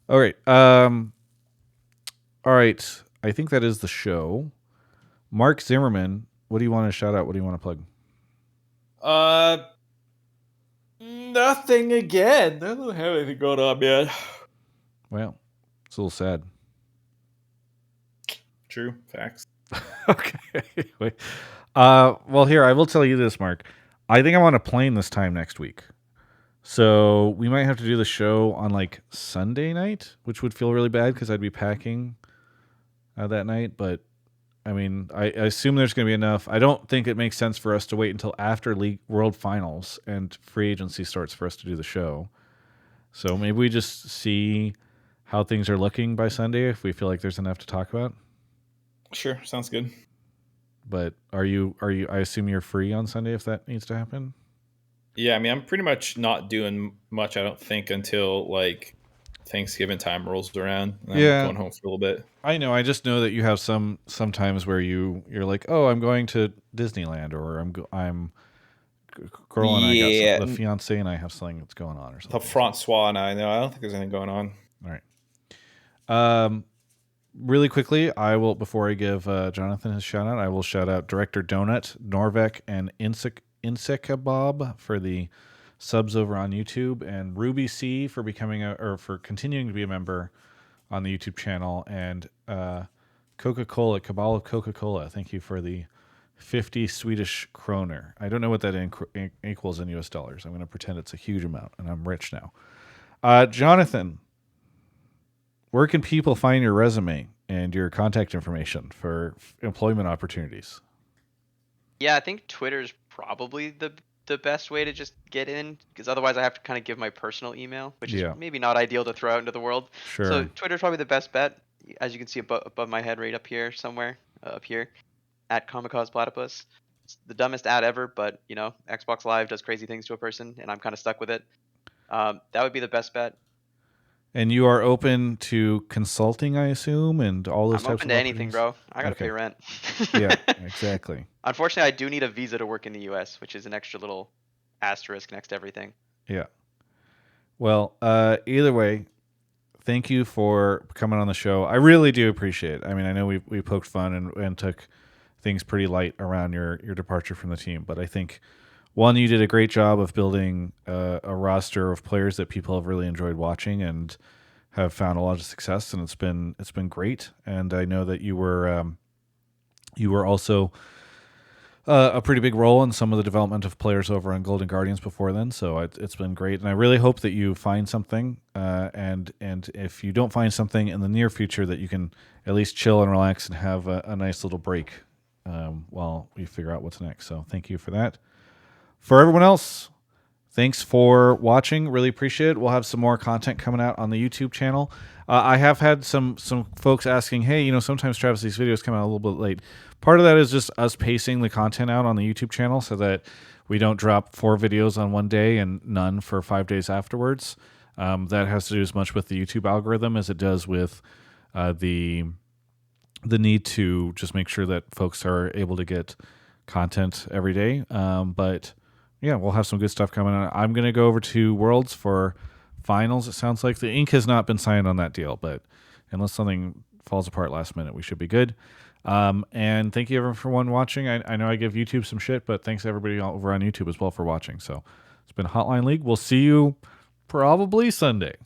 All right. All right. I think that is the show. Mark Zimmerman, what do you want to shout out? What do you want to plug? Nothing again. I don't have anything going on, man. Well, it's a little sad. True. Facts. Okay. Wait. Well, here, I will tell you this, Mark. I think I'm on a plane this time next week. So we might have to do the show on like Sunday night, which would feel really bad because I'd be packing that night. But I mean, I assume there's going to be enough. I don't think it makes sense for us to wait until after League World Finals and free agency starts for us to do the show. So maybe we just see how things are looking by Sunday if we feel like there's enough to talk about. Sure. Sounds good. But are you? I assume you're free on Sunday if that needs to happen. Yeah, I mean, I'm pretty much not doing much, I don't think, until like Thanksgiving time rolls around. And I'm going home for a little bit. I know. I just know that you have sometimes where you're like, oh, I'm going to Disneyland, or I'm girl and I got the fiance and I have something that's going on or something. The Francois and I don't think there's anything going on. All right. Really quickly, I will, before I give Jonathon his shout out, I will shout out Director Donut, Norvek, and Insekebob for the subs over on YouTube, and Ruby C for for continuing to be a member on the YouTube channel, and Coca-Cola, Cabal of Coca-Cola. Thank you for the 50 Swedish kroner. I don't know what that equals in US dollars. I'm going to pretend it's a huge amount, and I'm rich now. Jonathon, where can people find your resume and your contact information for employment opportunities? Yeah, I think Twitter's probably the best way to just get in, because otherwise I have to kind of give my personal email, which is maybe not ideal to throw out into the world. Sure. So Twitter's probably the best bet. As you can see above my head right up here somewhere, up here, at Comicause Platypus. It's the dumbest ad ever, but, you know, Xbox Live does crazy things to a person, and I'm kind of stuck with it. That would be the best bet. And you are open to consulting, I assume, and all those types of I'm open to anything, bro. I gotta pay rent. Yeah, exactly. Unfortunately, I do need a visa to work in the U.S., which is an extra little asterisk next to everything. Yeah. Well, either way, thank you for coming on the show. I really do appreciate it. I mean, I know we poked fun and took things pretty light around your departure from the team, but I think, one, you did a great job of building a roster of players that people have really enjoyed watching and have found a lot of success, and it's been great. And I know that you were also a pretty big role in some of the development of players over on Golden Guardians before then, so it's been great. And I really hope that you find something, and if you don't find something in the near future, that you can at least chill and relax and have a nice little break while we figure out what's next. So thank you for that. For everyone else, thanks for watching. Really appreciate it. We'll have some more content coming out on the YouTube channel. I have had some folks asking, hey, you know, sometimes, Travis, these videos come out a little bit late. Part of that is just us pacing the content out on the YouTube channel so that we don't drop 4 videos on one day and none for 5 days afterwards. That has to do as much with the YouTube algorithm as it does with the need to just make sure that folks are able to get content every day. But yeah, we'll have some good stuff coming on. I'm going to go over to Worlds for finals. It sounds like the ink has not been signed on that deal, but unless something falls apart last minute, we should be good. And thank you everyone watching. I know I give YouTube some shit, but thanks everybody over on YouTube as well for watching. So it's been Hotline League. We'll see you probably Sunday.